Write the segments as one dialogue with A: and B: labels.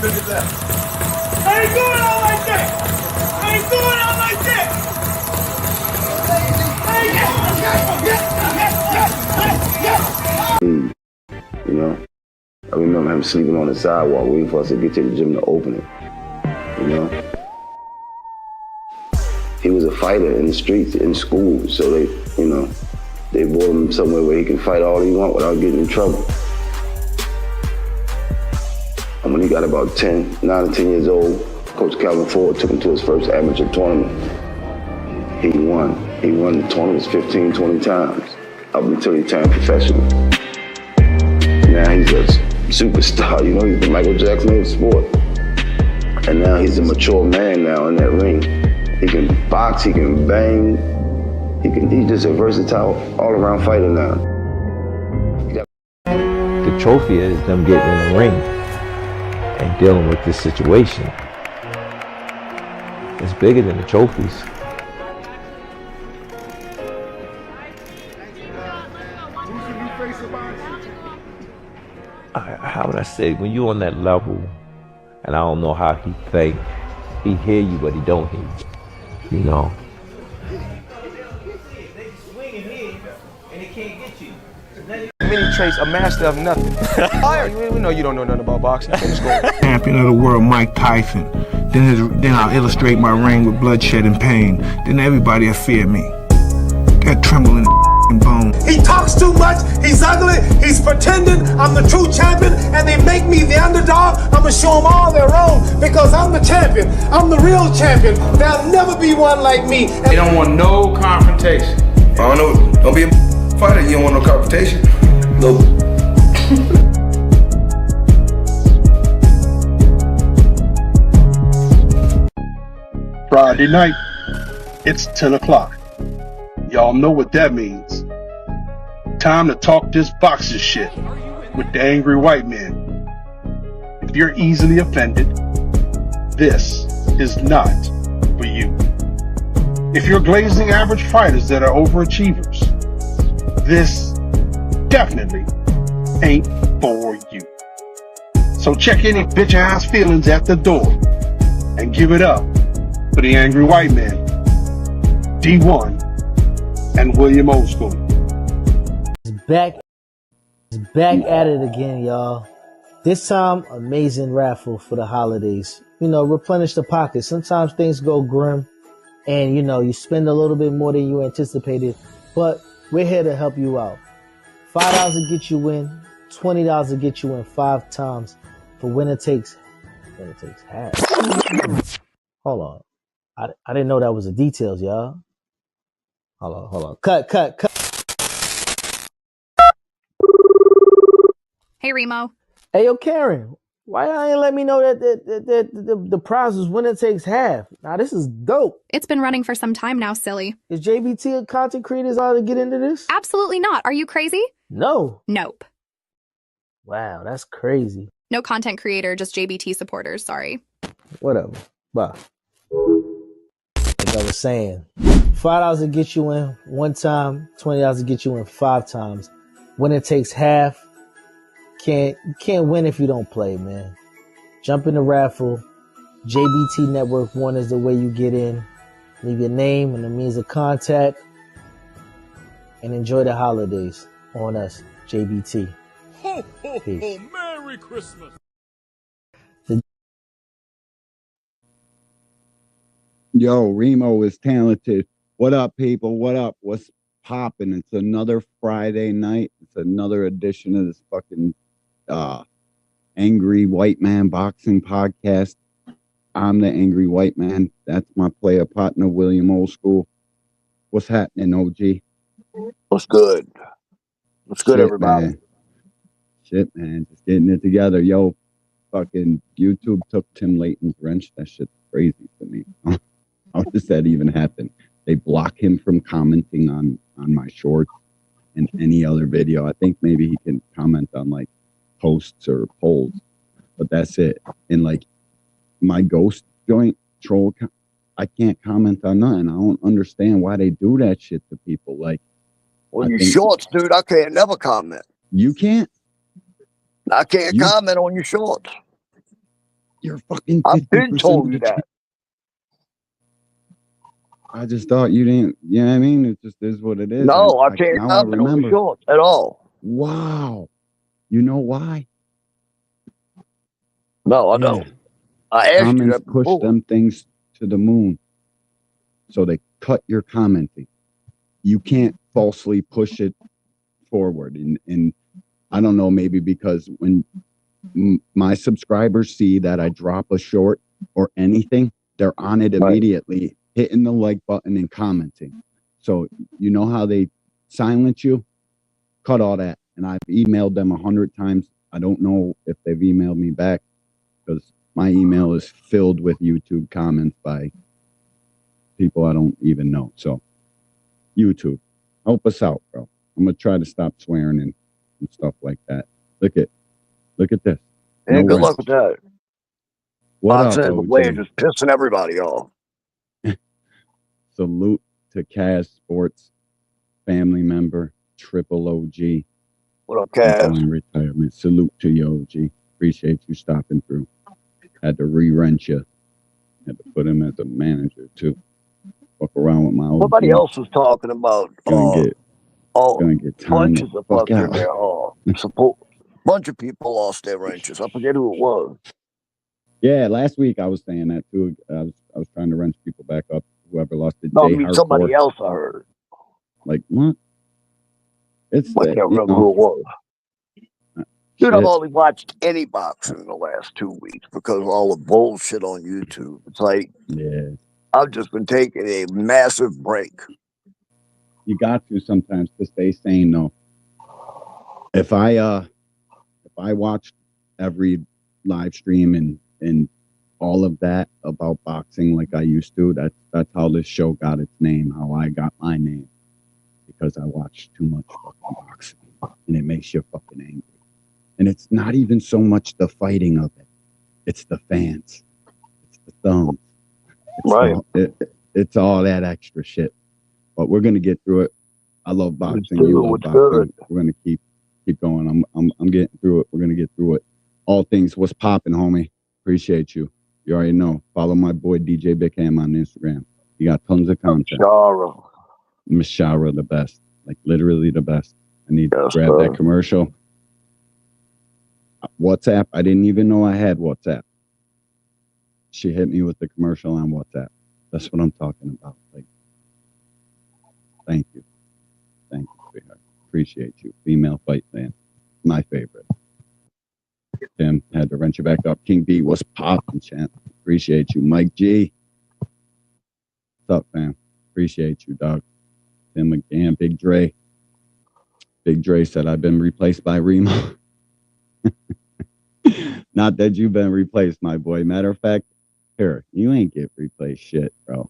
A: look at that. I ain't going out like that. I ain't going out like that.
B: You know, I remember him sleeping on the sidewalk waiting for us to get to the gym to open it. You know, he was a fighter in the streets, in school, so they brought him somewhere where he can fight all he want without getting in trouble. And when he got about 9 or 10 years old, Coach Calvin Ford took him to his first amateur tournament. He won. He won the tournaments 15, 20 times, up until he turned professional. Now he's a superstar, you know, he's the Michael Jackson of the sport. And now he's a mature man now in that ring. He can box, he can bang, he's just a versatile, all-around fighter now.
C: The trophy is them getting in the ring and dealing with this situation. It's bigger than the trophies. How would I say, when you're on that level, and I don't know how he think, he hear you, but he don't hear you, you know.
D: Many traits, a master of nothing. We know you don't know nothing about boxing.
E: Champion of the world, Mike Tyson. Then I'll illustrate my reign with bloodshed and pain. Then everybody will fear me. That trembling bone.
A: He talks too much, he's ugly, he's pretending I'm the true champion, and they make me the underdog. I'm gonna show them all they're wrong, because I'm the champion. I'm the real champion. There'll never be one like me.
D: They don't want no confrontation.
F: I don't know, don't be a fighter, you don't want no confrontation. No.
E: Friday night, it's 10 o'clock. Y'all know what that means. Time to talk this boxing shit with the angry white man. If you're easily offended, this is not for you. If you're glazing average fighters that are overachievers, this definitely ain't for you. So check any bitch ass feelings at the door and give it up for the angry white man, D1, and William Old School.
G: It's back at it again, y'all. This time, amazing raffle for the holidays. You know, replenish the pockets. Sometimes things go grim and, you know, you spend a little bit more than you anticipated, but we're here to help you out. $5 to get you in, $20 to get you in 5 times for winner takes half. Hold on. I didn't know that was the details, y'all. Hold on. Cut.
H: Hey, Remo.
G: Hey, yo, Karen, why y'all ain't let me know that the prize was winner takes half? Now, this is dope.
H: It's been running for some time now, silly.
G: Is JBT a content creator allowed to get into this?
H: Absolutely not. Are you crazy?
G: No.
H: Nope.
G: Wow, that's crazy.
H: No content creator, just JBT supporters, sorry.
G: Whatever. Bye. Like I was saying, $5 to get you in 1 time, $20 to get you in 5 times. Winner takes half. You can't win if you don't play, man. Jump in the raffle. JBT Network 1 is the way you get in. Leave your name and the means of contact. And enjoy the holidays on us, JBT.
A: Ho, ho,
G: Peace.
A: ho, Merry Christmas.
I: Yo, Remo is talented. What up, people? What up? What's popping? It's another Friday night. It's another edition of this fucking Angry White Man Boxing Podcast. I'm the Angry White Man. That's my player partner, William Old School. What's happening, OG?
J: What's good? What's good, everybody?
I: Man. Shit, man. Just getting it together. Yo, fucking YouTube took Tim Layton's wrench. That shit's crazy to me. How does that even happen? They block him from commenting on my shorts and any other video. I think maybe he can comment on like posts or polls, but that's it. And like my ghost joint troll, I can't comment on nothing. I don't understand why they do that shit to people. Like,
J: on your shorts, dude, I can't never comment.
I: You can't?
J: I can't comment on your shorts.
I: You're fucking
J: I've
I: 50%
J: been told
I: of
J: you
I: the
J: that.
I: I just thought you didn't, you know what I mean? It just is what it is.
J: No, I can't
I: Now I
J: comment on the
I: remember.
J: shorts at all.
I: Wow. You know why?
J: No, I don't. I asked you
I: Comments
J: that
I: push
J: before.
I: them things to the moon. So they cut your commenting. You can't falsely push it forward. And I don't know, maybe because when my subscribers see that I drop a short or anything, they're on it immediately, hitting the like button and commenting. So you know how they silence you? Cut all that. And I've emailed them 100 times. I don't know if they've emailed me back because my email is filled with YouTube comments by people I don't even know. So YouTube, help us out, bro. I'm gonna try to stop swearing and stuff like that. Look at this.
J: And good luck with that.
I: What up,
J: said the way
I: OG?
J: just pissing everybody off.
I: Salute to Kaz Sports family member, Triple OG.
J: What up, Kaz?
I: Enjoying retirement. Salute to you, OG. Appreciate you stopping through. Had to re-rent you. Had to put him as a manager too. Walk around with my OG.
J: Somebody else was talking about
I: gonna get time
J: bunches
I: to
J: of
I: fuck
J: fucking
I: out.
J: their bunch of people lost their wrenches. I forget who it was.
I: Yeah, last week I was saying that too. I was trying to wrench people back up. Whoever lost it.
J: No, I mean somebody else I heard.
I: Like what? It's
J: I can't remember who it was. Dude, I've only watched any boxing in the last 2 weeks because of all the bullshit on YouTube. It's like,
I: yeah,
J: I've just been taking a massive break.
I: You got to sometimes to stay sane though. If I watched every live stream and all of that about boxing like I used to, that's how this show got its name, how I got my name. Because I watched too much fucking boxing. And it makes you fucking angry. And it's not even so much the fighting of it. It's the fans. It's the thumbs. It's all that extra shit. But we're gonna get through it. I love boxing. You love boxing. Good. We're gonna keep going. I'm getting through it. We're gonna get through it. All things. What's popping, homie? Appreciate you. You already know. Follow my boy DJ Bickham on Instagram. You got tons of content. Mashara, the best. Like literally the best. I need to grab that commercial. WhatsApp. I didn't even know I had WhatsApp. She hit me with the commercial on WhatsApp. That's what I'm talking about. Like, thank you, sweetheart. Appreciate you. Female fight fan, my favorite. Tim had to wrench you back up. King B, what's poppin', champ? Appreciate you, Mike G. What's up, fam? Appreciate you, dog. Tim again, Big Dre. Big Dre said I've been replaced by Remo. Not that you've been replaced, my boy. Matter of fact, here, you ain't get replaced shit, bro.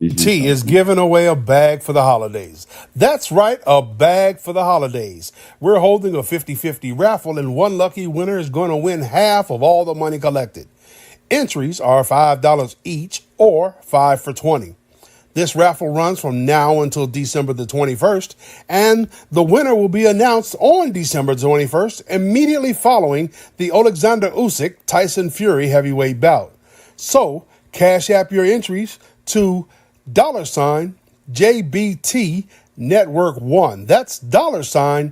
A: T is giving away a bag for the holidays. That's right, a bag for the holidays. We're holding a 50-50 raffle, and one lucky winner is going to win half of all the money collected. Entries are $5 each or 5 for $20. This raffle runs from now until December the 21st, and the winner will be announced on December 21st, immediately following the Alexander Usyk Tyson Fury heavyweight bout. So, cash app your entries to $JBT Network 1. That's $JBT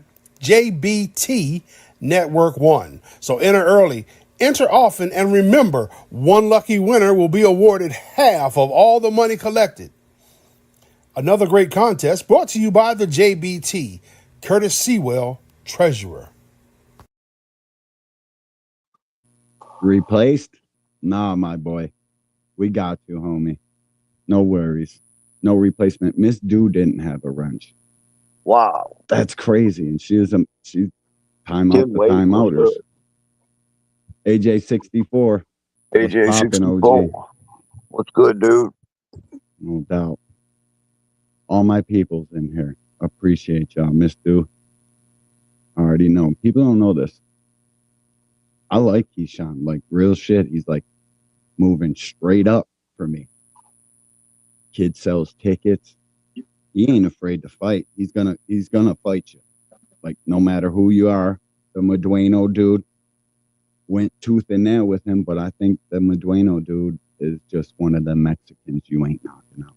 A: Network 1. So enter early, enter often, and remember, one lucky winner will be awarded half of all the money collected. Another great contest brought to you by the JBT, Curtis Sewell, Treasurer.
I: Replaced? Nah, my boy. We got you, homie. No worries. No replacement. Miss Do didn't have a wrench.
J: Wow.
I: That's crazy. And she's time out for time outers. AJ 64.
J: AJ 64. What's good, dude?
I: No doubt. All my people's in here. Appreciate y'all. Miss Do. I already know. People don't know this. I like Keyshawn. Like real shit. He's like moving straight up for me. Kid sells tickets. He ain't afraid to fight. He's gonna fight you. Like no matter who you are, the Medueno dude. went tooth and nail with him, but I think the Medueno dude is just one of the Mexicans you ain't knocking out.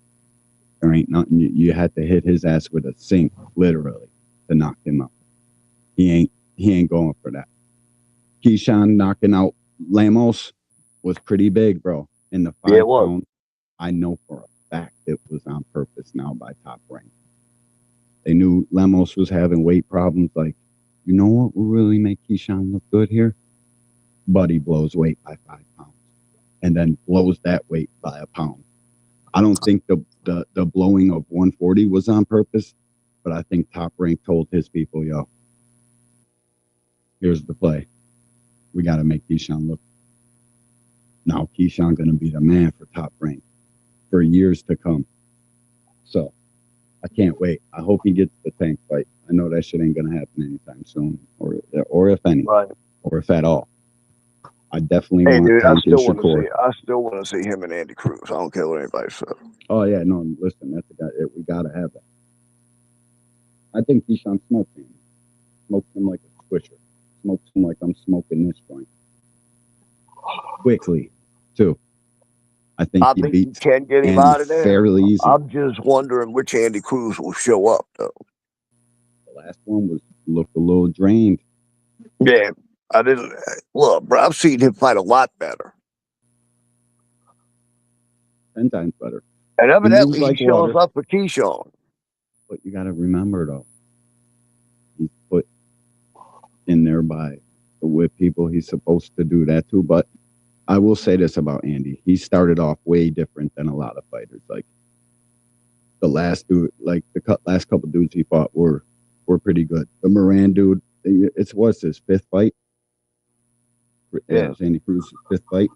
I: There ain't nothing. You had to hit his ass with a sink, literally, to knock him out. He ain't going for that. Keyshawn knocking out Lemos was pretty big, bro. In the 5 pounds, I know for a fact it was on purpose now by Top Rank. They knew Lemos was having weight problems. Like, you know what will really make Keyshawn look good here? Buddy blows weight by 5 pounds and then blows that weight by a pound. I don't think the blowing of 140 was on purpose, but I think Top Rank told his people, yo, here's the play. We got to make Keyshawn look. Now Keyshawn going to be the man for Top Rank for years to come. So I can't wait. I hope he gets the Tank fight. I know that shit ain't going to happen anytime soon, or if any,
J: right,
I: or if at all. I definitely
J: hey,
I: want
J: dude,
I: Tank and Shakur.
J: I still want to see him and Andy Cruz. I don't care what anybody says.
I: Oh yeah, no, listen, that's the guy. We gotta have that. I think Keyshawn smoked him. Smoked him like a swisher. Smoked him like I'm smoking this joint. Quickly, too. I think he beats
J: can get him
I: Andy
J: out of there
I: fairly easy.
J: I'm just wondering which Andy Cruz will show up, though.
I: The last one looked a little drained.
J: Yeah, I didn't look, bro. I've seen him fight a lot better,
I: 10 times better.
J: and evidently
I: like
J: he shows
I: water.
J: up for Keyshawn.
I: But you got to remember, though, he's put in there with people he's supposed to do that to. But I will say this about Andy. He started off way different than a lot of fighters. Like, the last dude, like the last couple dudes he fought were pretty good. The Moran dude, what's his 5th fight? Yeah. It was Andy Cruz's 5th fight.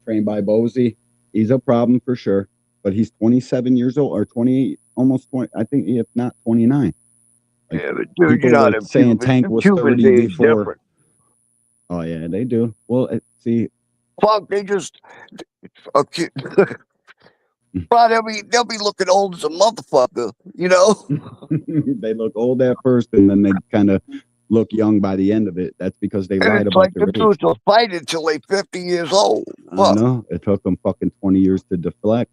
I: Trained by Bozy. He's a problem for sure. But he's 27 years old, or 28, almost 20. I think, if not 29. Like,
J: Yeah, but dude, you know them
I: saying
J: Cubans,
I: Tank was 30 before. Different. Oh yeah, they do. Well, see,
J: fuck, they just okay. Bro, they'll be looking old as a motherfucker, you know.
I: They look old at first, and then they kind of look young by the end of it. That's because they lied about their age.
J: Dudes will fight until they're 50 years old.
I: I know. It took them fucking 20 years to deflect,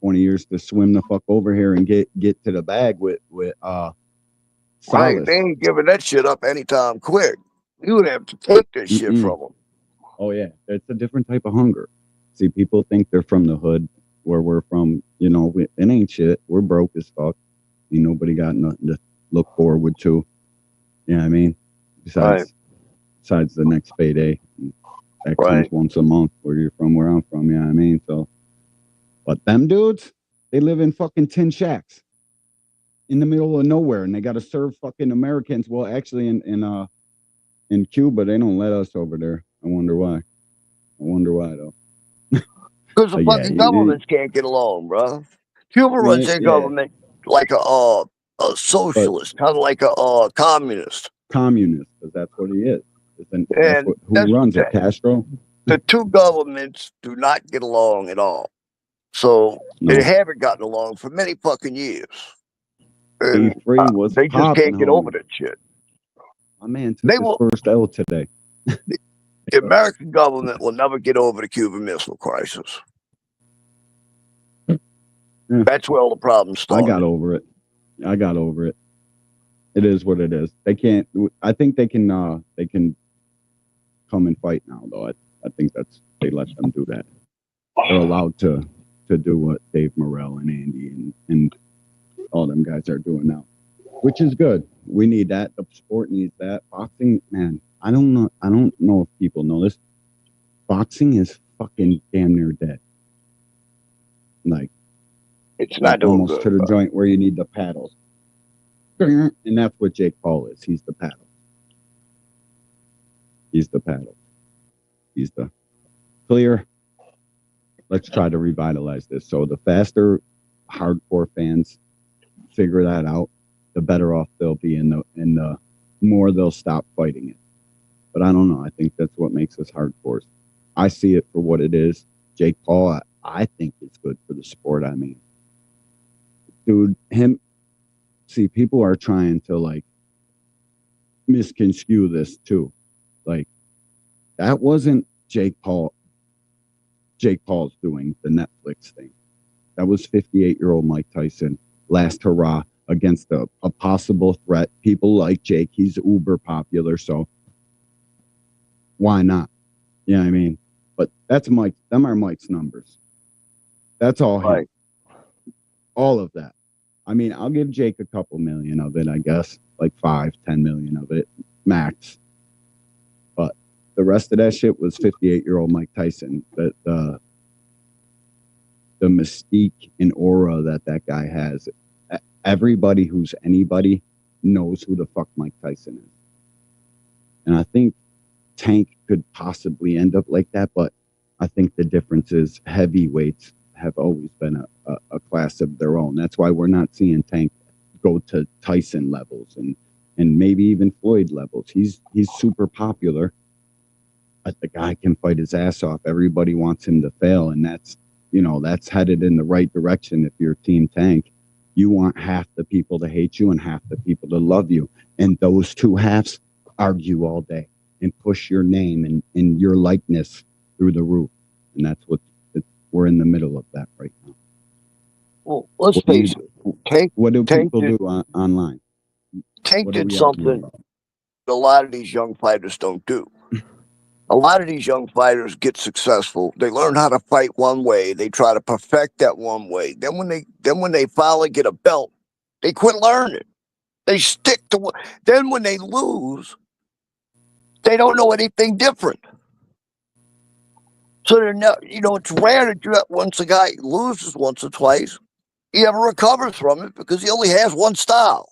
I: 20 years to swim the fuck over here and get to the bag with
J: Right, they ain't giving that shit up anytime quick. You would have to take this shit from them.
I: Oh yeah, it's a different type of hunger. See, people think they're from the hood where we're from. You know, it ain't shit. We're broke as fuck. Ain't nobody got nothing to look forward to. You know what I mean? Besides the next payday. That comes once a month where you're from, where I'm from. You know what I mean? So, but them dudes, they live in fucking tin shacks in the middle of nowhere, and they got to serve fucking Americans. Well, actually, in Cuba, they don't let us over there. I wonder why. Though.
J: Because the fucking governments can't get along, bro. Cuba runs their government like a socialist, kind of like a communist.
I: Communist, because that's what he is. Who runs it? Castro?
J: The two governments do not get along at all. So they haven't gotten along for many fucking years. And, they just can't get over that shit.
I: My man took his first L today.
J: The American government will never get over the Cuban Missile Crisis. That's where all the problems started.
I: I got over it. It is what it is. They can't. I think they can come and fight now, though. I think they let them do that. They're allowed to do what Dave Morrell and Andy and all them guys are doing now, which is good. We need that. The sport needs that. Boxing, man. I don't know if people know this. Boxing is fucking damn near dead. Like,
J: it's not doing
I: almost
J: good,
I: to the joint where you need the paddles. And that's what Jake Paul is. He's the paddle. He's the clear. Let's try to revitalize this. So the faster hardcore fans figure that out, the better off they'll be, and the more they'll stop fighting it. But I don't know. I think that's what makes us hardcores. I see it for what it is. Jake Paul, I think it's good for the sport. I mean, dude, see, people are trying to like misconstrue this too. Like, That wasn't Jake Paul's doing, the Netflix thing. That was 58-year-old Mike Tyson, last hurrah against a possible threat. People like Jake. He's uber popular, so why not? You know what I mean? But that's Mike. Them are Mike's numbers. That's all
J: Right.
I: All of that. I mean, I'll give Jake a couple million of it, I guess, like 5-10 million of it max. But the rest of that shit was 58-year-old Mike Tyson. The mystique and aura that guy has. Everybody who's anybody knows who the fuck Mike Tyson is. And I think Tank could possibly end up like that, but I think the difference is heavyweights have always been a class of their own. That's why we're not seeing Tank go to Tyson levels and maybe even Floyd levels. He's super popular, but the guy can fight his ass off. Everybody wants him to fail, and that's headed in the right direction. If you're Team Tank, you want half the people to hate you and half the people to love you, and those two halves argue all day and push your name and your likeness through the roof, and that's what we're in the middle of that right now.
J: Well, let's face it. Tank.
I: What do
J: Tank
I: people
J: did,
I: do online?
J: Tank did something a lot of these young fighters don't do. A lot of these young fighters get successful. They learn how to fight one way. They try to perfect that one way. Then when they finally get a belt, they quit learning. They stick to what. Then when they lose, they don't know anything different. So they're not, it's rare that once a guy loses once or twice, he ever recovers from it because he only has one style.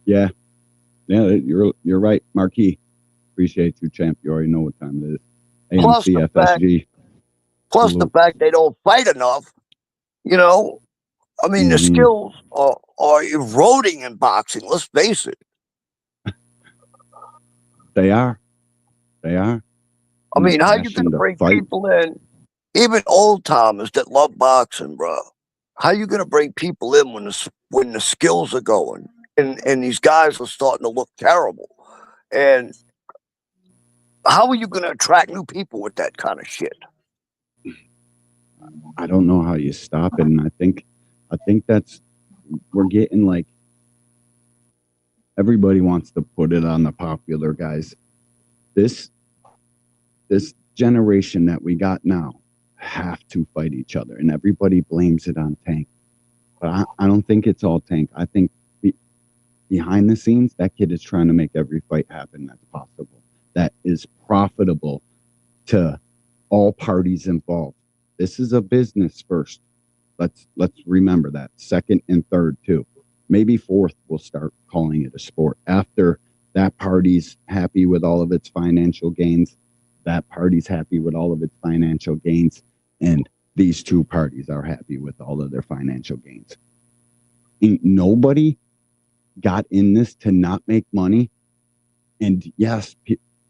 I: Yeah, you're right, Marquis. Appreciate you, champ. You already know what time it is. AMC, FSG.
J: Plus the fact they don't fight enough. I mean, the skills are eroding in boxing. Let's face it.
I: They are.
J: I mean, how you going to bring people in, even old timers that love boxing, bro? How you going to bring people in when the skills are going and these guys are starting to look terrible? And how are you going to attract new people with that kind of shit?
I: I don't know how you stop it, and I think we're getting like everybody wants to put it on the popular guys. This generation that we got now have to fight each other, and everybody blames it on Tank. But I don't think it's all Tank. I think behind the scenes, that kid is trying to make every fight happen that's possible, that is profitable to all parties involved. This is a business first. Let's remember that. Second and third too. Maybe fourth, we'll start calling it a sport. After that party's happy with all of its financial gains, that party's happy with all of its financial gains, and these two parties are happy with all of their financial gains. Ain't nobody got in this to not make money. And yes,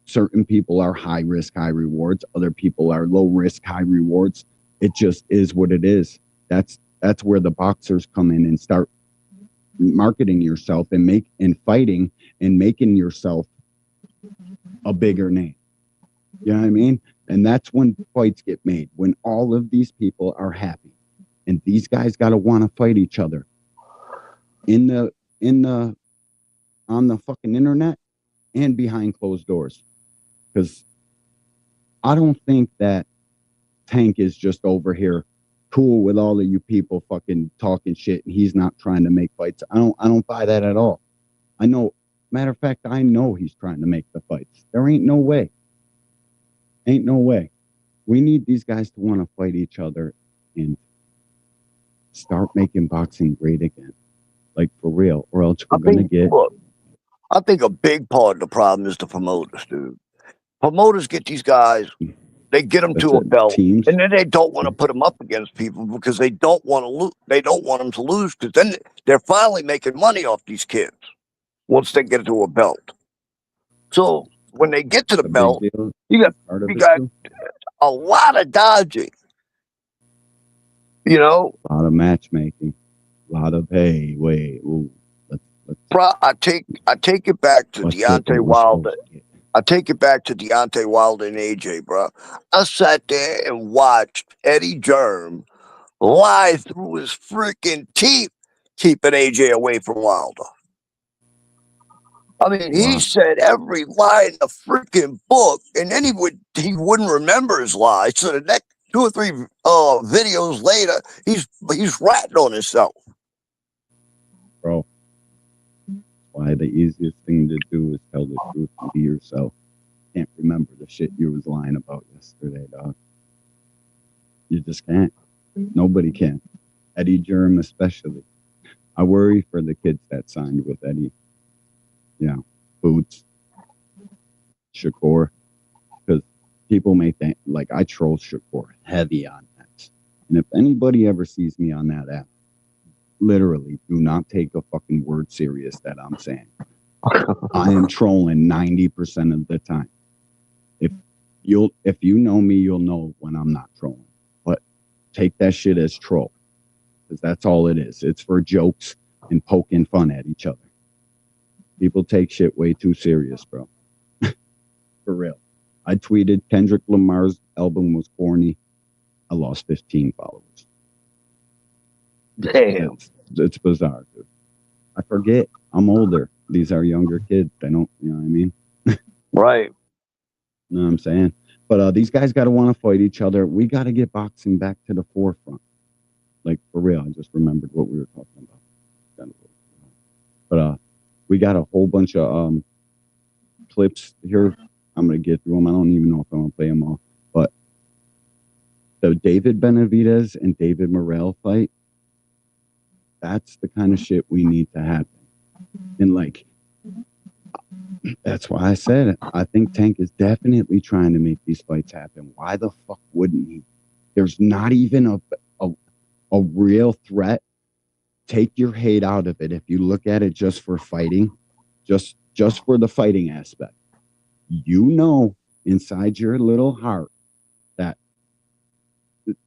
I: certain people are high risk, high rewards. Other people are low risk, high rewards. It just is what it is. That's where the boxers come in and start marketing yourself and fighting and making yourself a bigger name. You know what I mean? And that's when fights get made, when all of these people are happy. And these guys got to want to fight each other on the fucking internet and behind closed doors. Because I don't think that Tank is just over here cool with all of you people fucking talking shit and he's not trying to make fights. I don't buy that at all. I know, matter of fact, I know he's trying to make the fights. There ain't no way. Ain't no way. We need these guys to want to fight each other and start making boxing great again. Like, for real. Or else we're going to get...
J: Look, I think a big part of the problem is the promoters, dude. Promoters get these guys, they get them to a belt, and then they don't want to put them up against people because they don't want to lose. They don't want them to lose because then they're finally making money off these kids once they get to a belt. So when they get to the belt, you got a lot of dodging. You know,
I: a lot of matchmaking, a lot of hey, wait, ooh, let's
J: I take it back to Deontay Wilder I take it back to Deontay Wilder and AJ, bro. I sat there and watched Eddie Germ lie through his freaking teeth, keeping AJ away from Wilder. I mean, he said every lie in the freaking book, and then he wouldn't remember his lies. So the next 2 or 3 videos later, he's ratting on himself.
I: Bro, why the easiest thing to do is tell the truth and be yourself. Can't remember the shit you was lying about yesterday, dog. You just can't. Nobody can. Eddie Germ especially. I worry for the kids that signed with Eddie. Yeah, Boots, Shakur, because people may think, like, I troll Shakur heavy on that. And if anybody ever sees me on that app, literally do not take a fucking word serious that I'm saying. I am trolling 90% of the time. If you know me, you'll know when I'm not trolling. But take that shit as troll, because that's all it is. It's for jokes and poking fun at each other. People take shit way too serious, bro. For real. I tweeted Kendrick Lamar's album was corny. I lost 15 followers.
J: Damn.
I: It's bizarre, dude. I forget. I'm older. These are younger kids. They don't, you know what I mean?
J: Right.
I: You know what I'm saying? But these guys got to want to fight each other. We got to get boxing back to the forefront. Like, for real. I just remembered what we were talking about. But we got a whole bunch of clips here. I'm going to get through them. I don't even know if I'm going to play them all. But the David Benavidez and David Morrell fight, that's the kind of shit we need to happen. And, like, that's why I said it. I think Tank is definitely trying to make these fights happen. Why the fuck wouldn't he? There's not even a real threat. Take your hate out of it. If you look at it just for fighting, just for the fighting aspect, you know inside your little heart that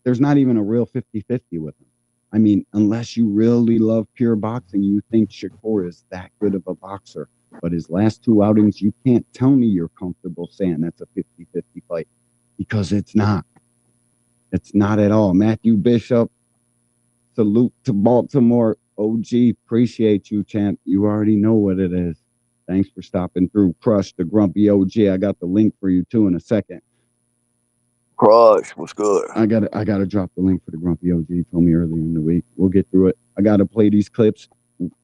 I: there's not even a real 50-50 with him. I mean, unless you really love pure boxing, you think Shakur is that good of a boxer. But his last 2 outings, you can't tell me you're comfortable saying that's a 50-50 fight, because it's not. It's not at all. Matthew Bishop, salute to Baltimore. OG, appreciate you, champ. You already know what it is. Thanks for stopping through. Crush, the grumpy OG. I got the link for you, too, in a second.
J: Crush, what's good?
I: I gotta drop the link for the grumpy OG. He told me earlier in the week. We'll get through it. I gotta play these clips.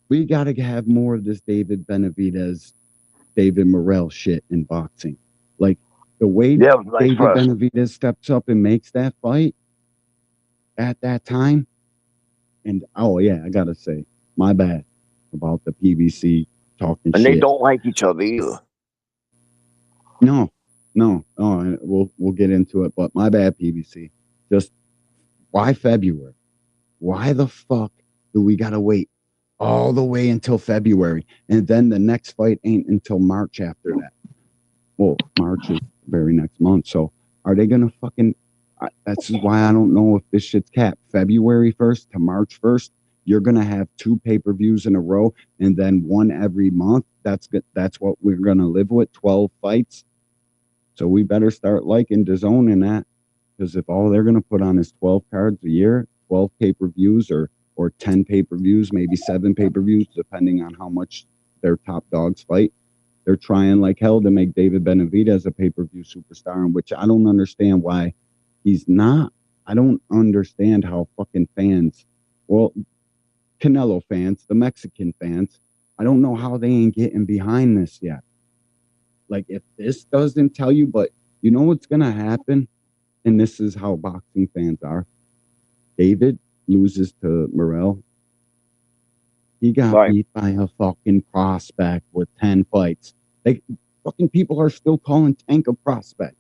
I: We gotta have more of this David Benavidez, David Morrell shit in boxing. Like, the way David Benavidez steps up and makes that fight at that time. And, oh, yeah, I gotta say, my bad about the PBC talking shit.
J: And they don't like each other either.
I: No. We'll get into it, but my bad, PBC. Just, why February? Why the fuck do we gotta wait all the way until February? And then the next fight ain't until March after that. Well, March is the very next month. So are they gonna fucking... That's why I don't know if this shit's capped. February 1st to March 1st, you're going to have 2 pay-per-views in a row and then 1 every month. That's good. That's what we're going to live with, 12 fights. So we better start liking DAZN in that, because if all they're going to put on is 12 cards a year, 12 pay-per-views or 10 pay-per-views, maybe 7 pay-per-views, depending on how much their top dogs fight. They're trying like hell to make David Benavidez a pay-per-view superstar, in which I don't understand why he's not. I don't understand how fucking fans, well, Canelo fans, the Mexican fans, I don't know how they ain't getting behind this yet. Like, if this doesn't tell you, but you know what's going to happen? And this is how boxing fans are. David loses to Morrell. He got beat by a fucking prospect with 10 fights. Fucking people are still calling Tank a prospect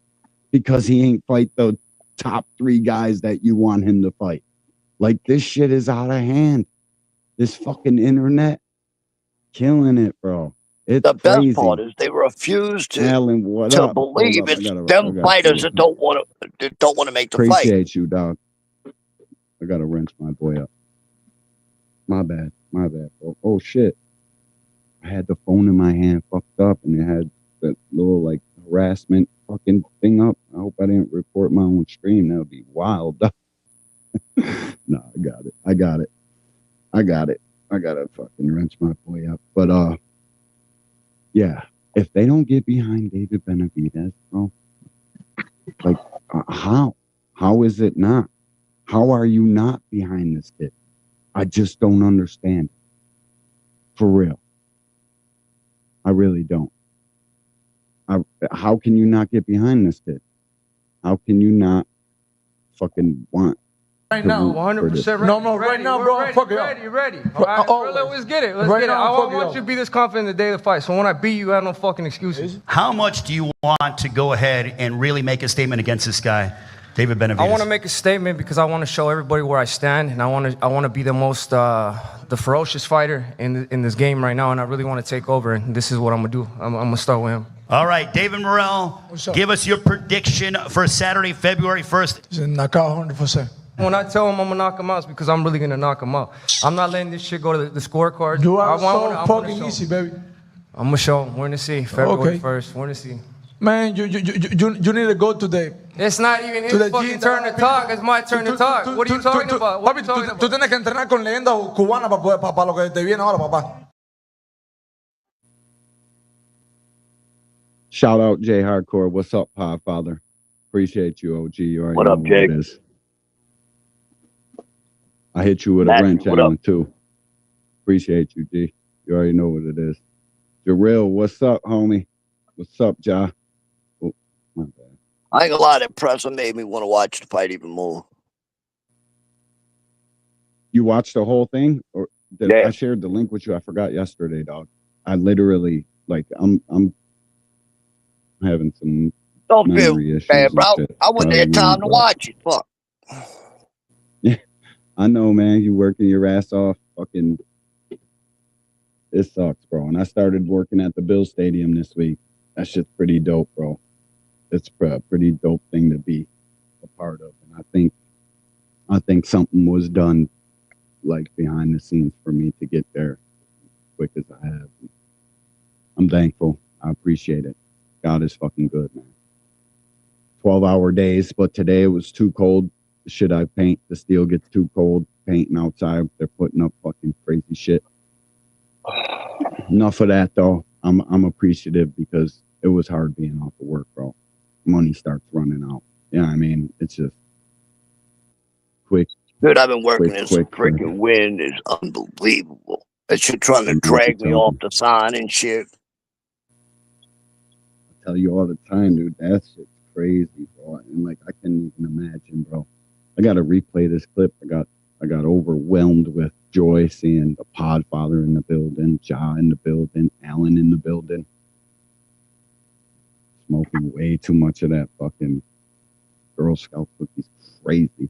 I: because he ain't fight the top 3 guys that you want him to fight. Like, this shit is out of hand. This fucking internet killing it, bro. It's
J: the
I: crazy.
J: best part is they refuse to believe it's them
I: gotta
J: fighters that don't want to make the fight.
I: Appreciate you, dog. I gotta wrench my boy up. My bad, bro. Oh shit. I had the phone in my hand fucked up, and it had that little, like, harassment fucking thing up. I hope I didn't report my own stream. That would be wild. No, I got it. I got it. I gotta fucking wrench my boy up. But yeah, if they don't get behind David Benavidez, bro, like how is it not? How are you not behind this kid? I just don't understand. For real. I really don't. How can you not get behind this kid? How can you not fucking want
D: right now? 100% ready. No, right now, bro. Ready. All right, let's get it. Let's get it. I want you to be this confident in the day of the fight. So when I beat you, I have no fucking excuses.
K: How much do you want to go ahead and really make a statement against this guy, David Benavidez?
D: I want to make a statement because I want to show everybody where I stand, and I want to be the most the ferocious fighter in this game right now, and I really want to take over. And this is what I'm gonna do. I'm gonna start with him.
K: All right, David Morrell, give us your prediction for Saturday, February 1st.
L: He's a knockout 100%.
D: When I tell him I'm gonna knock him out, it's because I'm really gonna knock him out. I'm not letting this shit go to the scorecard.
L: You are so fucking easy, baby.
D: I'm gonna show him. We're gonna see February 1st. We're gonna see.
L: Man, you need to go today.
D: It's not even his fucking turn to talk. It's my turn to talk. What are you talking about? What are you talking about?
L: Tú tienes que entrenar con leyenda cubana para lo que te viene ahora, papá.
I: Shout out Jay Hardcore. What's up, Podfather? Appreciate you, OG. You already
J: what
I: know
J: up, Jay?
I: It is. I hit you with a wrench, Allen, too. Appreciate you, G. You already know what it is. Jarrell, what's up, homie? What's up, Ja? Oh, my bad.
J: I ain't gonna lie, that presser made me want to watch the fight even more.
I: You watched the whole thing? Or I shared the link with you. I forgot yesterday, dog. I literally, like, I'm having some
J: Don't feel
I: memory issues
J: bad, bro.
I: and shit.
J: I wouldn't have time to watch it. Fuck.
I: Yeah, I know, man. You working your ass off. Fucking, it sucks, bro. And I started working at the Bill Stadium this week. That shit's pretty dope, bro. It's a pretty dope thing to be a part of. And I think something was done, like, behind the scenes for me to get there as quick as I have. I'm thankful. I appreciate it. God is fucking good, man. 12-hour days, but today it was too cold. The shit I paint, the steel gets too cold. Painting outside, they're putting up fucking crazy shit. Enough of that, though. I'm appreciative because it was hard being off of work, bro. Money starts running out. Yeah, I mean, it's just quick.
J: Dude, I've been working in some freaking wind. It's unbelievable. That shit trying to drag me off the sign and shit.
I: I tell you all the time, dude, that shit's crazy, bro. And like, I can't even imagine, bro. I got to replay this clip. I got overwhelmed with joy seeing the Podfather in the building, Ja in the building, Allen in the building. Smoking way too much of that fucking Girl Scout cookies. Crazy.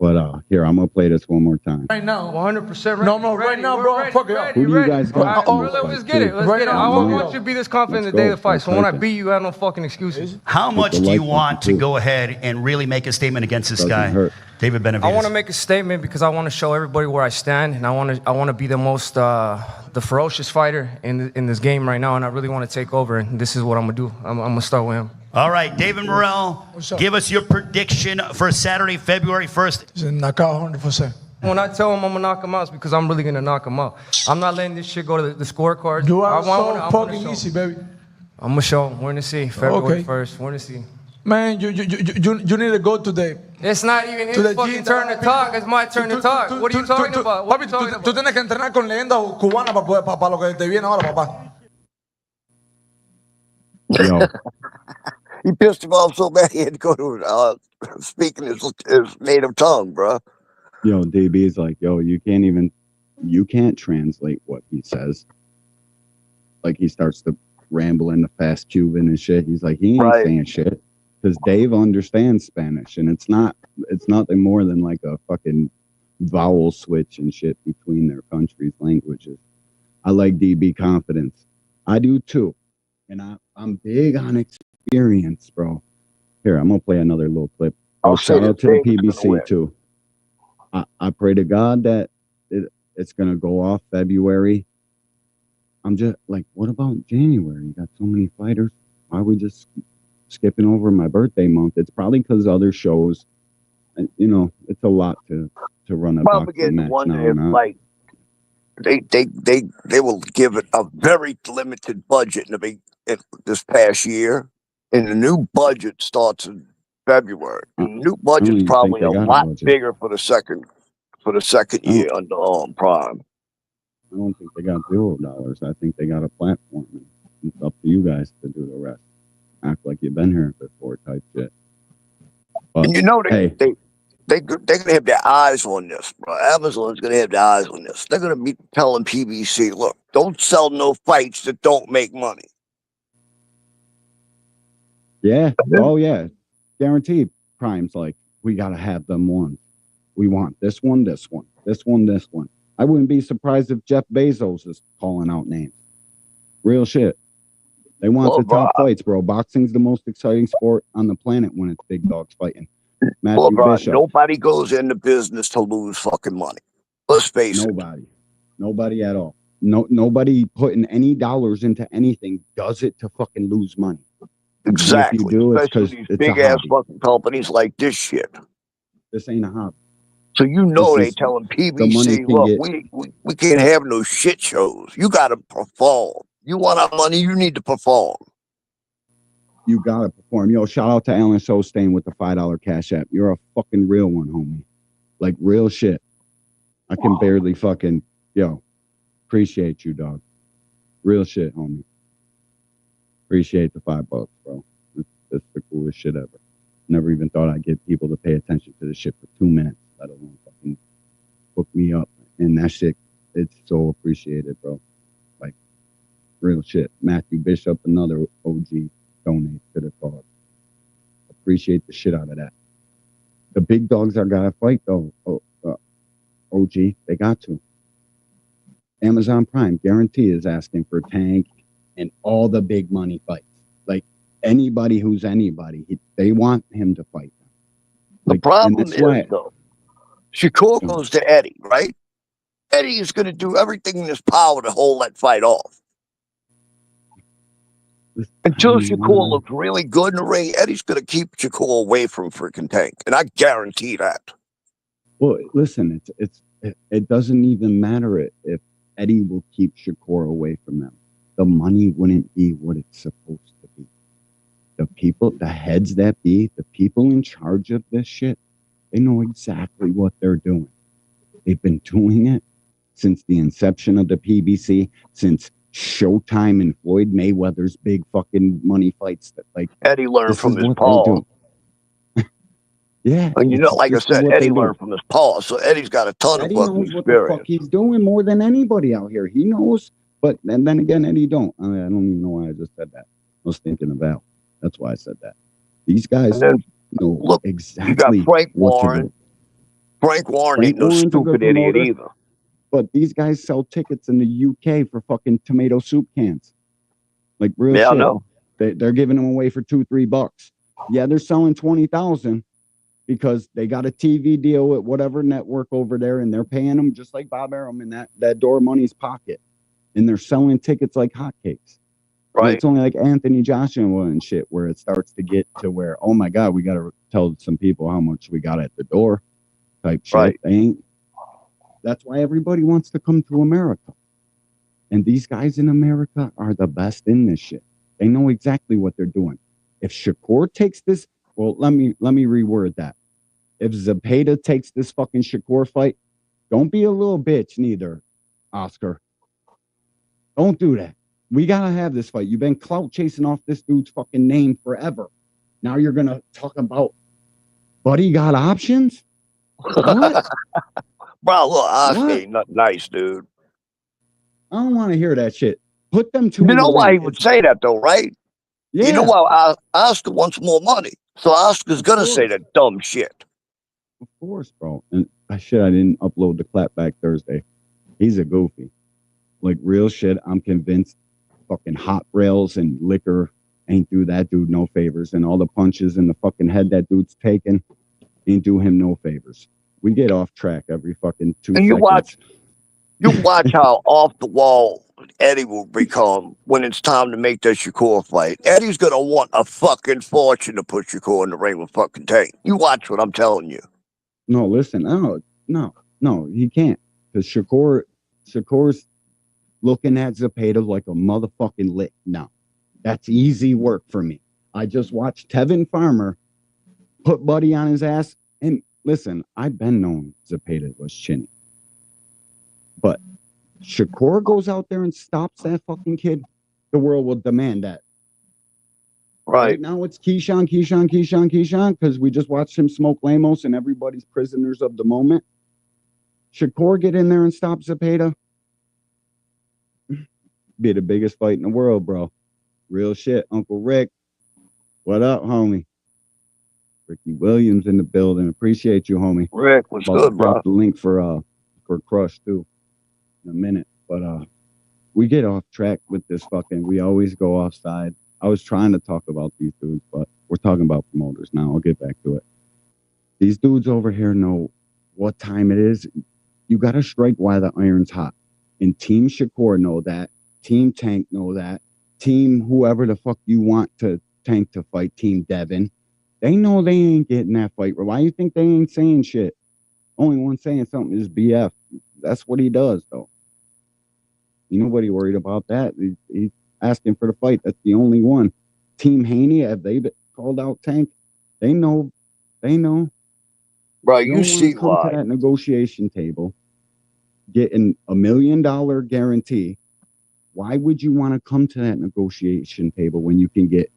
I: But here, I'm gonna play this one more time.
L: Right now,
D: 100% ready.
L: No, right now, bro. Fuck it up.
I: Who do you guys got?
D: Let's get it. Let's get it. I want you to be this confident in the day of the fight. So when I beat you, I have no fucking excuses.
K: How much do you want to go ahead and really make a statement against this guy, David Benavidez?
D: I want to make a statement because I want to show everybody where I stand, and I want to be the most the ferocious fighter in this game right now, and I really want to take over. And this is what I'm gonna do. I'm gonna start with him.
K: All right, David Morrell, give us your prediction for Saturday, February 1st.
L: He's a knockout 100%.
D: When I tell him I'm gonna knock him out, it's because I'm really gonna knock him out. I'm not letting this shit go to the scorecard.
L: You are so fucking easy, baby.
D: I'm gonna show him. We're gonna see February 1st. We're gonna see.
L: Man, you need to go today.
D: It's not even his fucking turn to talk. It's my turn to talk. What are you talking about?
L: Papi, tú tienes que entrenar con leyenda cubana para lo que te viene ahora, papá.
I: Yo.
J: He pissed him off so bad he had to go to speaking his native tongue, bro.
I: Yo, DB's like, yo, you can't translate what he says. Like, he starts to ramble in the fast Cuban and shit. He's like, he ain't saying shit. Because Dave understands Spanish, and it's nothing more than like a fucking vowel switch and shit between their countries' languages. I like DB confidence. I do too. And I'm big on experience, bro. Here, I'm gonna play another little clip. Shout out to the PBC too. I pray to God that it's gonna go off February. I'm just like, what about January? You got so many fighters. why are we just skipping over my birthday month? It's probably because other shows, and you know, it's a lot to run a boxing match now.
J: Like they will give it a very limited budget in this past year, and the new budget starts in February. The new budget's probably a lot bigger for the second year under Prime.
I: I don't think they got $0. I think they got a platform. It's up to you guys to do the rest. Act like you've been here before, type shit. But,
J: and you know they're gonna have their eyes on this, bro. Amazon's gonna have their eyes on this. They're gonna be telling PBC, look, don't sell no fights that don't make money.
I: Yeah. Oh yeah. Guaranteed. Prime's like, we gotta have them ones. We want this one, this one, this one, this one. I wouldn't be surprised if Jeff Bezos is calling out names. Real shit. They want the top fights, bro. Boxing's the most exciting sport on the planet when it's big dogs fighting. Matthew Bishop.
J: Nobody goes into business to lose fucking money. Let's face it.
I: Nobody at all. Nobody putting any dollars into anything does it to fucking lose money.
J: Exactly.
I: If you do, it's
J: especially
I: because
J: these big ass fucking companies like this shit.
I: This ain't a hobby.
J: So you know they telling PBC, look, we can't have no shit shows. You got to perform. You want our money, you need to perform.
I: You got to perform. Yo, shout out to Alan Shostain with the $5 Cash App. You're a fucking real one, homie. Like, real shit. I can barely fucking, appreciate you, dog. Real shit, homie. Appreciate the $5, bro. It's the coolest shit ever. Never even thought I'd get people to pay attention to this shit for 2 minutes, let alone fucking hook me up. And that shit, it's so appreciated, bro. Like, real shit. Matthew Bishop, another OG, donate to the cause. Appreciate the shit out of that. The big dogs are gotta fight, though. OG, they got to. Amazon Prime, guarantee, is asking for Tank and all the big money fights. Like, anybody who's anybody, they want him to fight them.
J: Like, the problem is, though, Shakur goes to Eddie, right? Eddie is going to do everything in his power to hold that fight off. Until Shakur looks really good in the ring, Eddie's going to keep Shakur away from freaking Tank, and I guarantee that.
I: Well, listen, it doesn't even matter if Eddie will keep Shakur away from them. The money wouldn't be what it's supposed to be. The people, the heads that be, the people in charge of this shit, they know exactly what they're doing. They've been doing it since the inception of the PBC, since Showtime and Floyd Mayweather's big fucking money fights. That, like,
J: Eddie learned from his Paul.
I: Yeah.
J: And you know, like I said, Eddie learned from his Paul. So Eddie's got a ton of fucking experience. What the fuck
I: he's doing more than anybody out here. He knows. But and then again, Eddie don't. I don't even know why I just said that. I was thinking of Al. That's why I said that. These guys know exactly
J: you got Frank Warren. Frank Warren ain't no stupid idiot either.
I: But these guys sell tickets in the UK for fucking tomato soup cans. Like, real shit. I know. They're giving them away for $2-3. Yeah, they're selling 20,000 because they got a TV deal with whatever network over there, and they're paying them just like Bob Arum in that door money's pocket. And they're selling tickets like hotcakes. Right. And it's only like Anthony Joshua and shit where it starts to get to where, oh my God, we got to tell some people how much we got at the door type shit. Right. They ain't. That's why everybody wants to come to America. And these guys in America are the best in this shit. They know exactly what they're doing. If Shakur takes this, well, let me reword that. If Zepeda takes this fucking Shakur fight, don't be a little bitch neither, Oscar. Don't do that. We gotta have this fight. You've been clout chasing off this dude's fucking name forever. Now you're gonna talk about Buddy got options? What?
J: Bro, look, Oscar ain't nothing nice, dude.
I: I don't want to hear that shit. Put them two.
J: You know why he would say that, though, right?
I: Yeah.
J: You know why Oscar wants more money. So Oscar's gonna say that dumb shit.
I: Of course, bro. And I didn't upload the clap back Thursday. He's a goofy. Like, real shit, I'm convinced fucking hot rails and liquor ain't do that dude no favors. And all the punches in the fucking head that dude's taking ain't do him no favors. We get off track every fucking 2 seconds.
J: You watch how off the wall Eddie will become when it's time to make that Shakur fight. Eddie's gonna want a fucking fortune to put Shakur in the ring with fucking Tank. You watch what I'm telling you.
I: No, listen, no, he can't. Because Shakur's looking at Zepeda like a motherfucking lick now. That's easy work for me. I just watched Tevin Farmer put Buddy on his ass. And listen, I've been known Zepeda was chinny. But Shakur goes out there and stops that fucking kid, the world will demand that. Right now it's Keyshawn, because we just watched him smoke Lamos and everybody's prisoners of the moment. Shakur get in there and stop Zepeda. Be the biggest fight in the world, bro. Real shit. Uncle Rick, what up, homie? Ricky Williams in the building. Appreciate you, homie.
J: Rick, what's good, bro?
I: Drop the link for Crush too in a minute. But we get off track with this fucking. We always go offside. I was trying to talk about these dudes, but we're talking about promoters now. I'll get back to it. These dudes over here know what time it is. You got to strike while the iron's hot. And Team Shakur know that. Team Tank know that. Team whoever the fuck you want to Tank to fight, Team Devin. They know they ain't getting that fight. Why you think they ain't saying shit? Only one saying something is BF. That's what he does, though. You nobody worried about that. He's asking for the fight. That's the only one. Team Haney, have they been called out Tank? They know.
J: Bro, you see
I: come
J: why.
I: to that negotiation table, getting $1 million guarantee. Why would you want to come to that negotiation table when you can get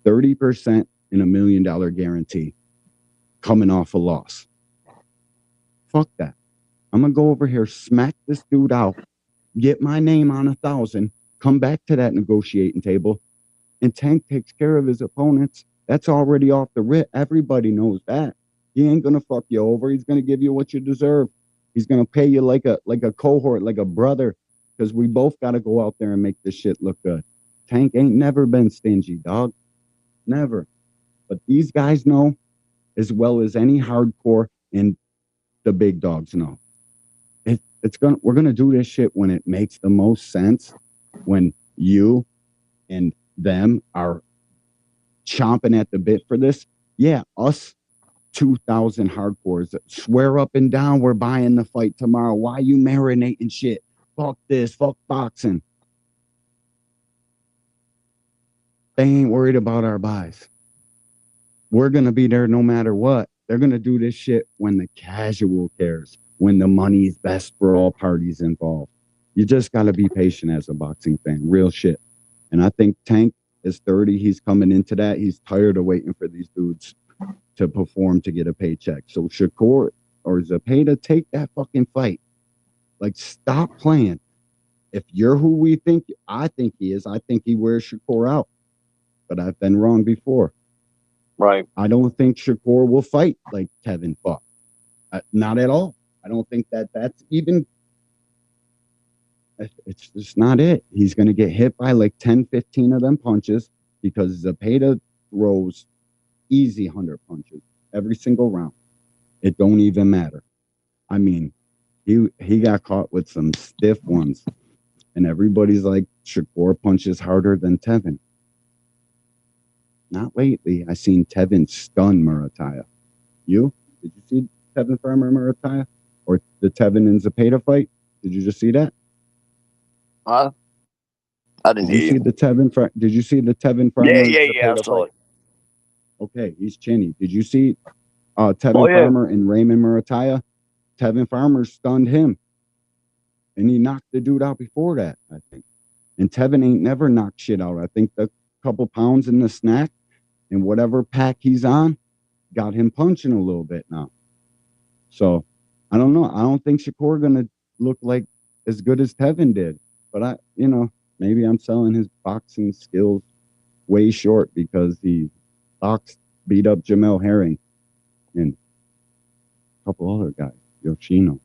I: 30% and $1 million guarantee coming off a loss? Fuck that. I'm going to go over here, smack this dude out, get my name on 1,000, come back to that negotiating table, and Tank takes care of his opponents. That's already off the rip. Everybody knows that. He ain't going to fuck you over. He's going to give you what you deserve. He's going to pay you like a cohort, like a brother, because we both got to go out there and make this shit look good. Tank ain't never been stingy, dog. Never. But these guys know as well as any hardcore and the big dogs know. We're gonna do this shit when it makes the most sense, when you and them are chomping at the bit for this. Yeah, us 2,000 hardcores swear up and down we're buying the fight tomorrow. Why you marinating shit? Fuck this, fuck boxing. They ain't worried about our buys. We're gonna be there no matter what. They're gonna do this shit when the casual cares, when the money's best for all parties involved. You just gotta be patient as a boxing fan, real shit. And I think Tank is 30. He's coming into that. He's tired of waiting for these dudes to perform to get a paycheck. So Shakur or Zepeda, take that fucking fight. Like, stop playing. If you're who I think he is, I think he wears Shakur out. But I've been wrong before.
J: Right.
I: I don't think Shakur will fight like Tevin fought. Not at all. I don't think that's even. It's just not it. He's going to get hit by like 10, 15 of them punches because Zepeda throws easy 100 punches every single round. It don't even matter. I mean, he got caught with some stiff ones, and everybody's like, Shakur punches harder than Tevin. Not lately. I seen Tevin stun Murataya. Did you see Tevin Farmer Murataya? Or the Tevin and Zepeda fight? Did you just see that?
J: Huh? I didn't
I: Did you see the Tevin? Did you see the Tevin Farmer?
J: Yeah, I saw it.
I: Okay, he's chinny. Did you see Tevin Farmer and Raymond Murataya? Tevin Farmer stunned him, and he knocked the dude out before that, I think. And Tevin ain't never knocked shit out. I think the couple pounds in the snack and whatever pack he's on got him punching a little bit now. So I don't know. I don't think Shakur gonna look like as good as Tevin did. But maybe I'm selling his boxing skills way short because he beat up Jamel Herring and a couple other guys, Yoshino.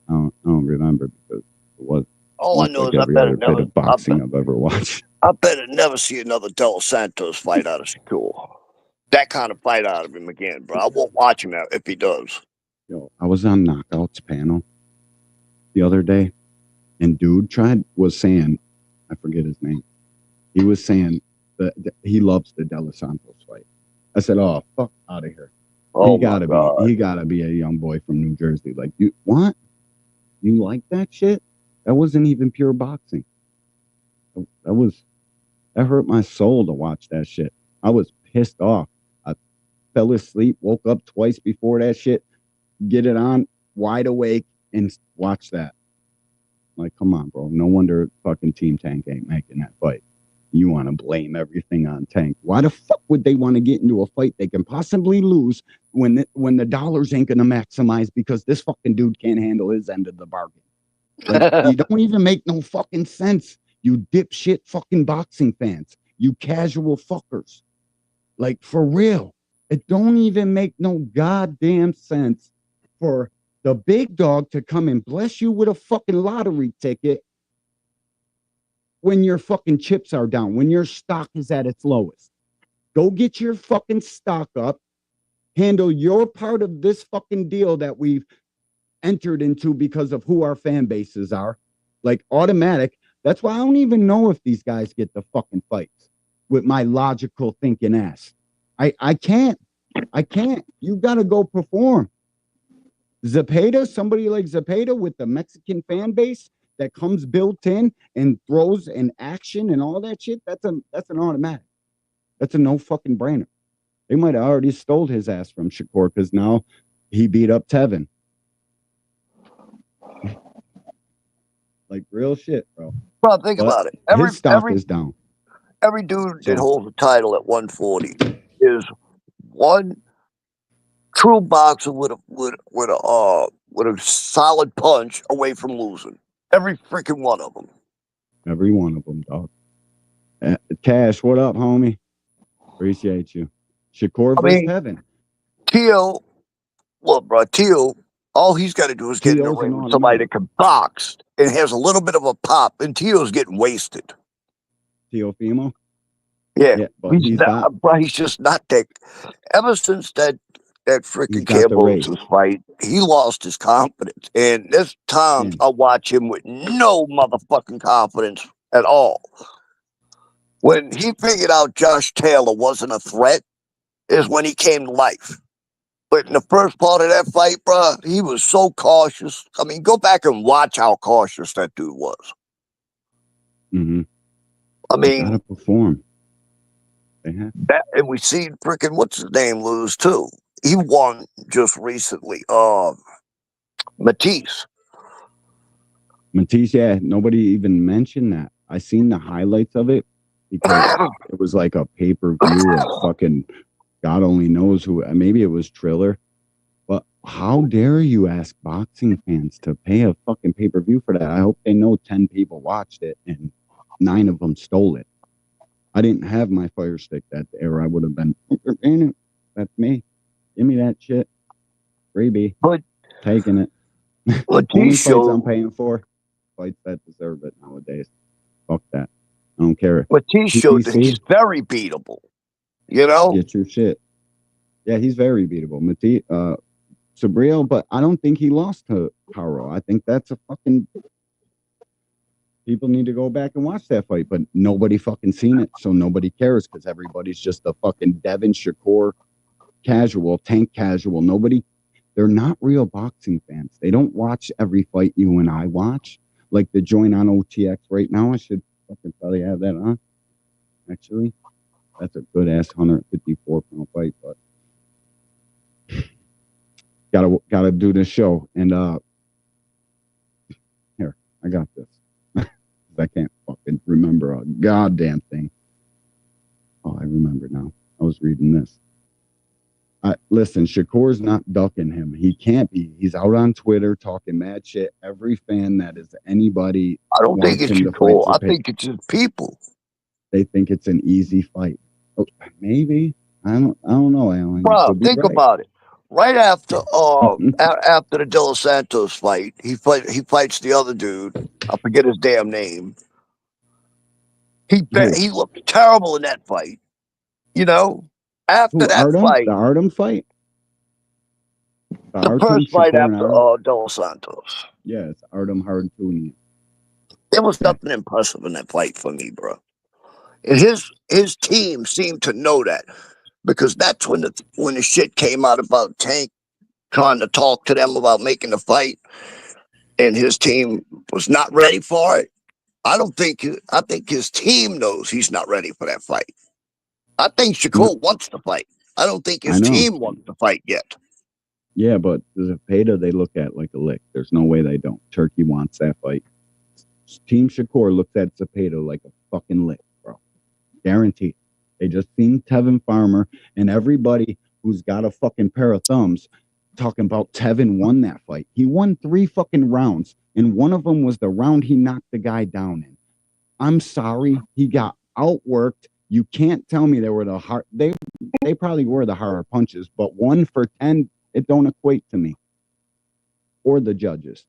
I: I don't remember because it was.
J: All I know
I: like
J: is
I: every other bit of boxing I've ever watched.
J: I better never see another Del Santos fight out of Shakur. That kind of fight out of him again, bro. I won't watch him if he does.
I: I was on Knockouts panel the other day, And dude was saying, I forget his name. He was saying that he loves the De Los Santos fight. I said, "Oh, fuck out of here."
J: Oh,
I: he gotta be a young boy from New Jersey. Like, you what? You like that shit? That wasn't even pure boxing. That hurt my soul to watch that shit. I was pissed off. I fell asleep, woke up twice before that shit, get it on, wide awake, and watch that. Like, come on, bro. No wonder fucking Team Tank ain't making that fight. You want to blame everything on Tank. Why the fuck would they want to get into a fight they can possibly lose when the dollars ain't going to maximize because this fucking dude can't handle his end of the bargain? Like, you don't even make no fucking sense. You dipshit fucking boxing fans. You casual fuckers. Like, for real. It don't even make no goddamn sense for the big dog to come and bless you with a fucking lottery ticket when your fucking chips are down, when your stock is at its lowest. Go get your fucking stock up, handle your part of this fucking deal that we've entered into because of who our fan bases are. Like, automatic. That's why I don't even know if these guys get the fucking fights with my logical thinking ass. I can't. You got to go perform. Zapata, somebody like Zapata with the Mexican fan base that comes built in and throws an action and all that shit, that's an automatic. That's a no fucking brainer. They might have already stole his ass from Shakur because now he beat up Tevin. Like, real shit, bro.
J: Bro, think about it.
I: His stock is down.
J: Every dude that holds a title at 140 is one true boxer with a solid punch away from losing. Every freaking one of them.
I: Every one of them, dog. Cash, what up, homie? Appreciate you. Shakur versus Tevin.
J: Teal, look, bro, Teal, all he's got to do is get in the ring with somebody that can box and has a little bit of a pop, and Teal's getting wasted.
I: Teofimo?
J: Yeah, but he's just not that. Ever since that freaking Cambosis fight, he lost his confidence. And there's times I watch him with no motherfucking confidence at all. When he figured out Josh Taylor wasn't a threat, is when he came to life. But in the first part of that fight, bro, he was so cautious. I mean, go back and watch how cautious that dude was.
I: Mm-hmm.
J: I mean,
I: gotta perform.
J: That, and we seen freaking what's his name lose too. He won just recently. Matisse,
I: yeah. Nobody even mentioned that. I seen the highlights of it because it was like a pay-per-view of fucking God only knows who. Maybe it was Triller. But how dare you ask boxing fans to pay a fucking pay-per-view for that? I hope they know 10 people watched it and 9 of them stole it. I didn't have my Fire Stick that era. I would have been, that's me. Give me that shit. Freebie.
J: But
I: taking it. Only fights I'm paying for. Fights that deserve it nowadays. Fuck that. I don't care.
J: But he showed that he's very beatable. You know?
I: Get your shit. Yeah, he's very beatable. Sabriel, but I don't think he lost to Caro. I think that's a fucking... People need to go back and watch that fight, but nobody fucking seen it, so nobody cares because everybody's just a fucking Devin Shakur casual, Tank casual. They're not real boxing fans. They don't watch every fight you and I watch. Like the joint on OTX right now, I should fucking probably have that on. Actually, that's a good ass 154-pound fight, but gotta do this show. And here, I got this. I can't fucking remember a goddamn thing. Oh, I remember now. I was reading this. Listen, Shakur's not ducking him. He can't be. He's out on Twitter talking mad shit. Every fan that is anybody.
J: I don't think it's Shakur. I think it's his people.
I: They think it's an easy fight. Oh, maybe. I don't know, Alan.
J: Bro, think about it. Right after after the De Los Santos fight, he fights the other dude. I forget his damn name. He looked terrible in that fight. You know, after that fight,
I: the Artem fight,
J: the first fight after De Los Santos.
I: Yeah, it's Artem Hartounian.
J: There was nothing impressive in that fight for me, bro. And his team seemed to know that, because that's when the shit came out about Tank trying to talk to them about making the fight, and his team was not ready for it. I think his team knows he's not ready for that fight. I think Shakur wants to fight. I don't think his team wants to fight yet.
I: Yeah, but Zepeda they look at like a lick. There's no way they don't. Turkey wants that fight. Team Shakur looks at Zepeda like a fucking lick, bro. Guaranteed. They just seen Tevin Farmer and everybody who's got a fucking pair of thumbs talking about Tevin won that fight. He won 3 fucking rounds, and one of them was the round he knocked the guy down in. I'm sorry, he got outworked. You can't tell me they were the hard. They probably were the harder punches, but 1 for 10, it don't equate to me or the judges.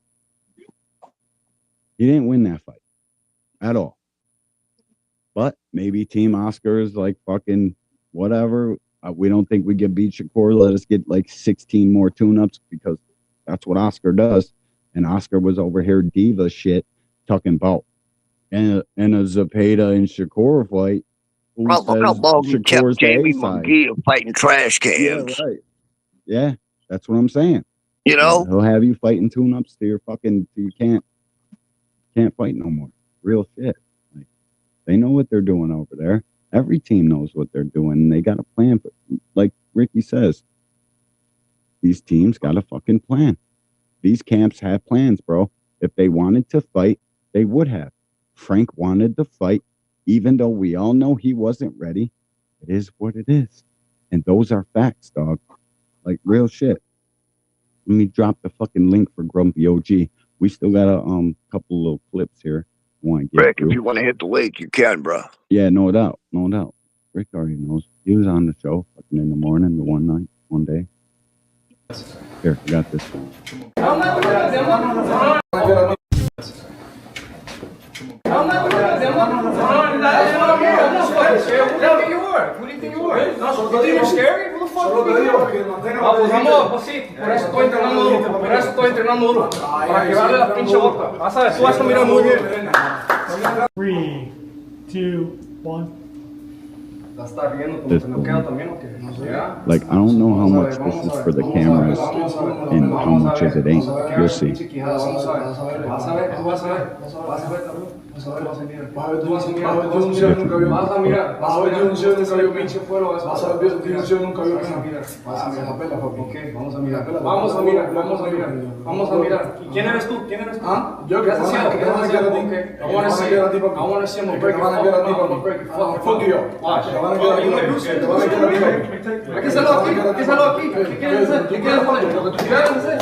I: He didn't win that fight at all. But maybe Team Oscar is like fucking whatever. We don't think we can beat Shakur. Let us get like 16 more tune-ups, because that's what Oscar does. And Oscar was over here diva shit talking about and a Zepeda and Shakur fight.
J: How long you kept Jamie McGee fighting trash cans?
I: Yeah, right. Yeah, that's what I'm saying.
J: You know,
I: he'll have you fighting tune-ups to your fucking. You can't fight no more. Real shit. Like, they know what they're doing over there. Every team knows what they're doing, and they got a plan. But like Ricky says, these teams got a fucking plan. These camps have plans, bro. If they wanted to fight, they would have. Frank wanted to fight, even though we all know he wasn't ready. It is what it is. And those are facts, dog. Like, real shit. Let me drop the fucking link for Grumpy OG. We still got a couple little clips here.
J: Rick, if you want to hit the link, you can, bro.
I: Yeah, no doubt. No doubt. Rick already knows. He was on the show fucking in the morning, the one night, one day. Here, I got this.
D: Who do you think you are? You think you're scary? Who the fuck do you think you are? Vamos, sí, por eso estoy entrenando duro. Por eso estoy entrenando duro. Para quebrarle la pinche boca. Vas a ver, tú vas a mirar muy bien.
M: 3, 2, 1.
I: Like, I don't know how much this is for the cameras and how much of it ain't. You'll see.
D: Vamos a mirar. ¿Quién eres tú?
L: Yo que te van a quedar a ti. I want to see him break it. Fuck you up. Te van a quedar a ti.
D: Hay que hacerlo aquí. ¿Qué quieres hacer? ¿Qué quieres hacer? Lo que tú quieras hacer.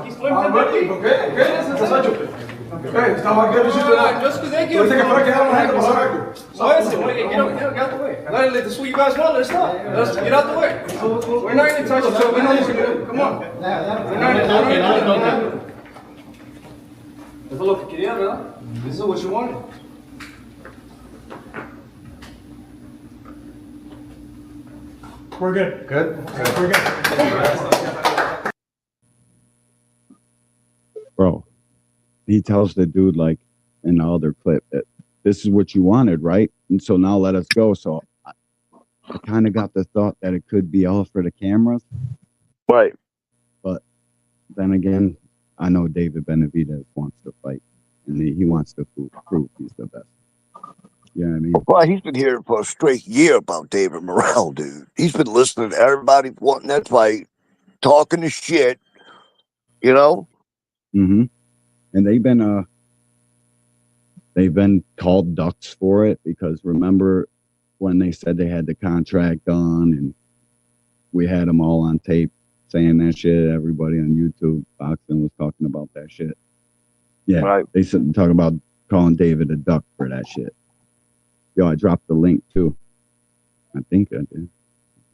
D: Aquí estoy enfrente de ti. ¿Qué quieres hacer?
L: Estaba aquí,
D: Yo
L: que fuera a quedar una gente pasar algo.
D: Get out the way. That's what you guys want. Let's stop. Let's get out the way. We're not even touching each other. We're not even. Come on. We're not even. Eso es lo que querías, ¿verdad? This is what you wanted.
M: We're good.
L: Good?
M: We're good.
I: Bro, he tells the dude, like, in the other clip, that this is what you wanted, right? And so now let us go. So I kind of got the thought that it could be all for the cameras.
J: Right.
I: But then again, I know David Benavidez wants to fight, and he wants to prove he's the best. Yeah, I mean,
J: well, he's been hearing for a straight year about David Morrell, dude. He's been listening to everybody wanting that fight, talking the shit, you know.
I: And they've been called ducks for it, because remember when they said they had the contract done, and we had them all on tape saying that shit. Everybody on YouTube, Boxing was talking about that shit. Yeah, right. They said talking about calling David a duck for that shit. Yo, I dropped the link too. I think I did.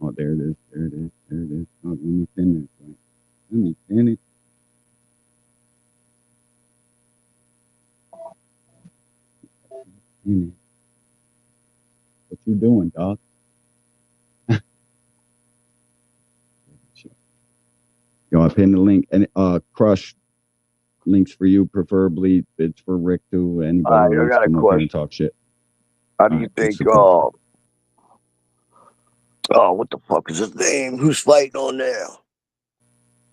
I: Oh, there it is. There it is. There it is. Oh, let me pin it. Right. Let me pin it. What you doing, dog? Yo, I pinned the link, and Crush, links for you, preferably. It's for Rick too. Anybody who
J: I
I: wants
J: got
I: to
J: a
I: come up here
J: question.
I: and talk shit.
J: How do you think, what the fuck is his name? Who's fighting on there?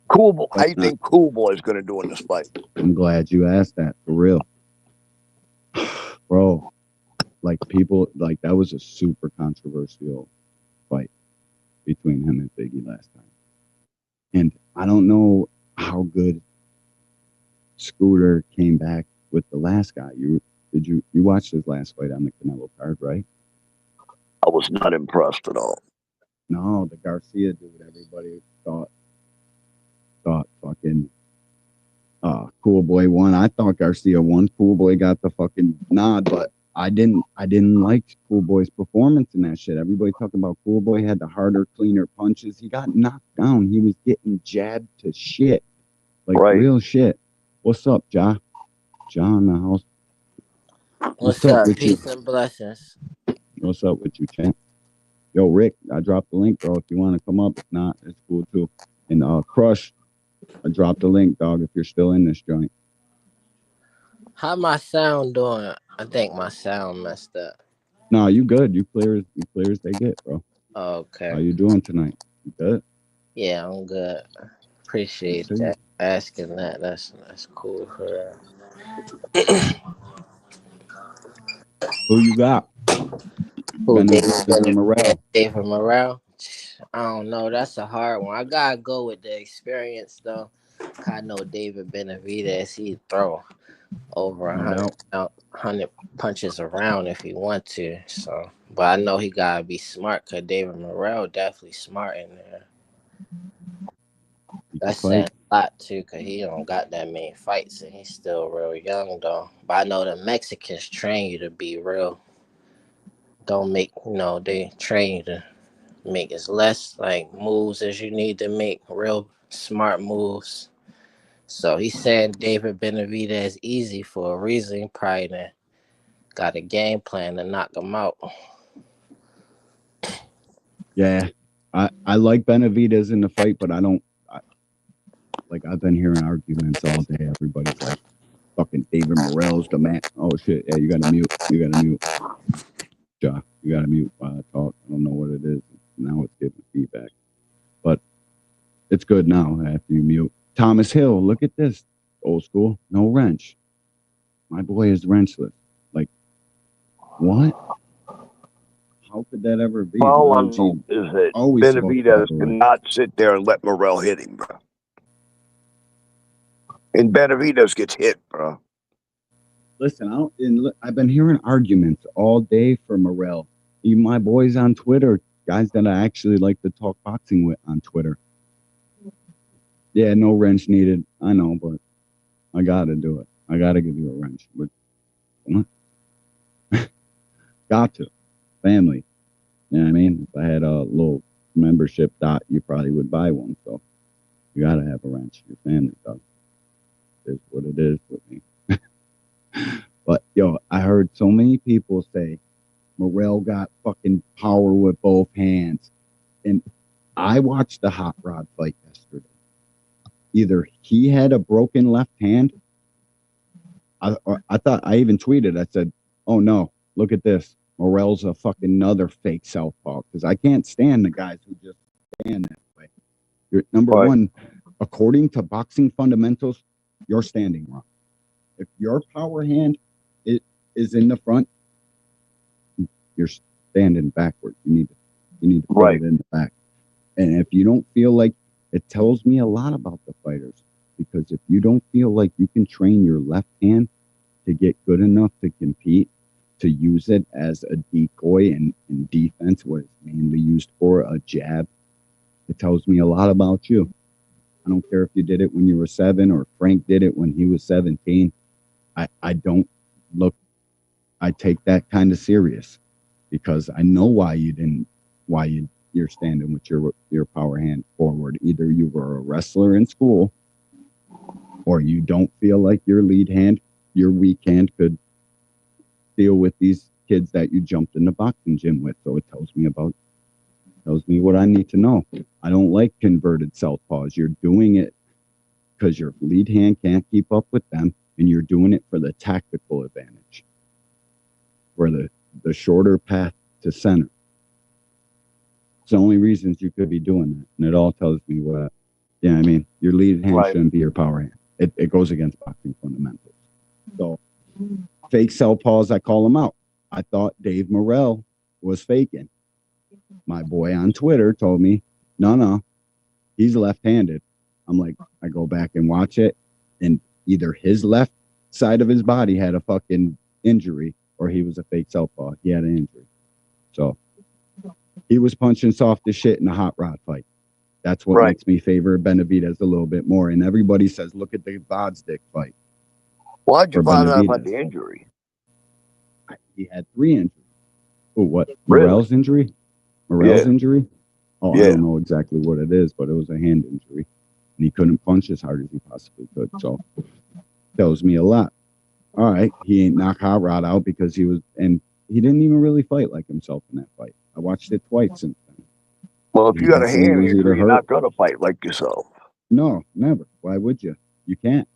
J: Cool Boy. How you think Cool Boy is going to do in this fight?
I: I'm glad you asked that, for real. Bro, like people, like that was a super controversial fight between him and Biggie last time. And I don't know how good Scooter came back with the last guy. You watched his last fight on the Canelo card, right?
J: I was not impressed at all.
I: No, the Garcia dude, everybody thought fucking Cool Boy won. I thought Garcia won. Cool Boy got the fucking nod, but I didn't like Cool Boy's performance in that shit. Everybody talking about Cool Boy had the harder, cleaner punches. He got knocked down. He was getting jabbed to shit. Like real shit. What's up, Ja? Ja in the house.
N: What's up? Peace and blessings.
I: What's up with you, champ? Yo, Rick, I dropped the link, bro. If you want to come up, if not, it's cool too. And Crush, I dropped the link, dog, if you're still in this joint.
N: How my sound doing? I think my sound messed up.
I: No, you good. You clear as they get, bro.
N: Okay.
I: How you doing tonight? You good?
N: Yeah, I'm good. Appreciate that. Asking that. That's cool for that.
I: Who you got?
N: David Morrell. I don't know. That's a hard one. I gotta go with the experience though. I know David Benavidez. He throw over 100 punches around if he want to. So, but I know he gotta be smart because David Morrell definitely smart in there. That's saying a lot too, cause he don't got that many fights and he's still real young though. But I know the Mexicans train you to be real. Don't make they train you to make as less like moves as you need to make, real smart moves. So he's saying David Benavidez easy for a reason. He probably got a game plan to knock him out.
I: Yeah, I like Benavidez in the fight, but I've been hearing arguments all day. Everybody's like, fucking David Morrell's the man. Oh shit, yeah, you gotta mute. Ja, you gotta mute while I talk. I don't know what it is. Now it's giving feedback. But it's good now after you mute. Thomas Hill, look at this. Old school, no wrench. My boy is wrenchless. Like, what? How could that ever be?
J: All I know is that Benavidez cannot sit there and let Morrell hit him, bro. And Benavidez gets hit, bro.
I: Listen, I've been hearing arguments all day for Morrell. Even my boys on Twitter, guys that I actually like to talk boxing with on Twitter. Yeah, no wrench needed. I know, but I got to do it. I got to give you a wrench. But got to. Family. You know what I mean? If I had a little membership dot, you probably would buy one. So you got to have a wrench. Your family, dog. Is what it is with me. But, yo, I heard so many people say Morrell got fucking power with both hands. And I watched the Hot Rod fight yesterday. Either he had a broken left hand. I thought, I even tweeted, I said, oh no, look at this. Morrell's a fucking another fake southpaw. Because I can't stand the guys who just stand that way. You're, number one, according to boxing fundamentals, you're standing wrong. If your power hand is in the front, you're standing backward. You need to put it in the back. And if you don't feel like, it tells me a lot about the fighters, because if you don't feel like you can train your left hand to get good enough to compete, to use it as a decoy and in defense, what it's mainly used for, a jab, it tells me a lot about you. I don't care if you did it when you were 7 or Frank did it when he was 17. I don't look, I take that kind of serious, because I know why you're standing with your power hand forward. Either you were a wrestler in school, or you don't feel like your lead hand, your weak hand could deal with these kids that you jumped in the boxing gym with. So it tells me what I need to know. I don't like converted southpaws. You're doing it because your lead hand can't keep up with them, and you're doing it for the tactical advantage, for the shorter path to center. It's the only reasons you could be doing that. And it all tells me what, I mean, your lead hand shouldn't be your power hand. It goes against boxing fundamentals. So, fake southpaws, I call them out. I thought Dave Morrell was faking. My boy on Twitter told me, no, he's left-handed. I'm like, I go back and watch it, and either his left side of his body had a fucking injury, or he was a fake southpaw. He had an injury. So he was punching soft as shit in a hot rod fight. That's what makes me favor Benavidez a little bit more. And everybody says, look at the Bodsdick fight.
J: Why'd you find out about the injury?
I: He had 3 injuries. Oh, what? Really? Morrell's injury? Morrell's injury? Oh, I don't know exactly what it is, but it was a hand injury. And he couldn't punch as hard as he possibly could. So tells me a lot. All right, he ain't knock Hot Rod out because he was, and he didn't even really fight like himself in that fight. I watched it twice since then.
J: Well, if you got a hand injury, you're not going to fight like yourself.
I: No, never. Why would you? You can't.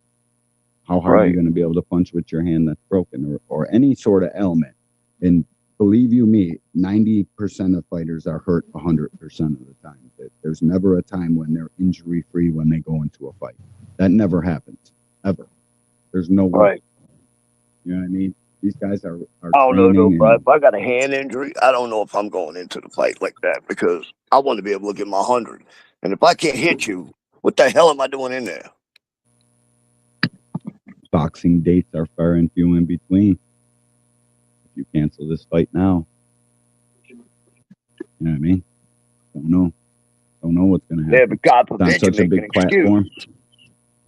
I: How hard are you going to be able to punch with your hand that's broken, or any sort of ailment? And believe you me, 90% of fighters are hurt 100% of the time. There's never a time when they're injury-free when they go into a fight. That never happens, ever. There's no way.
J: Right.
I: You know what I mean? These guys are
J: oh, no, bro. If I got a hand injury, I don't know if I'm going into the fight like that, because I want to be able to get my 100. And if I can't hit you, what the hell am I doing in there?
I: Boxing dates are far and few in between. If you cancel this fight now, you know what I mean? Don't know what's going to happen.
J: Yeah, but God forbid
I: it's on such a big platform.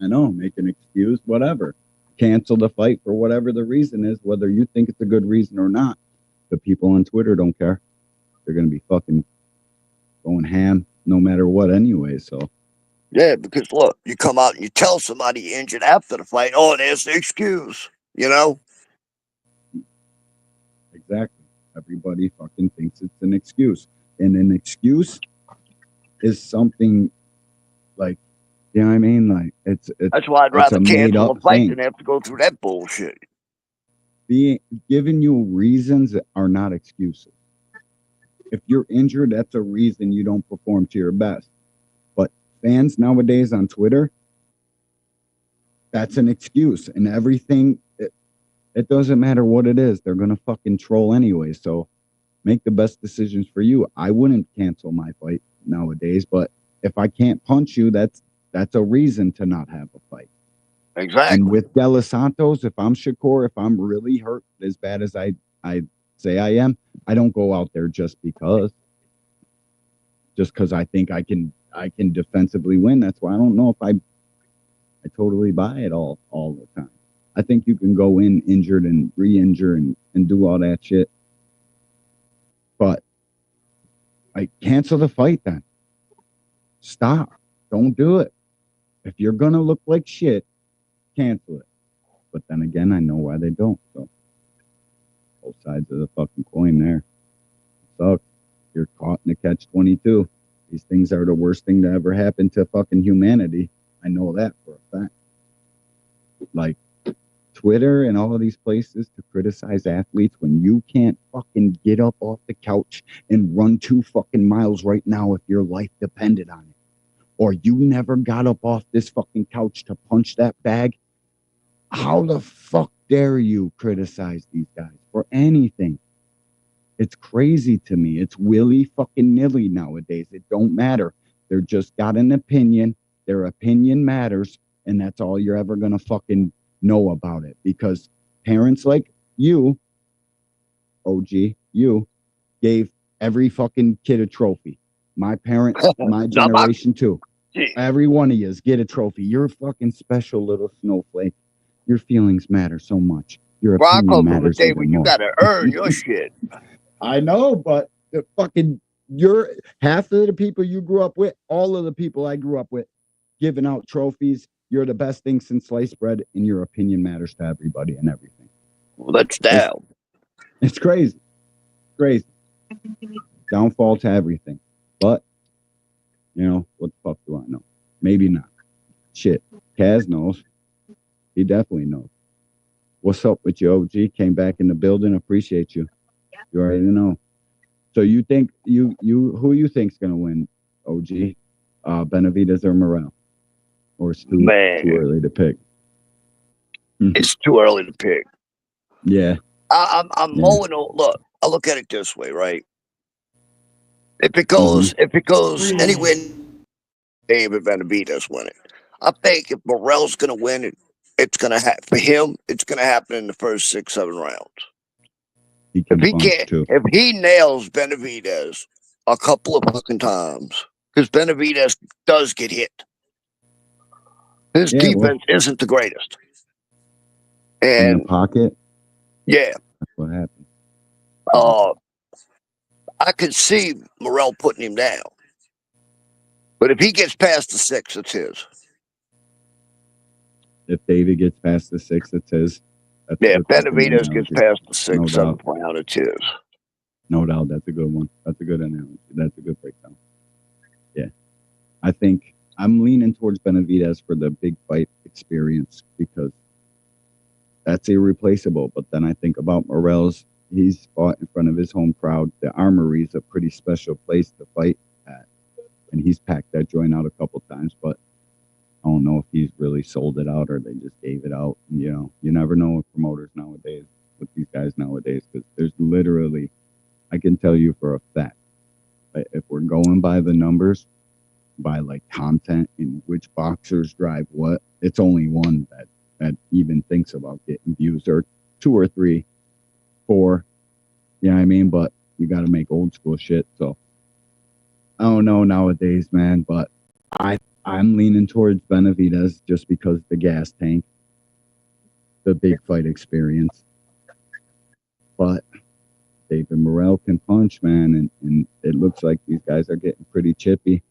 I: I know, make an excuse, whatever. Cancel the fight for whatever the reason is, whether you think it's a good reason or not. The people on Twitter don't care. They're going to be fucking going ham no matter what anyway, so.
J: Yeah, because look, you come out and you tell somebody you're injured after the fight, oh, there's the excuse, you know?
I: Exactly. Everybody fucking thinks it's an excuse. And an excuse is something like, you know what I mean? Like, it's
J: that's why I'd rather cancel a fight than have to go through that bullshit.
I: Giving you reasons are not excuses. If you're injured, that's a reason you don't perform to your best. But fans nowadays on Twitter, that's an excuse. And everything, it doesn't matter what it is. They're going to fucking troll anyway. So make the best decisions for you. I wouldn't cancel my fight nowadays, but if I can't punch you, that's a reason to not have a fight.
J: Exactly.
I: And with De Los Santos, if I'm Shakur, if I'm really hurt as bad as I say I am, I don't go out there just because I think I can defensively win. That's why I don't know if I totally buy it all the time. I think you can go in injured and re-injure and do all that shit. But cancel the fight then. Stop. Don't do it. If you're going to look like shit, cancel it. But then again, I know why they don't. So both sides of the fucking coin there. It sucks. You're caught in a catch-22. These things are the worst thing to ever happen to fucking humanity. I know that for a fact. Like Twitter and all of these places to criticize athletes when you can't fucking get up off the couch and run 2 fucking miles right now if your life depended on it. Or you never got up off this fucking couch to punch that bag. How the fuck dare you criticize these guys for anything? It's crazy to me. It's willy fucking nilly nowadays. It don't matter. They're just got an opinion. Their opinion matters. And that's all you're ever going to fucking know about it. Because parents like you, OG, you, gave every fucking kid a trophy. My parents, my generation too. Every one of you get a trophy. You're a fucking special little snowflake. Your feelings matter so much. Your opinion matters even more.
J: You gotta earn your shit.
I: I know, but the fucking you're half of the people you grew up with, all of the people I grew up with, giving out trophies. You're the best thing since sliced bread, and your opinion matters to everybody and everything.
J: Well, that's down.
I: It's crazy. Crazy. Downfall to everything. But, you know, what the fuck do I know? Maybe not. Shit. Kaz knows. He definitely knows. What's up with you, OG? Came back in the building. Appreciate you. You already know. So you think who you think's gonna win, OG? Benavidez or Morel? Or it's too early to pick?
J: It's too early to pick.
I: Yeah.
J: I'm mowing on. Look, I look at it this way, right? If it goes anywhere, David Benavidez winning. I think if Morel's gonna win it, it's gonna happen for him. It's gonna happen in the first 6-7 rounds. If he nails Benavidez a couple of fucking times, because Benavidez does get hit. His defense isn't the greatest. And
I: in the pocket?
J: Yeah.
I: That's what happened.
J: I could see Morel putting him down. But if he gets past the 6, it's his.
I: If David gets past the 6, it's his.
J: If Benavidez gets past the 6, 7 round, it's his.
I: No doubt. That's a good one. That's a good analogy. That's a good breakdown. Yeah. I think I'm leaning towards Benavidez for the big fight experience because that's irreplaceable. But then I think about Morel's. He's fought in front of his home crowd. The Armory is a pretty special place to fight at. And he's packed that joint out a couple times, but I don't know if he's really sold it out or they just gave it out. You know, you never know with promoters nowadays, with these guys nowadays, because there's literally, I can tell you for a fact, if we're going by the numbers, by like content and which boxers drive what, it's only one that even thinks about getting views, or 2 or 3, 4. You know what I mean? But you got to make old school shit. So I don't know nowadays, man, but I'm leaning towards Benavidez just because the gas tank, the big fight experience. But David Morel can punch, man, and it looks like these guys are getting pretty chippy.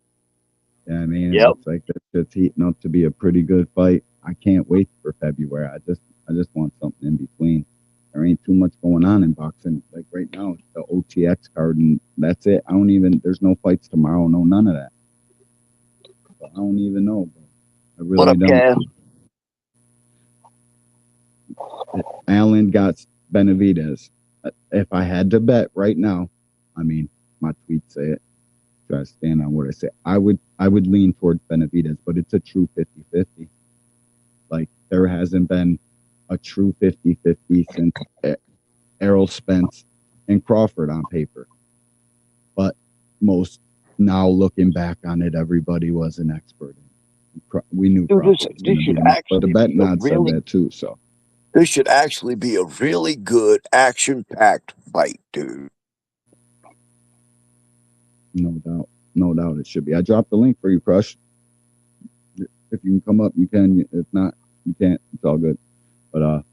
I: Yeah, I mean, it looks like that's heating up to be a pretty good fight. I can't wait for February. I just want something in between. There ain't too much going on in boxing. Like right now, it's the OTX card, and that's it. There's no fights tomorrow, no none of that. So I don't even know, bro. I really don't. Allen got Benavidez. If I had to bet right now, I mean, my tweets say it. So I stand on what I say. I would lean towards Benavidez, but it's a true 50-50. Like, there hasn't been a true 50-50 since Errol Spence and Crawford on paper. But now looking back on it, everybody was an expert. We knew Crawford was going to be, but the betting odds said that too. So
J: this should actually be a really good action-packed fight, dude.
I: No doubt it should be. I dropped the link for you, Crush. If you can come up, you can. If not, you can't. It's all good. But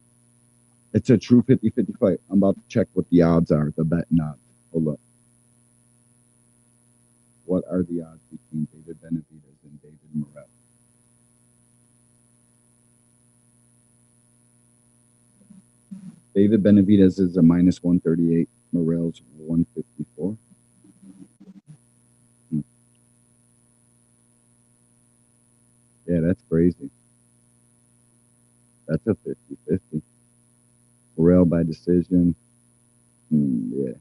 I: it's a true 50-50 fight. I'm about to check what the odds are, the betting odds. Hold up. What are the odds between David Benavidez and David Morel? David Benavidez is a -138. Morel's 154. Yeah, that's crazy. That's a 50-50. Morel by decision. Yeah.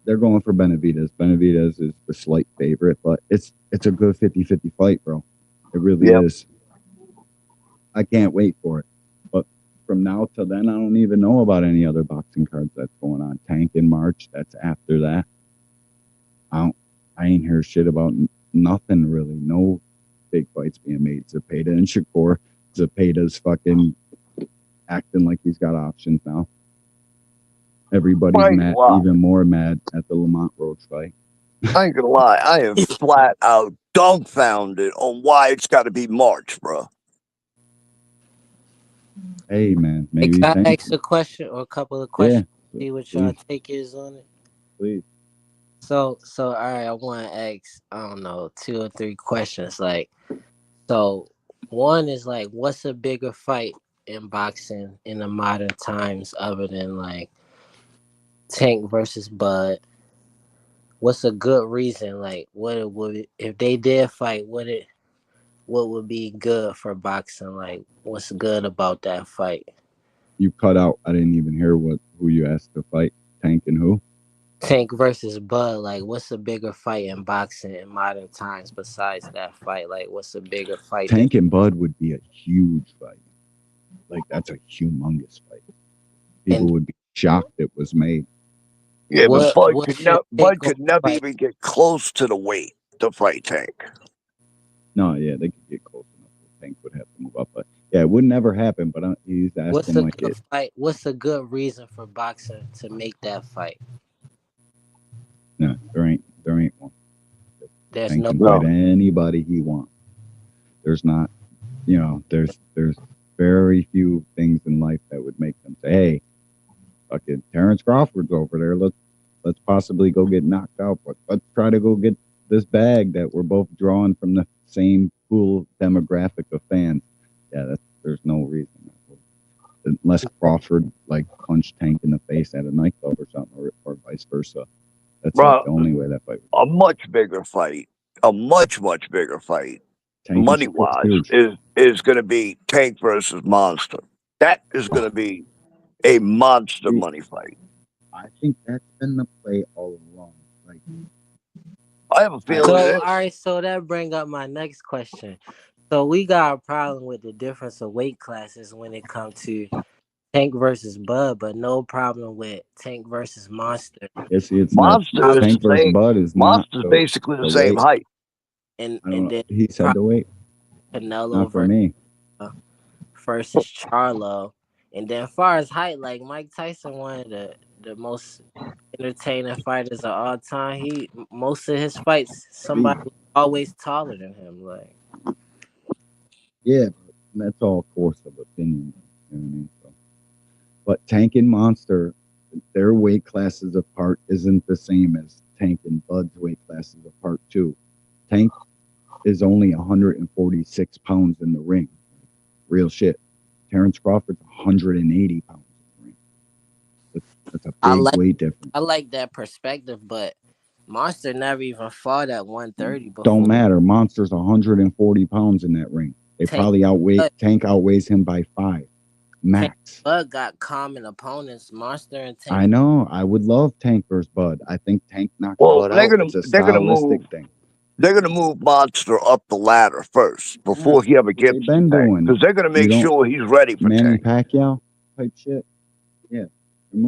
I: They're going for Benavidez. Benavidez is the slight favorite, but it's a good 50-50 fight, bro. It really is. I can't wait for it. But from now till then, I don't even know about any other boxing cards that's going on. Tank in March, that's after that. I ain't hear shit about nothing really. No big fights being made. Zepeda and Shakur. Zepeda's fucking acting like he's got options now. Everybody's mad, even more mad at the Lamont Roach fight.
J: I ain't gonna lie, I am flat out dumbfounded on why it's got to be March, bro.
I: Hey, man, maybe.
N: Can I ask a question or a couple of questions?
I: Yeah,
N: see what y'all take is on it.
I: Please.
N: So all right, I want to ask, I don't know, 2 or 3 questions. Like, so one is like, what's a bigger fight in boxing in the modern times other than like Tank versus Bud? What's a good reason? Like, what would if they did fight? what would be good for boxing? Like, what's good about that fight?
I: You cut out. I didn't even hear who you asked to fight. Tank and who?
N: Tank versus Bud. Like, what's a bigger fight in boxing in modern times besides that fight? Like, what's a bigger fight?
I: Tank and Bud would be a huge fight. Like, that's a humongous fight. People would be shocked it was made.
J: Yeah, but Bud
N: what
J: could never even get close to the weight to fight Tank.
I: No, yeah, they could get close enough. Tank would have to move up, but yeah, it would never happen. But he's asking
N: what's a
I: like
N: good
I: it.
N: fight? What's a good reason for boxing to make that fight?
I: No, there ain't one.
N: There's
I: Tank
N: no
I: can fight anybody he wants. There's not, there's very few things in life that would make them say, "Hey, fucking Terrence Crawford's over there. Let's possibly go get knocked out, but let's try to go get this bag that we're both drawing from the same pool demographic of fans." Yeah, there's no reason. Unless Crawford like punched Tank in the face at a nightclub or something, or vice versa. That's like the only way that fight would
J: a much bigger fight, money wise, is going to be Tank versus Monster. That is going to be a monster money fight.
I: I think that's been the play all along. Like,
J: I have a feeling.
N: So, all right, so that brings up my next question. So we got a problem with the difference of weight classes when it comes to Tank versus Bud, but no problem with Tank versus Monster.
I: It's
J: Monster
I: not, Tank versus Bud is
J: Monster's
I: not
J: basically the same height.
N: And
I: then he said the weight.
N: Canelo
I: Not for me.
N: Versus Charlo. And then as far as height, like Mike Tyson, one of the most entertaining fighters of all time. Most of his fights, somebody was always taller than him. Like,
I: yeah, that's all course of opinion. You know what I mean? So, but Tank and Monster, their weight classes apart isn't the same as Tank and Bud's weight classes apart too. Tank is only 146 pounds in the ring. Real shit. Terrence Crawford's 180 pounds in the ring. That's a big weight difference.
N: I like that perspective, but Monster never even fought at 130 before.
I: Don't matter. Monster's 140 pounds in that ring. They probably Tank outweighs him by 5 max.
N: Bud got common opponents, Monster and Tank.
I: I know. I would love Tank versus Bud. I think Tank knocked Bud out. It's a stylistic thing.
J: They're gonna move Monster up the ladder first before he ever gets to Tank, because they're gonna make sure he's ready for
I: Manny
J: Tank.
I: Pacquiao type shit. Yeah, they're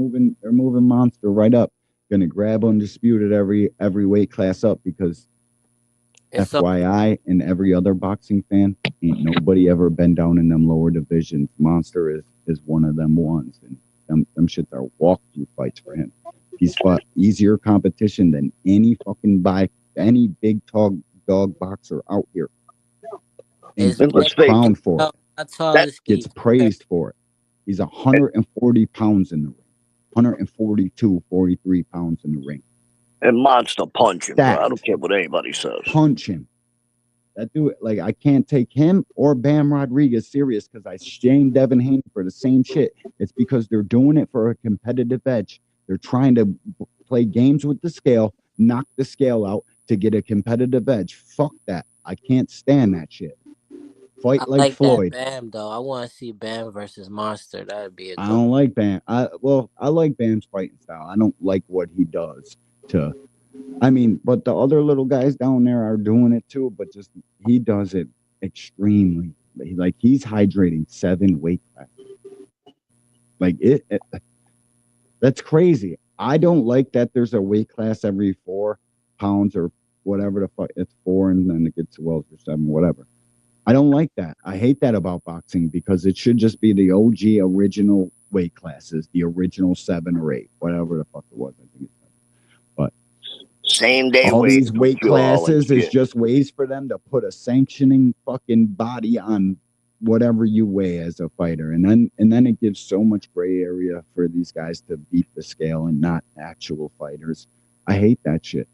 I: moving Monster right up. Gonna grab Undisputed every weight class up, because FYI, and every other boxing fan, ain't nobody ever been down in them lower divisions. Monster is one of them ones, and them shits are walkthrough fights for him. He's fought easier competition than any big dog boxer out here. And gets crowned for it. Gets praised for it. He's 140 pounds in the ring. 142, 43 pounds in the ring.
J: And Monster punch him, bro. I don't care what anybody says.
I: Punch him. That dude, like, I can't take him or Bam Rodriguez serious, because I shame Devin Haney for the same shit. It's because they're doing it for a competitive edge. They're trying to play games with the scale, knock the scale out to get a competitive edge. Fuck that. I can't stand that shit. Fight like Floyd.
N: That Bam, though. I want to see Bam versus Monster. That'd be a good.
I: I don't like Bam. I like Bam's fighting style. I don't like what he does but the other little guys down there are doing it too, but just he does it extremely. Like, he's hydrating 7 weight classes. Like, that's crazy. I don't like that there's a weight class every 4 pounds or whatever the fuck. It's 4 and then it gets to welter 7, whatever. I don't like that. I hate that about boxing, because it should just be the OG original weight classes, the original 7 or 8, whatever the fuck it was. I think it's 7. But
J: same day
I: all these weight classes is just ways for them to put a sanctioning fucking body on whatever you weigh as a fighter, and then it gives so much gray area for these guys to beat the scale and not actual fighters. I hate that shit.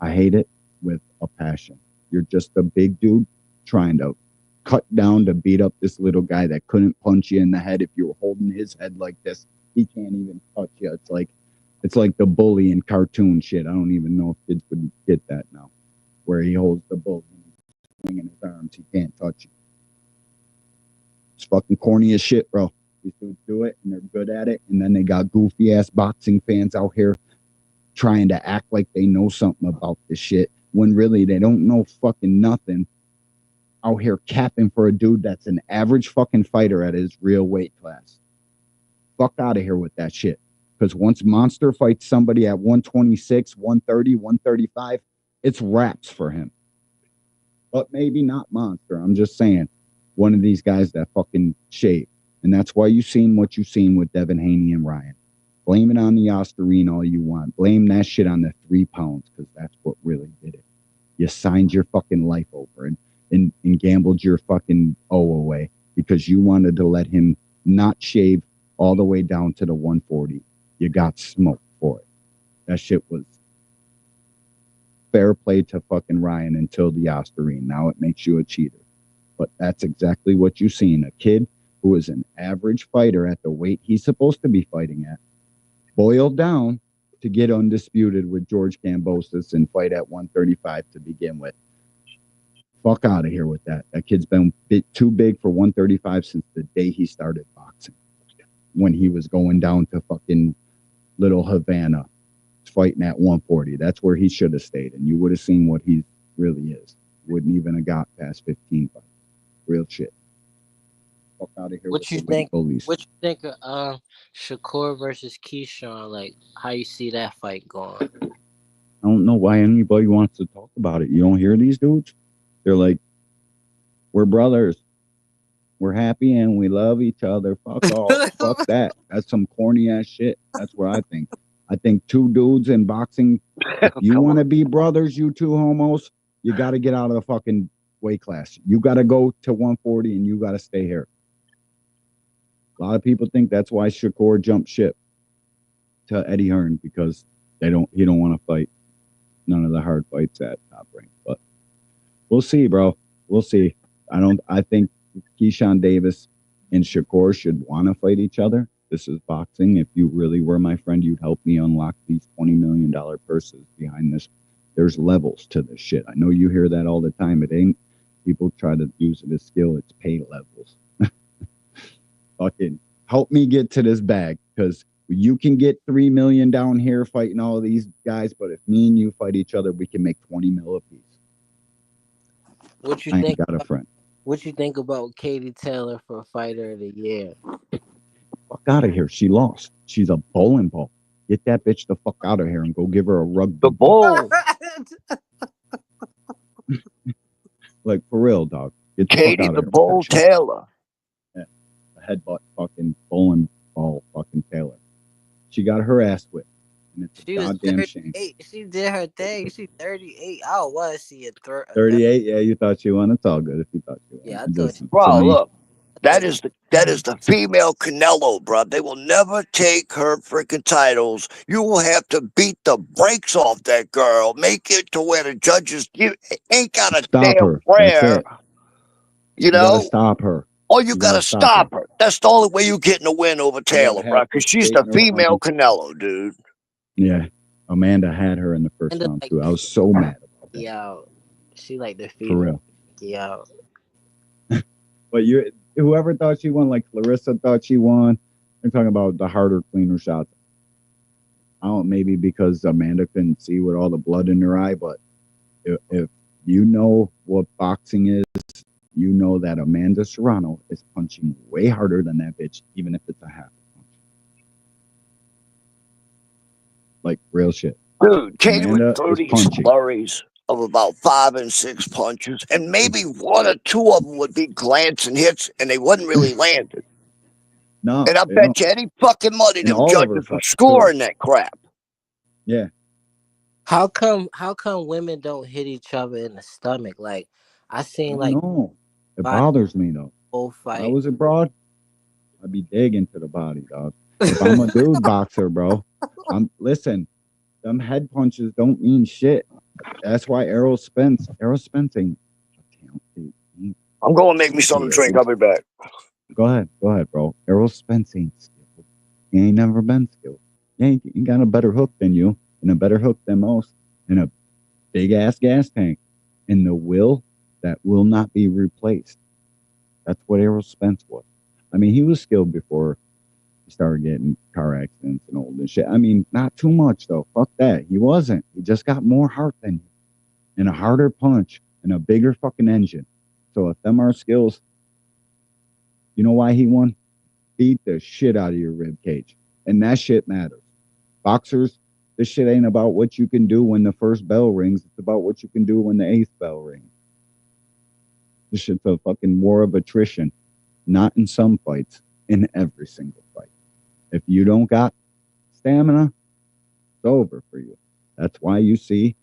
I: I hate it with a passion. You're just a big dude trying to cut down to beat up this little guy that couldn't punch you in the head if you were holding his head like this. He can't even touch you. It's like the bully in cartoon shit. I don't even know if kids would get that now, where he holds the bull and he's swinging his arms. He can't touch corny as shit, bro. These dudes do it and they're good at it, and then they got goofy ass boxing fans out here trying to act like they know something about this shit when really they don't know fucking nothing. Out here capping for a dude that's an average fucking fighter at his real weight class. Fuck out of here with that shit. Because once Monster fights somebody at 126, 130, 135, it's wraps for him. But maybe not Monster. I'm just saying, one of these guys that fucking shave. And that's why you seen what you seen with Devin Haney and Ryan. Blame it on the Ostarine all you want. Blame that shit on the 3 pounds, because that's what really did it. You signed your fucking life over and gambled your fucking O away because you wanted to let him not shave all the way down to the 140. You got smoked for it. That shit was fair play to fucking Ryan until the Ostarine. Now it makes you a cheater. But that's exactly what you seen. A kid who is an average fighter at the weight he's supposed to be fighting at, boiled down to get undisputed with George Kambosos and fight at 135 to begin with. Fuck out of here with that. That kid's been a bit too big for 135 since the day he started boxing. When he was going down to fucking Little Havana, fighting at 140. That's where he should have stayed. And you would have seen what he really is. Wouldn't even have got past 15 fights. Real shit. Fuck out of here.
N: What you think? What you think of Shakur versus Keyshawn? Like, how you see that fight going?
I: I don't know why anybody wants to talk about it. You don't hear these dudes? They're like, we're brothers. We're happy and we love each other. Fuck off. Fuck that. That's some corny ass shit. That's what I think. I think two dudes in boxing, if you want to be brothers, you two homos, you got to get out of the fucking weight class. You got to go to 140 and you got to stay here. A lot of people think that's why Shakur jumped ship to Eddie Hearn, because he don't want to fight none of the hard fights at Top Rank. But we'll see, bro. We'll see. I think Keyshawn Davis and Shakur should want to fight each other. This is boxing. If you really were my friend, you'd help me unlock these $20 million purses behind this. There's levels to this shit. I know you hear that all the time. It ain't. People try to use it as skill. It's pay levels. Fucking help me get to this bag, because you can get 3 million down here fighting all these guys, but if me and you fight each other, we can make 20 mil a piece.
N: What you
I: I
N: think?
I: ain't got a friend.
N: What you think about Katie Taylor for Fighter of the Year?
I: Fuck out of here. She lost. She's a bowling ball. Get that bitch the fuck out of here and go give her a rugby.
J: The ball.
I: Like, for real, dog. Get the
J: Katie
I: fuck out
J: the
I: of here.
J: Bull Taylor.
I: Yeah. The headbutt fucking bowling ball fucking Taylor. She got her ass whipped. And it's
N: She
I: a
N: was
I: goddamn
N: 38.
I: shame.
N: She did her thing. She's 38. I don't want to see it.
I: 38? Yeah, you thought she won. It's all good if you thought she won.
N: Yeah, I
I: It
N: thought
I: doesn't-
J: Bro,
I: to me,
J: look. That is the female Canelo, bro. They will never take her freaking titles. You will have to beat the brakes off that girl. Make it to where the judges ain't got a
I: stop
J: damn
I: her.
J: prayer.
I: That's it.
J: You
I: You
J: know?
I: gotta stop her.
J: Or you gotta stop her. That's the only way you getting a win over Taylor,
I: have
J: bro.
I: to
J: Because she's
I: straighten
J: the
I: her
J: female
I: arms.
J: Canelo, dude.
I: Yeah. Amanda had her in the first round, too. I was so mad about that.
N: Yeah, she like the
I: For
N: female.
I: real.
N: Yeah.
I: But whoever thought she won, like Clarissa thought she won. They're talking about the harder, cleaner shots. I don't, maybe because Amanda couldn't see with all the blood in her eye, but if you know what boxing is, you know that Amanda Serrano is punching way harder than that bitch, even if it's a half punch. Like, real shit.
J: Dude, Katie
I: Amanda
J: would throw
I: is
J: these
I: punching.
J: flurries of about 5 and 6 punches, and maybe 1 or 2 of them would be glancing hits, and they wouldn't really land it.
I: No,
J: And I
I: they
J: bet
I: don't.
J: you any fucking money
I: And
J: them
I: all of her
J: judges were
I: fights,
J: scoring that crap.
I: Yeah.
N: How come women don't hit each other in the stomach? Like, I seen like
I: No, it
N: fight-
I: bothers me though.
N: both
I: If I
N: fight.
I: was abroad, I'd be digging to the body, dog. If I'm a dude boxer, bro, listen. Them head punches don't mean shit. That's why Errol Spence ain't.
J: I'm going to make me something to drink. I'll be back.
I: Go ahead, bro. Errol Spence ain't skilled. He ain't never been skilled. He got a better hook than you, and a better hook than most, and a big ass gas tank, and the will that will not be replaced. That's what Errol Spence was. I mean, he was skilled before he started getting car accidents and old and shit. I mean, not too much though. Fuck that. He wasn't. He just got more heart than you, and a harder punch and a bigger fucking engine. So if them are skills, you know why he won? Beat the shit out of your rib cage, and that shit matters. Boxers, this shit ain't about what you can do when the first bell rings. It's about what you can do when the 8th bell rings. This shit's a fucking war of attrition. Not in some fights, in every single fight. If you don't got stamina, it's over for you. That's why you see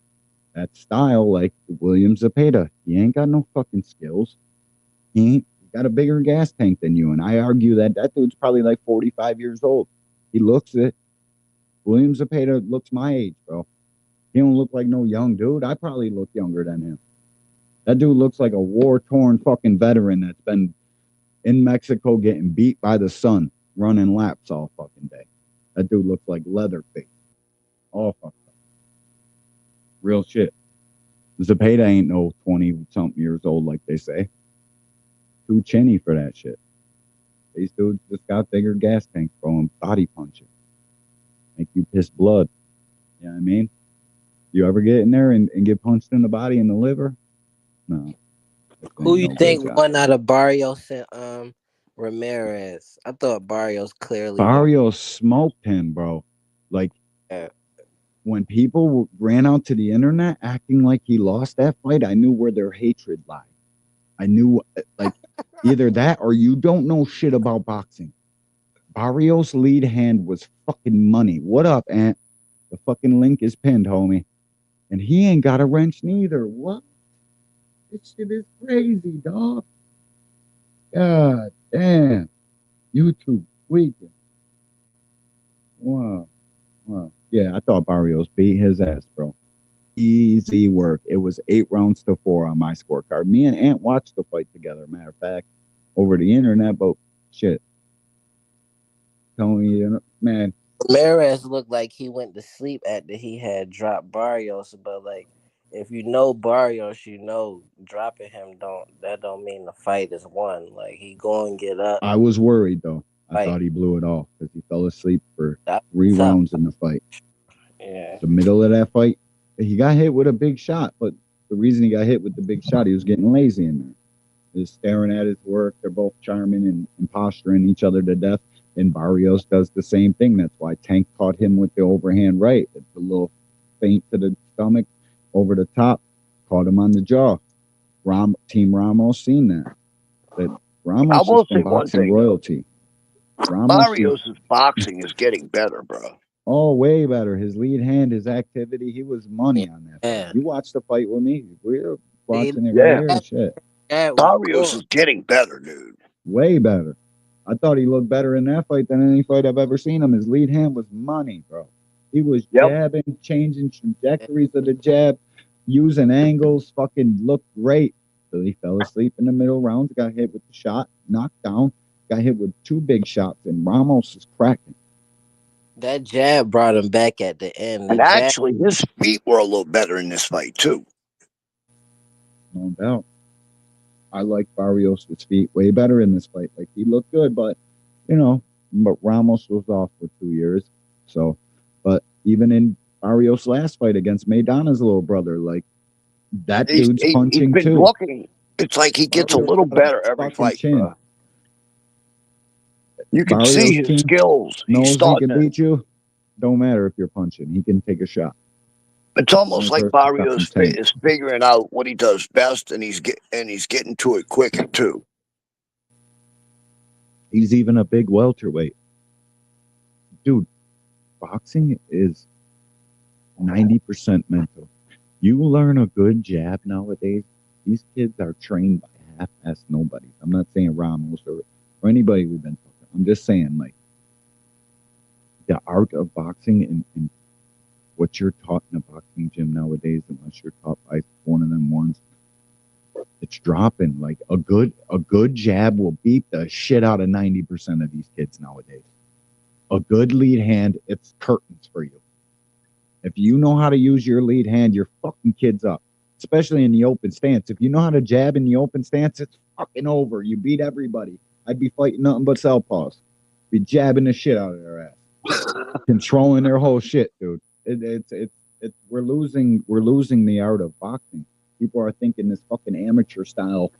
I: that style like William Zepeda. He ain't got no fucking skills. He got a bigger gas tank than you. And I argue that that dude's probably like 45 years old. He looks it. William Zepeda looks my age, bro. He don't look like no young dude. I probably look younger than him. That dude looks like a war-torn fucking veteran that's been in Mexico getting beat by the sun, running laps all fucking day. That dude looks like Leatherface. All fucked up. Real shit. Zepeda ain't no 20-something years old like they say. Too chinny for that shit. These dudes just got bigger gas tanks, bro, and body punching. Make you piss blood. You know what I mean? You ever get in there and get punched in the body and the liver? No.
N: Who you think won out of Barrios and Ramirez? I thought Barrios clearly
I: Barrios smoked him, bro. Like, when people ran out to the internet acting like he lost that fight, I knew where their hatred lied. I knew, like, either that or you don't know shit about boxing. Barrios' lead hand was fucking money. What up, Ant? The fucking link is pinned, homie. And he ain't got a wrench neither. What? This shit is crazy, dog. God damn. YouTube tweaking. Wow. Yeah, I thought Barrios beat his ass, bro. Easy work. It was 8 rounds to 4 on my scorecard. Me and Ant watched the fight together, matter of fact, over the internet, but shit. Tell me, man.
N: Ramirez looked like he went to sleep after he had dropped Barrios, but like, if you know Barrios, you know dropping him don't mean the fight is won. Like, he go and get up.
I: I was worried though. I thought he blew it off because he fell asleep for 3 rounds in the fight.
N: Yeah.
I: The middle of that fight, he got hit with a big shot, but the reason he got hit with the big shot, he was getting lazy in there. Just staring at his work. They're both charming and posturing each other to death. And Barrios does the same thing. That's why Tank caught him with the overhand right. It's a little feint to the stomach, over the top, caught him on the jaw. Team Ramos seen that. But Ramos is from boxing royalty.
J: Barrios' boxing is getting better, bro.
I: Oh, way better. His lead hand, his activity, he was money on that.
N: Yeah.
I: You watched the fight with me. We were watching it right here and shit.
J: Barrios is getting better, dude.
I: Way better. I thought he looked better in that fight than any fight I've ever seen him. His lead hand was money, bro. He was jabbing, changing trajectories of the jab, using angles, fucking looked great. So he fell asleep in the middle rounds, got hit with the shot, knocked down, got hit with 2 big shots, and Ramos is cracking.
N: That jab brought him back at the end.
J: And actually, his feet were a little better in this fight, too.
I: No doubt. I like Barrios' feet way better in this fight. Like, he looked good, but, but Ramos was off for 2 years. So, but even in Barrios' last fight against Maidana's little brother, like, that dude's punching
J: he's been
I: too.
J: Looking, it's like he gets a little better every fight. You can see his skills.
I: Knows he can beat you. Don't matter if you're punching. He can take a shot.
J: It's almost like Barrios is figuring out what he does best, and he's getting to it quicker too.
I: He's even a big welterweight. Dude, boxing is 90% mental. You learn a good jab nowadays. These kids are trained by half-assed nobodies. I'm not saying Ramos or anybody we've been talking. I'm just saying, like, the art of boxing and what you're taught in a boxing gym nowadays, unless you're taught by one of them ones, it's dropping. Like, a good jab will beat the shit out of 90% of these kids nowadays. A good lead hand, it's curtains for you. If you know how to use your lead hand, you're fucking kids up, especially in the open stance. If you know how to jab in the open stance, it's fucking over. You beat everybody I'd be fighting nothing but southpaws. Be jabbing the shit out of their ass, controlling their whole shit, dude. It's we're losing the art of boxing. People are thinking this fucking amateur style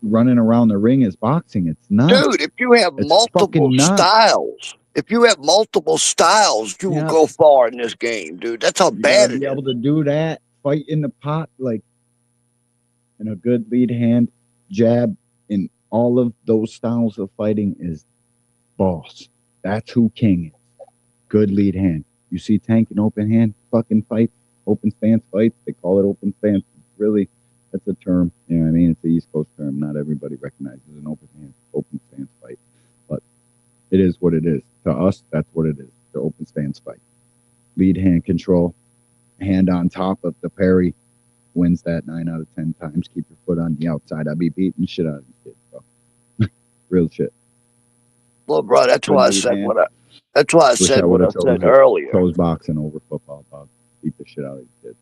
I: running around the ring is boxing. It's not.
J: Dude, if you have multiple styles, you will go far in this game, dude. That's how bad it is.
I: Be able to do that, fight in the pot, like in a good lead hand, jab, in all of those styles of fighting is boss. That's who king is. Good lead hand. You see Tank in open hand fucking fight, open stance fights. They call it open stance. Really, that's a term. You know what I mean? It's an East Coast term. Not everybody recognizes an open stance fight. But it is what it is. To us, that's what it is. The open stance fight. Lead hand control. Hand on top of the parry. Wins that 9 out of 10 times. Keep your foot on the outside. I'd be beating the shit out of these kids, bro. Real shit.
J: Well, bro, that's why I said what I said earlier.
I: Chose boxing over football, dog. Beat the shit out of these kids.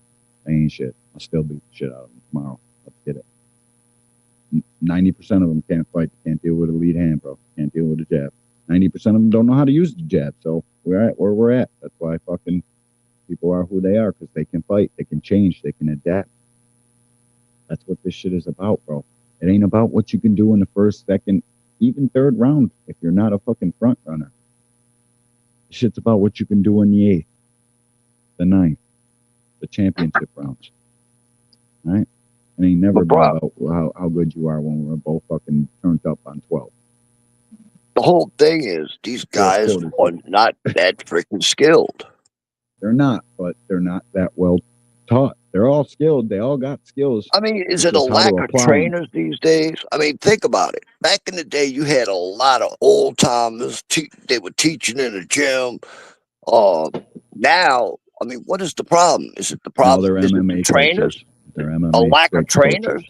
I: They ain't shit. I'll still beat the shit out of them tomorrow. Let's get it. 90% of them can't fight. Can't deal with a lead hand, bro. Can't deal with a jab. 90% of them don't know how to use the jab. So we're at where we're at. That's why fucking people are who they are, because they can fight. They can change. They can adapt. That's what this shit is about, bro. It ain't about what you can do in the first, second, even third round if you're not a fucking front runner. Shit's about what you can do in the 8th, the 9th, the championship rounds. Right? It ain't never about how good you are when we're both fucking turned up on 12.
J: The whole thing is these guys are not that freaking skilled.
I: They're not, but they're not that well taught. They're all skilled. They all got skills.
J: I mean, is it a lack of trainers these days? I mean, think about it. Back in the day, you had a lot of old timers. They were teaching in the gym. Now, I mean, what is the problem? Is it the problem? Is it the trainers?
I: They're MMA
J: a lack of trainers?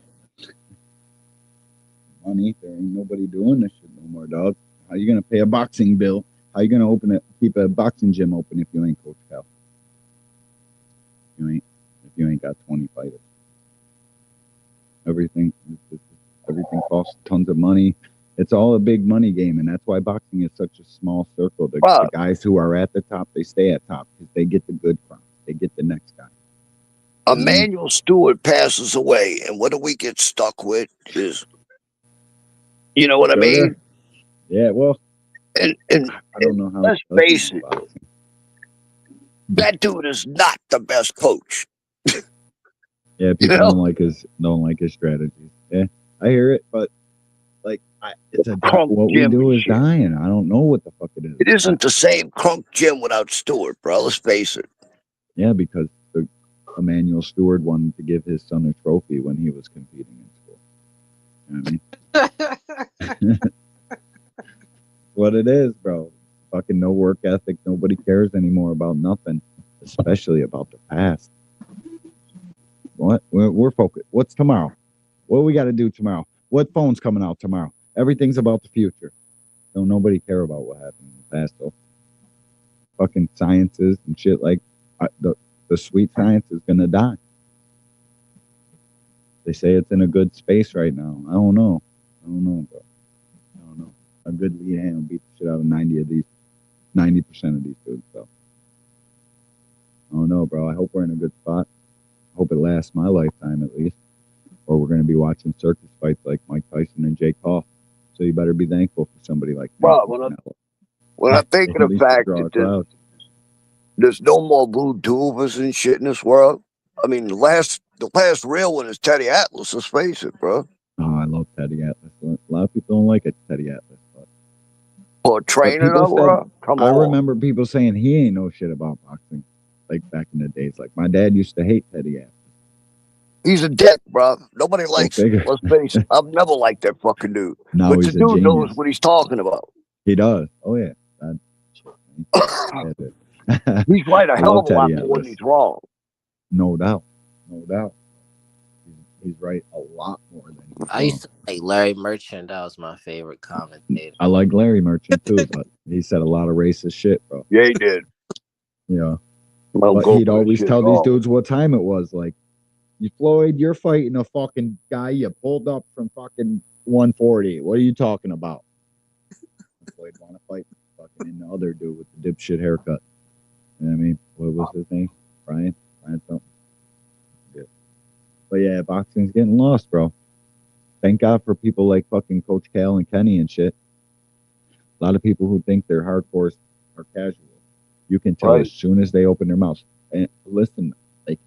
I: Money. There ain't nobody doing this shit no more, dog. How you gonna pay a boxing bill? How you gonna keep a boxing gym open if you ain't Coach Cal? If you ain't got 20 fighters. Everything costs tons of money. It's all a big money game, and that's why boxing is such a small circle. The guys who are at the top, they stay at top because they get the good crowd. They get the next guy.
J: Emmanuel Stewart passes away, and what do we get stuck with is, you know what I mean?
I: Yeah, well,
J: and
I: I don't know how.
J: Let's face it, that dude is not the best coach.
I: Yeah, people don't like his strategies. Yeah, I hear it, but it's what we do is dying. I don't know what the fuck it is.
J: It isn't the same crunk gym without Stewart, bro. Let's face it.
I: Yeah, because Emmanuel Stewart wanted to give his son a trophy when he was competing in school. You know what I mean? What it is, bro. Fucking no work ethic. Nobody cares anymore about nothing, especially about the past. What? We're focused. What's tomorrow? What do we got to do tomorrow? What phone's coming out tomorrow? Everything's about the future. Don't nobody care about what happened in the past, though. Fucking sciences and shit like the sweet science is gonna die. They say it's in a good space right now. I don't know, bro. I don't know. A good lead hand will beat the shit out of 90% of these dudes. So I don't know, bro. I hope we're in a good spot. I hope it lasts my lifetime at least. Or we're gonna be watching circus fights like Mike Tyson and Jake Paul. So you better be thankful for somebody like me.
J: Well, when I think of the fact that there's no more blue duvers and shit in this world. I mean, the last real one is Teddy Atlas. Let's face it, bro.
I: Oh, I love Teddy Atlas. A lot of people don't like it, Teddy Atlas.
J: For a trainer, though, bro? Come on.
I: I remember people saying he ain't know shit about boxing, like back in the days. Like my dad used to hate Teddy Atlas.
J: He's a dick, bro. Nobody likes him. Let's face it. I've never liked that fucking dude.
I: No,
J: but
I: he's
J: the dude
I: genius.
J: knows what he's talking about.
I: He does. Oh, yeah.
J: He's right a hell of a lot more than he's wrong.
I: No doubt. He's right a lot more than he's
N: I used to like Larry Merchant. That was my favorite commentator.
I: I like Larry Merchant too, but he said a lot of racist shit, bro.
J: Yeah, he did.
I: Yeah. But he'd always tell these dudes what time it was. Like, Floyd, you're fighting a fucking guy you pulled up from fucking 140. What are you talking about? Floyd want to fight fucking in the other dude with the dipshit haircut. You know what I mean? What was his name? Brian something. Yeah. But yeah, boxing's getting lost, bro. Thank God for people like fucking Coach Cal and Kenny and shit. A lot of people who think they're hardcore are casual. You can tell as soon as they open their mouths. And listen, like,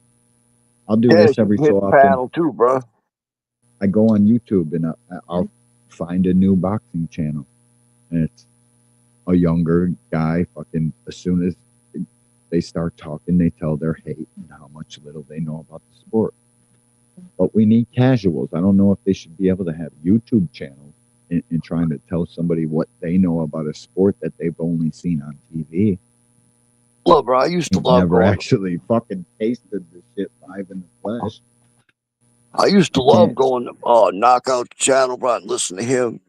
I: I'll do this every so often.
J: Panel too, bro.
I: I go on YouTube and I'll find a new boxing channel, and it's a younger guy. Fucking as soon as they start talking, they tell their hate and how much little they know about the sport. But we need casuals. I don't know if they should be able to have YouTube channels and trying to tell somebody what they know about a sport that they've only seen on TV.
J: Look, bro, I used to love
I: never actually fucking tasted the shit live in the flesh.
J: I used to love going to Knockout Channel, bro, and listen to him.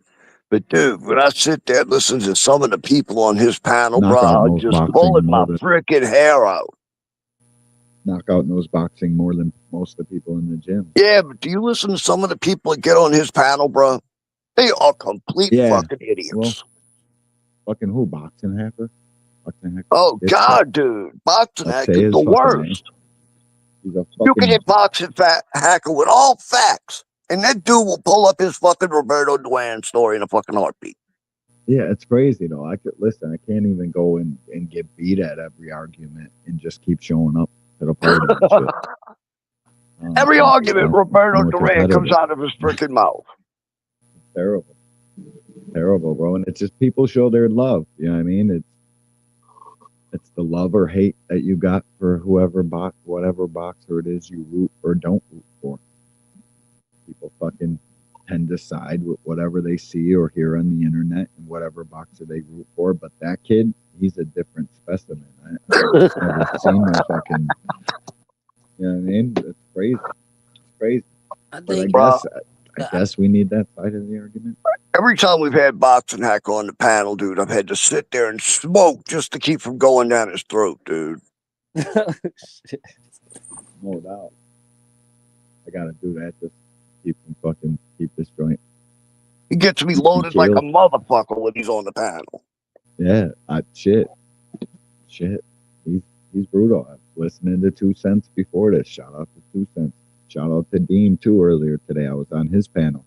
J: But dude, when I sit there and listen to some of the people on his panel, bro, I'm just pulling my freaking hair out.
I: Knockout knows boxing more than most of the people in the gym.
J: Yeah, but do you listen to some of the people that get on his panel, bro? They are complete fucking idiots.
I: Well, fucking who? Boxing hacker? Boxing hacker?
J: Oh God, dude, boxing hacker is the worst. You can hit boxing hacker with all facts, and that dude will pull up his fucking Roberto Duran story in a fucking heartbeat.
I: Yeah, it's crazy though. I can't even go and get beat at every argument and just keep showing up to the party and shit.
J: Every argument Roberto Duran comes out of his freaking mouth.
I: Terrible. Terrible, bro. And it's just people show their love. You know what I mean? It's the love or hate that you got for whatever boxer it is you root or don't root for. People fucking tend to side with whatever they see or hear on the internet and whatever boxer they root for. But that kid, he's a different specimen. I've never seen no fucking. You know what I mean? It's crazy. It's crazy. I guess we need that side of the argument.
J: Every time we've had boxing hacker on the panel, dude, I've had to sit there and smoke just to keep from going down his throat, dude.
I: No doubt. I gotta do that just to keep this joint.
J: He gets me loaded like a motherfucker when he's on the panel.
I: Yeah, shit. He's brutal. I was listening to 2 Cents before this. Shout out to 2 Cents. Shout out to Deem too earlier today. I was on his panel.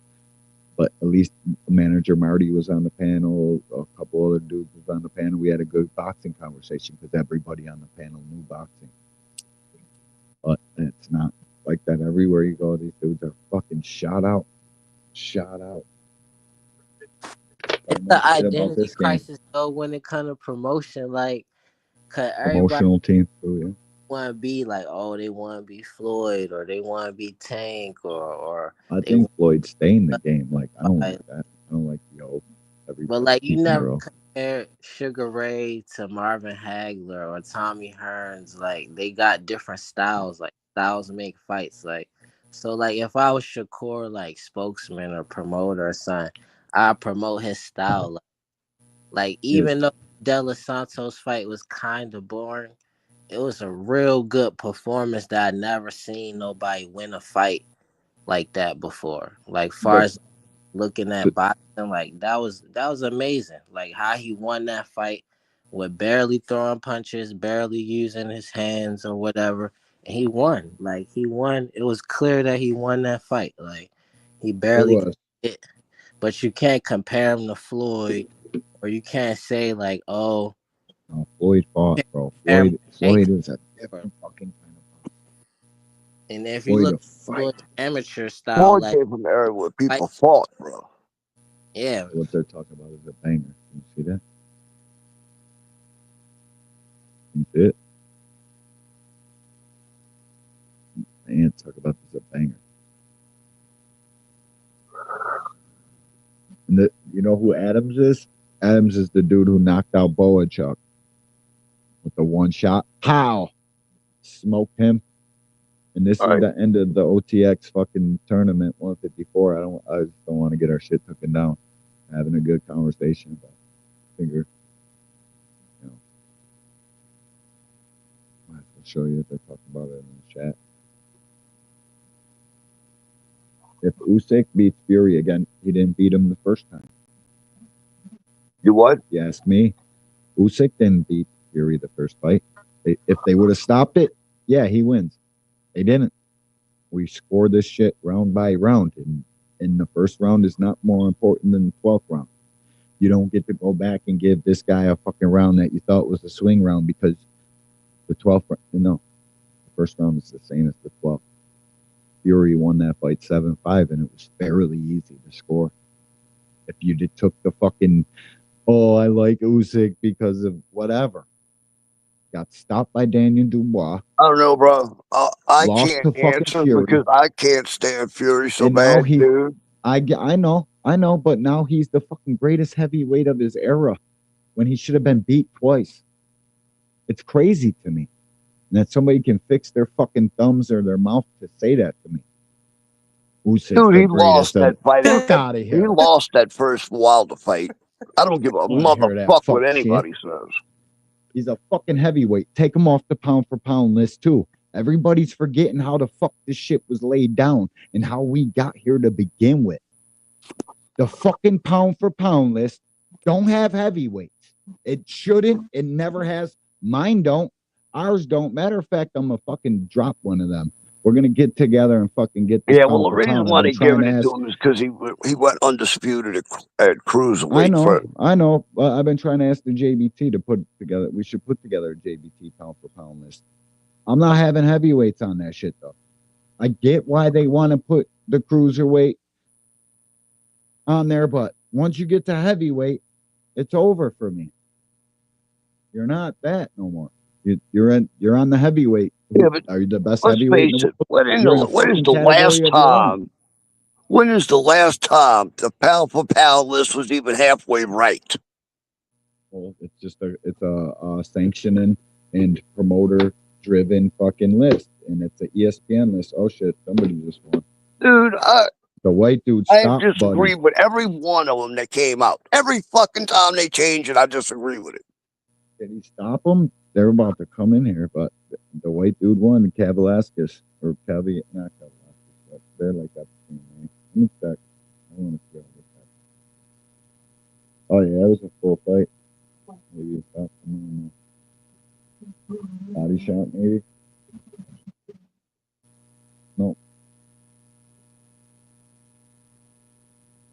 I: But at least manager Marty was on the panel. A couple other dudes was on the panel. We had a good boxing conversation because everybody on the panel knew boxing. But it's not like that everywhere you go. These dudes are fucking shot out.
N: It's the identity crisis though when it comes to promotion. Like, cause
I: promotional team too, yeah.
N: Want to be like, oh, they want to be Floyd or they want to be Tank or
I: I think Floyd stay in the game. Like, I don't like that. I don't like
N: but like you never compare Sugar Ray to Marvin Hagler or Tommy Hearns. Like, they got different styles. Like, styles make fights. Like, so like if I was Shakur, like spokesman or promoter or something, I promote his style. Like even though De Los Santos fight was kind of boring, it was a real good performance that I never seen nobody win a fight like that before. Like far as looking at boxing, like that was amazing. Like how he won that fight with barely throwing punches, barely using his hands or whatever. And he won. Like he won. It was clear that he won that fight. Like he barely hit. But you can't compare him to Floyd, or you can't say like, oh,
I: no, Floyd fought, bro. Floyd is a different fucking kind of fight.
N: And if you look at amateur style,
J: Floyd
N: like
J: came from an area where people fought, bro.
N: Yeah.
I: What they're talking about is a banger. You see that? You see it? Man, talk about this a banger. And you know who Adams is? Adams is the dude who knocked out Boachuk with the one shot. Pow! Smoked him. And this is the end of the OTX fucking tournament, 154. I just don't want to get our shit taken down. Having a good conversation about finger. You know. I'll show you if they talk about it in the chat. If Usyk beats Fury again, he didn't beat him the first time.
J: You what?
I: You ask me. Usyk didn't beat Fury the first fight. If they would have stopped it, yeah, he wins. They didn't. We scored this shit round by round, and the first round is not more important than the 12th round. You don't get to go back and give this guy a fucking round that you thought was a swing round because the 12th round, no, the first round is the same as the 12th. Fury won that fight 7-5, and it was fairly easy to score. If you took the fucking, oh, I like Usyk because of whatever. Got stopped by Daniel Dubois.
J: I don't know, bro. I
I: Lost
J: can't
I: to fucking
J: answer
I: Fury.
J: because I can't stand Fury so
I: And now
J: bad, dude.
I: I know, but now he's the fucking greatest heavyweight of his era when he should have been beat twice. It's crazy to me that somebody can fix their fucking thumbs or their mouth to say that to me.
J: Dude, he lost that fight.
I: Fuck out of here.
J: He lost that first Wilder fight. I don't give a motherfuck what anybody says.
I: He's a fucking heavyweight. Take him off the pound for pound list too. Everybody's forgetting how the fuck this shit was laid down and how we got here to begin with. The fucking pound for pound list don't have heavyweights. It shouldn't. It never has. Mine don't. Ours don't. Matter of fact, I'm gonna fucking drop one of them. We're gonna get together and fucking get this.
J: Yeah, well, the reason why they giving it to him is because he went undisputed at cruiserweight.
I: I know. I've been trying to ask the JBT to put together. We should put together a JBT pound for pound list. I'm not having heavyweights on that shit though. I get why they want to put the cruiserweight on there, but once you get to heavyweight, it's over for me. You're not that no more. You're on the heavyweight.
J: Yeah, but
I: are you the best
J: let's
I: heavyweight?
J: face it. When is the last time? When is the last time the pound for pound list was even halfway right?
I: Well, it's just a sanctioning and promoter driven fucking list, and it's an ESPN list. Oh shit, somebody just won.
J: Dude,
I: the white dude.
J: I disagree with every one of them that came out. Every fucking time they change it, I disagree with it.
I: Did he stop them? They're about to come in here, but the white dude won, Kavalaskis, or not Kavalaskis, but they're like that same name. Let me check. I want to see all this. Oh yeah, it was a full fight. Maybe stop them. Body shot, maybe. No.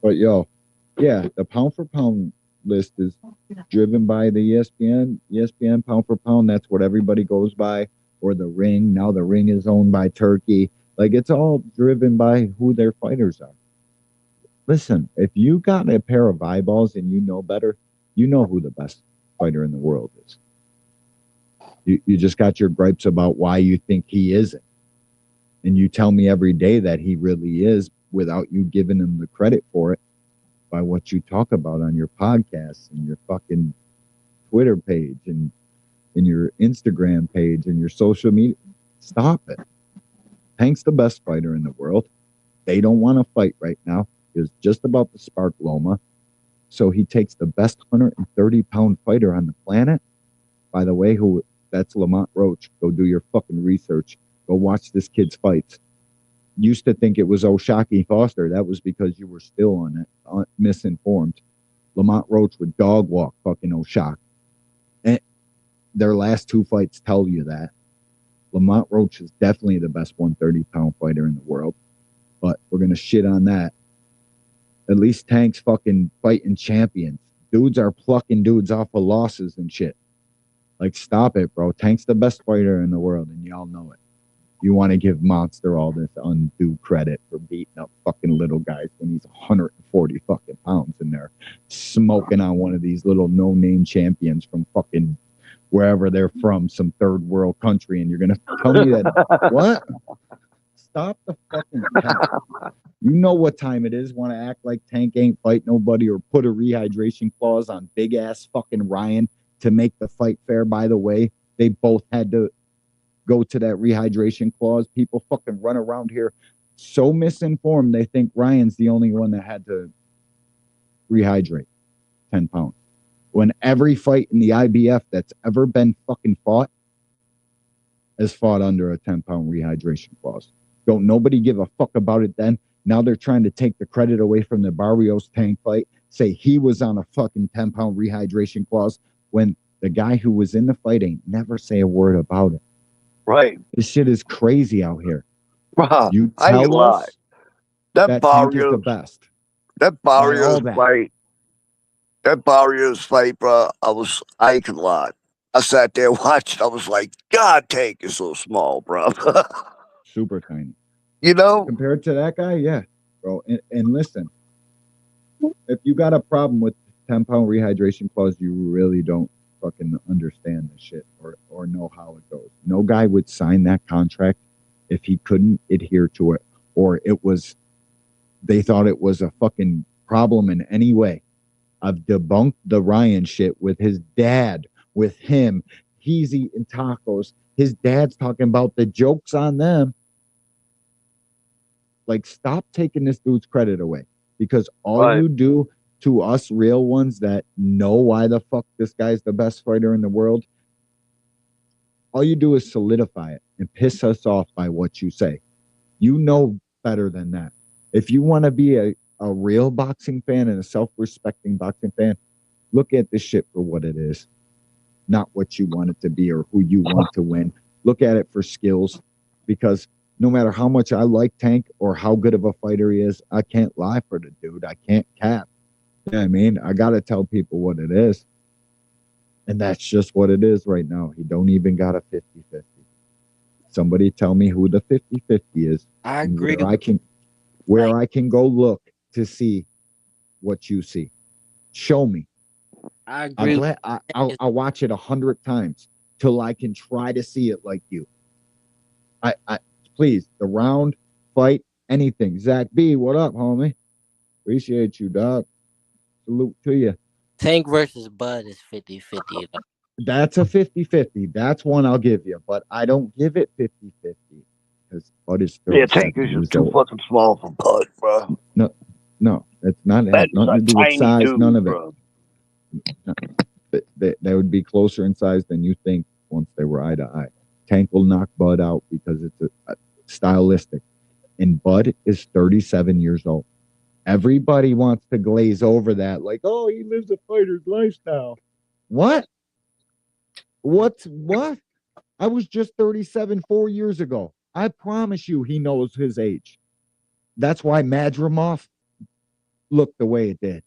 I: But yo, yeah, the pound for pound list is driven by the ESPN pound for pound. That's what everybody goes by. Or the Ring. Now the Ring is owned by Turkey. Like, it's all driven by who their fighters are. Listen, if you got a pair of eyeballs and you know better, you know who the best fighter in the world is. You just got your gripes about why you think he isn't. And you tell me every day that he really is without you giving him the credit for it by what you talk about on your podcasts and your fucking Twitter page and your Instagram page and your social media. Stop it. Tank's the best fighter in the world. They don't want to fight right now. It's just about the spark Loma. So he takes the best 130-pound fighter on the planet. By the way, that's Lamont Roach. Go do your fucking research. Go watch this kid's fights. Used to think it was O'Shaquie Foster. That was because you were still on it, misinformed. Lamont Roach would dog walk fucking O'Shaquie. And their last two fights tell you that. Lamont Roach is definitely the best 130-pound fighter in the world. But we're going to shit on that. At least Tank's fucking fighting champions. Dudes are plucking dudes off of losses and shit. Like, stop it, bro. Tank's the best fighter in the world, and y'all know it. You want to give Monster all this undue credit for beating up fucking little guys when he's 140 fucking pounds in there, smoking on one of these little no-name champions from fucking wherever they're from, some third world country, and you're going to tell me that, what? Stop the fucking cap. You know what time it is. Want to act like Tank ain't fight nobody or put a rehydration clause on big-ass fucking Ryan to make the fight fair. By the way, they both had to go to that rehydration clause. People fucking run around here so misinformed they think Ryan's the only one that had to rehydrate 10 pounds. When every fight in the IBF that's ever been fucking fought is fought under a 10-pound rehydration clause. Don't nobody give a fuck about it then. Now they're trying to take the credit away from the Barrios Tank fight, say he was on a fucking 10-pound rehydration clause when the guy who was in the fight ain't never say a word about it.
J: Right.
I: This shit is crazy out here.
J: Bruh,
I: You
J: I ain't
I: tell
J: lie.
I: us
J: That
I: Tank is the
J: Barrios,
I: best.
J: that
I: By all
J: Barrios
I: that.
J: fight, that Barrios fight, bro. I ain't gonna lie. I sat there watching. I was like, God, Tank is so small, bro.
I: Super tiny.
J: You know?
I: Compared to that guy, yeah, bro. And listen, if you got a problem with 10-pound rehydration clause, you really don't fucking understand the shit or know how it goes. No guy would sign that contract if he couldn't adhere to it, or they thought it was a fucking problem in any way. I've debunked the Ryan shit with his dad, with him. He's eating tacos. His dad's talking about the jokes on them. Like, stop taking this dude's credit away, because all you do to us real ones that know why the fuck this guy's the best fighter in the world, all you do is solidify it and piss us off by what you say. You know better than that. If you want to be a real boxing fan and a self-respecting boxing fan, look at this shit for what it is, not what you want it to be or who you want to win. Look at it for skills, because no matter how much I like Tank or how good of a fighter he is, I can't lie for the dude. I can't cap. You know what I mean? I got to tell people what it is. And that's just what it is right now. He don't even got a 50-50. Somebody tell me who the 50-50 is.
N: I agree.
I: Where I can go look to see what you see. Show me.
N: I agree.
I: I'll watch it 100 times till I can try to see it like you. I please, the round, fight, anything. Zach B, what up, homie? Appreciate you, dog. Salute to you.
N: Tank versus Bud is 50-50.
I: That's a 50-50. That's one I'll give you, but I don't give it 50-50 because Bud is 37
J: Tank is
I: years
J: just too
I: old.
J: fucking small for Bud, bro.
I: No, it's not. It has nothing to do with size. Dude, none of it. Bro. They would be closer in size than you think once they were eye to eye. Tank will knock Bud out because it's a stylistic, and Bud is 37 years old. Everybody wants to glaze over that, like, oh, he lives a fighter's lifestyle. What? What? I was just 37 4 years ago. I promise you he knows his age. That's why Madrimov looked the way it did.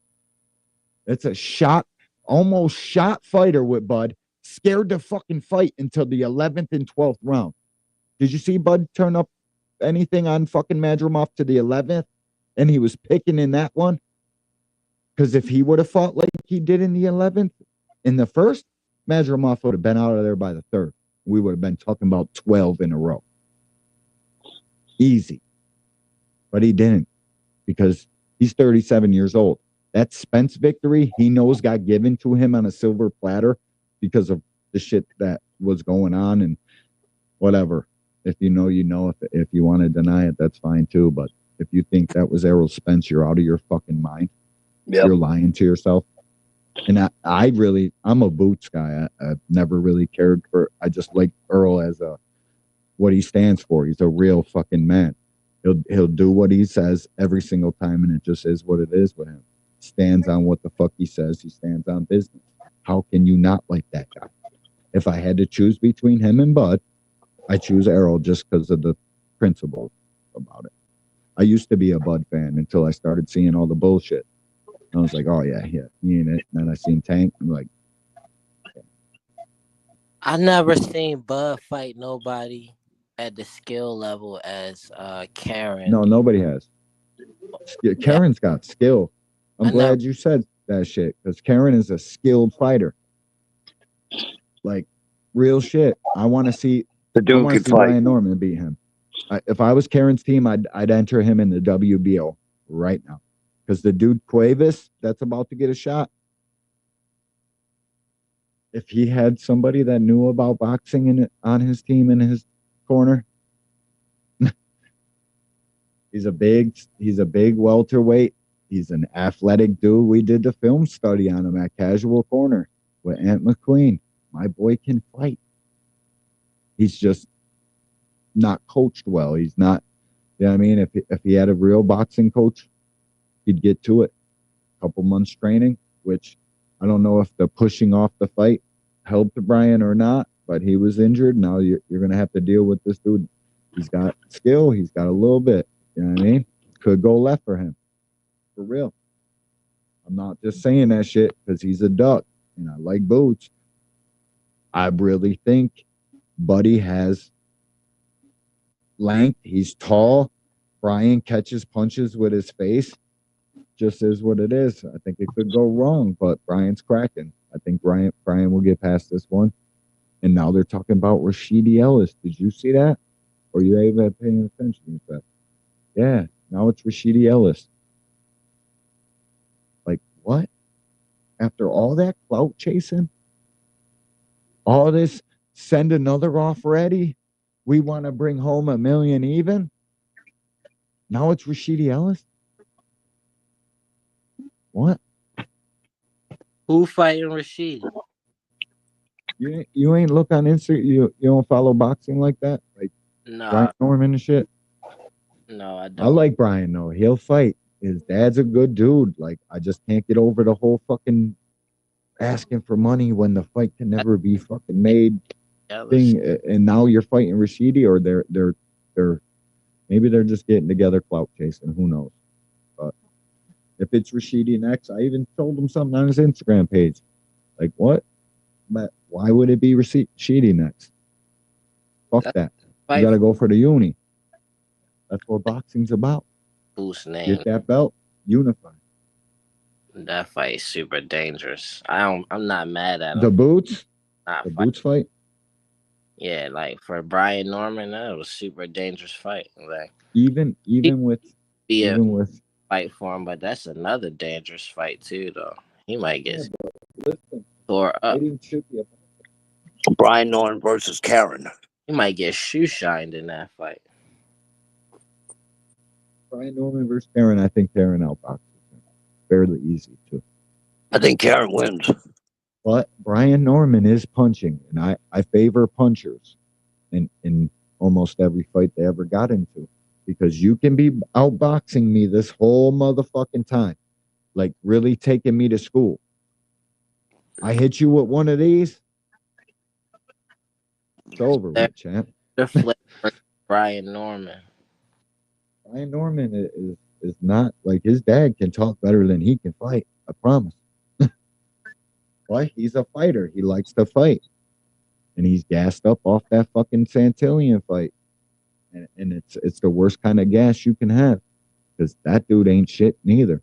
I: It's a almost shot fighter with Bud, scared to fucking fight until the 11th and 12th round. Did you see Bud turn up anything on fucking Madrimov to the 11th? And he was picking in that one? Because if he would have fought like he did in the 11th, in the first, Madrimov would have been out of there by the third. We would have been talking about 12 in a row. Easy. But he didn't, because he's 37 years old. That Spence victory, he knows got given to him on a silver platter because of the shit that was going on and whatever. If you know, you know. If you want to deny it, that's fine too. But if you think that was Errol Spence, you're out of your fucking mind. Yep. You're lying to yourself. And I'm a Boots guy. I've never really cared for. I just like Earl as what he stands for. He's a real fucking man. He'll do what he says every single time, and it just is what it is with him. Stands on what the fuck he says. He stands on business. How can you not like that guy? If I had to choose between him and Bud, I choose Errol just because of the principle about it. I used to be a Bud fan until I started seeing all the bullshit. I was like, oh yeah, he ain't it. And then I seen Tank. I'm like, okay.
N: I never seen Bud fight nobody at the skill level as Karen.
I: No, nobody has. Karen's got skill. I'm glad you said that shit, because Karen is a skilled fighter. Like, real shit. I want to see Brian Norman beat him. If I was Karen's team, I'd enter him in the WBO right now. Because the dude Cuevas that's about to get a shot, if he had somebody that knew about boxing on his team in his corner, he's a big welterweight. He's an athletic dude. We did the film study on him at Casual Corner with Ant McQueen. My boy can fight. He's just not coached well. He's not Yeah, I mean, if he had a real boxing coach, he'd get to it. A couple months training, which I don't know if the pushing off the fight helped Brian or not, but he was injured. Now you're going to have to deal with this dude. He's got skill. He's got a little bit. You know what I mean? Could go left for him. For real. I'm not just saying that shit because he's a duck and I like Boots. I really think Buddy has length. He's tall. Brian catches punches with his face. Just is what it is. I think it could go wrong, but Brian's cracking. I think Brian will get past this one. And now they're talking about Rashidi Ellis. Did you see that? Or you even paying attention to that? Yeah. Now it's Rashidi Ellis. Like, what? After all that clout chasing? All this, send another off ready? We want to bring home $1 million even? Now it's Rashidi Ellis? What?
N: Who fighting Rashid?
I: You ain't look on Instagram. You don't follow boxing like that, like
N: No,
I: Brian Norman and shit.
N: no, I
I: I
N: don't.
I: like Brian though. He'll fight. His dad's a good dude. Like I just can't get over the whole fucking asking for money when the fight can never be fucking made thing. And now you're fighting Rashidi, or they're maybe they're just getting together clout chasing. Who knows? But if it's Rashidi next, I even told him something on his Instagram page. Like what? But why would it be Rashidi next? Fuck that. You got to go for the uni. That's what boxing's about.
N: Whose name?
I: Get that belt, unify.
N: That fight is super dangerous. I'm not mad at him.
I: The Boots?
N: Not
I: The
N: fight.
I: Boots fight?
N: Yeah, like for Brian Norman, that was a super dangerous fight. Like
I: Even with
N: fight for him, but that's another dangerous fight too, though. He might get tore up.
J: Brian Norman versus Karen.
N: He might get shoe shined in that fight.
I: Brian Norman versus Karen. I think Karen outboxes him. Fairly easy too.
J: I think Karen wins.
I: But Brian Norman is punching, and I favor punchers in almost every fight they ever got into. Because you can be outboxing me this whole motherfucking time. Like really taking me to school. I hit you with one of these. It's over with, champ.
N: The flip for Brian Norman.
I: Brian Norman is not like his dad can talk better than he can fight. I promise. But he's a fighter. He likes to fight. And he's gassed up off that fucking Santillion fight. And it's the worst kind of gas you can have. Because that dude ain't shit neither.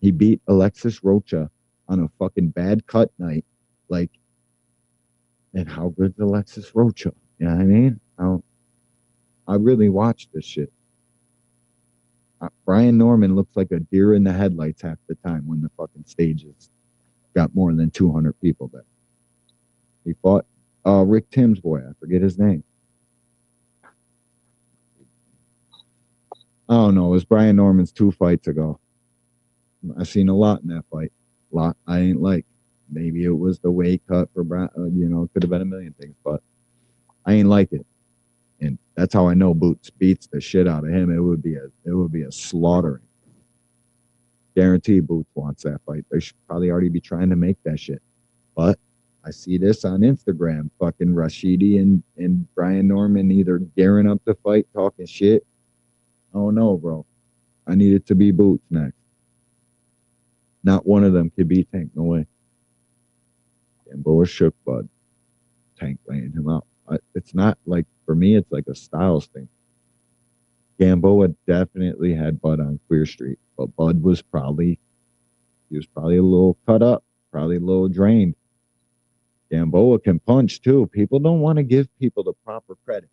I: He beat Alexis Rocha on a fucking bad cut night. Like, and how good's Alexis Rocha? You know what I mean? I really watched this shit. Brian Norman looks like a deer in the headlights half the time when the fucking stages got more than 200 people there. He fought Rick Tim's boy. I forget his name. I don't know. It was Brian Norman's 2 fights ago. I seen a lot in that fight. A lot I ain't like. Maybe it was the weight cut for Brian. It could have been a million things, but I ain't like it. And that's how I know Boots beats the shit out of him. It would be a slaughtering. Guarantee Boots wants that fight. They should probably already be trying to make that shit. But I see this on Instagram. Fucking Rashidi and Brian Norman either gearing up to fight, talking shit. I don't know, bro. I need it to be Boots next. Not one of them could beat Tank. No way. Gamboa shook Bud. Tank laying him out. It's not like, for me, it's like a Styles thing. Gamboa definitely had Bud on Queer Street, but Bud was probably a little cut up, probably a little drained. Gamboa can punch too. People don't want to give people the proper credit.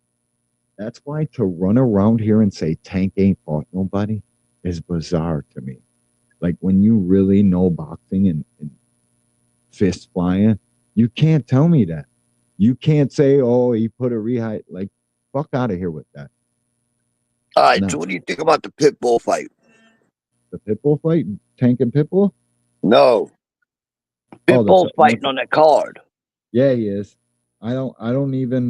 I: That's why to run around here and say Tank ain't fought nobody is bizarre to me. Like when you really know boxing and fist flying, you can't tell me that. You can't say, oh, he put a rehide. Like, fuck out of here with that.
J: All right, so what do you think about the Pitbull fight?
I: The Pitbull fight? Tank and Pitbull?
J: No. Pitbull's fighting on that card.
I: Yeah, he is. I didn't even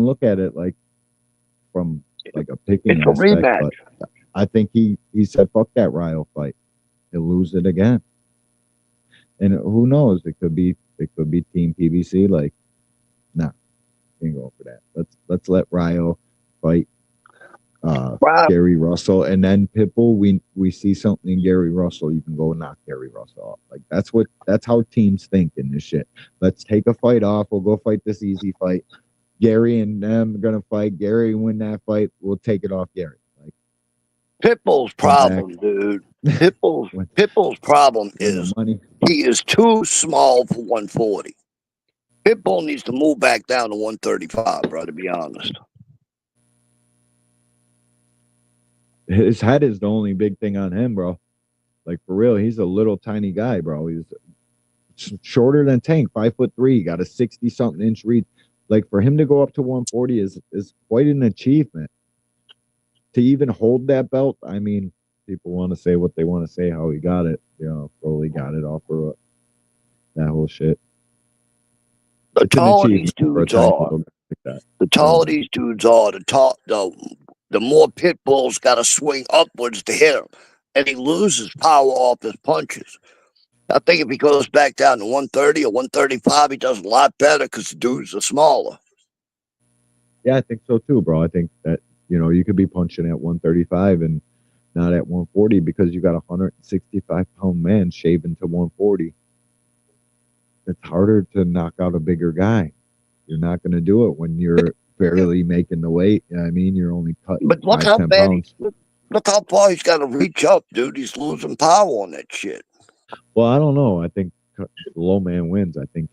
I: look at it. Like, from like a picking
J: It's a
I: aspect,
J: rematch.
I: but I think he said, fuck that Ryo fight. He'll lose it again. And who knows? It could be Team PBC. Like, nah, can't go for that. Let's let Ryo fight Gary Russell, and then Pitbull. We see something in Gary Russell, you can go knock Gary Russell off. Like that's how teams think in this shit. Let's take a fight off. We'll go fight this easy fight. Gary and them are gonna fight. Gary win that fight. We'll take it off Gary. Like
J: Pitbull's problem, dude. Pitbull's problem is he is too small for 140. Pitbull needs to move back down to 135, bro, to be honest.
I: His head is the only big thing on him, bro. Like, for real, he's a little tiny guy, bro. He's shorter than Tank, 5'3", got a 60-something inch reach. Like, for him to go up to 140 is quite an achievement. To even hold that belt, I mean, people want to say what they want to say, how he got it. You know, Foley got it off of that whole shit.
J: The taller these dudes are, the more Pitbull's got to swing upwards to hit him, and he loses power off his punches. I think if he goes back down to 130 or 135, he does a lot better because the dudes are smaller.
I: Yeah, I think so too, bro. I think that, you know, you could be punching at 135 and not at 140 because you got a 165-pound man shaving to 140. It's harder to knock out a bigger guy. You're not going to do it when you're barely making the weight. You know what I mean? You're only cutting
J: But look
I: 5-10 pounds.
J: Look how far he's got to reach up, dude. He's losing power on that shit.
I: Well, I don't know. I think the low man wins. I think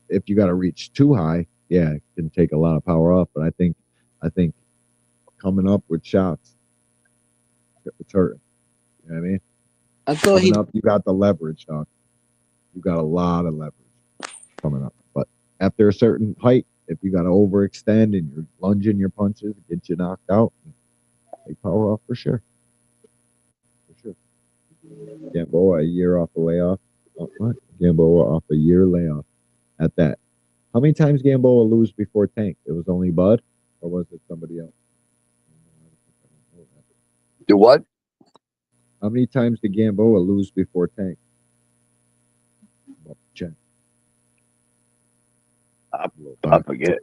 I: if you got to reach too high, yeah, it can take a lot of power off. But I think coming up with shots, it's hurting. You know what I mean?
N: I thought
I: coming up, you got the leverage, dog. You got a lot of leverage coming up. But after a certain height, if you got to overextend and you're lunging your punches, it gets you knocked out. Take power off for sure. For sure. Gamboa, a year off the layoff. Oh, what? Gamboa off a year layoff at that. How many times Gamboa lose before Tank? It was only Bud, or was it somebody else?
J: Do what?
I: How many times did Gamboa lose before Tank? Check.
J: I forget.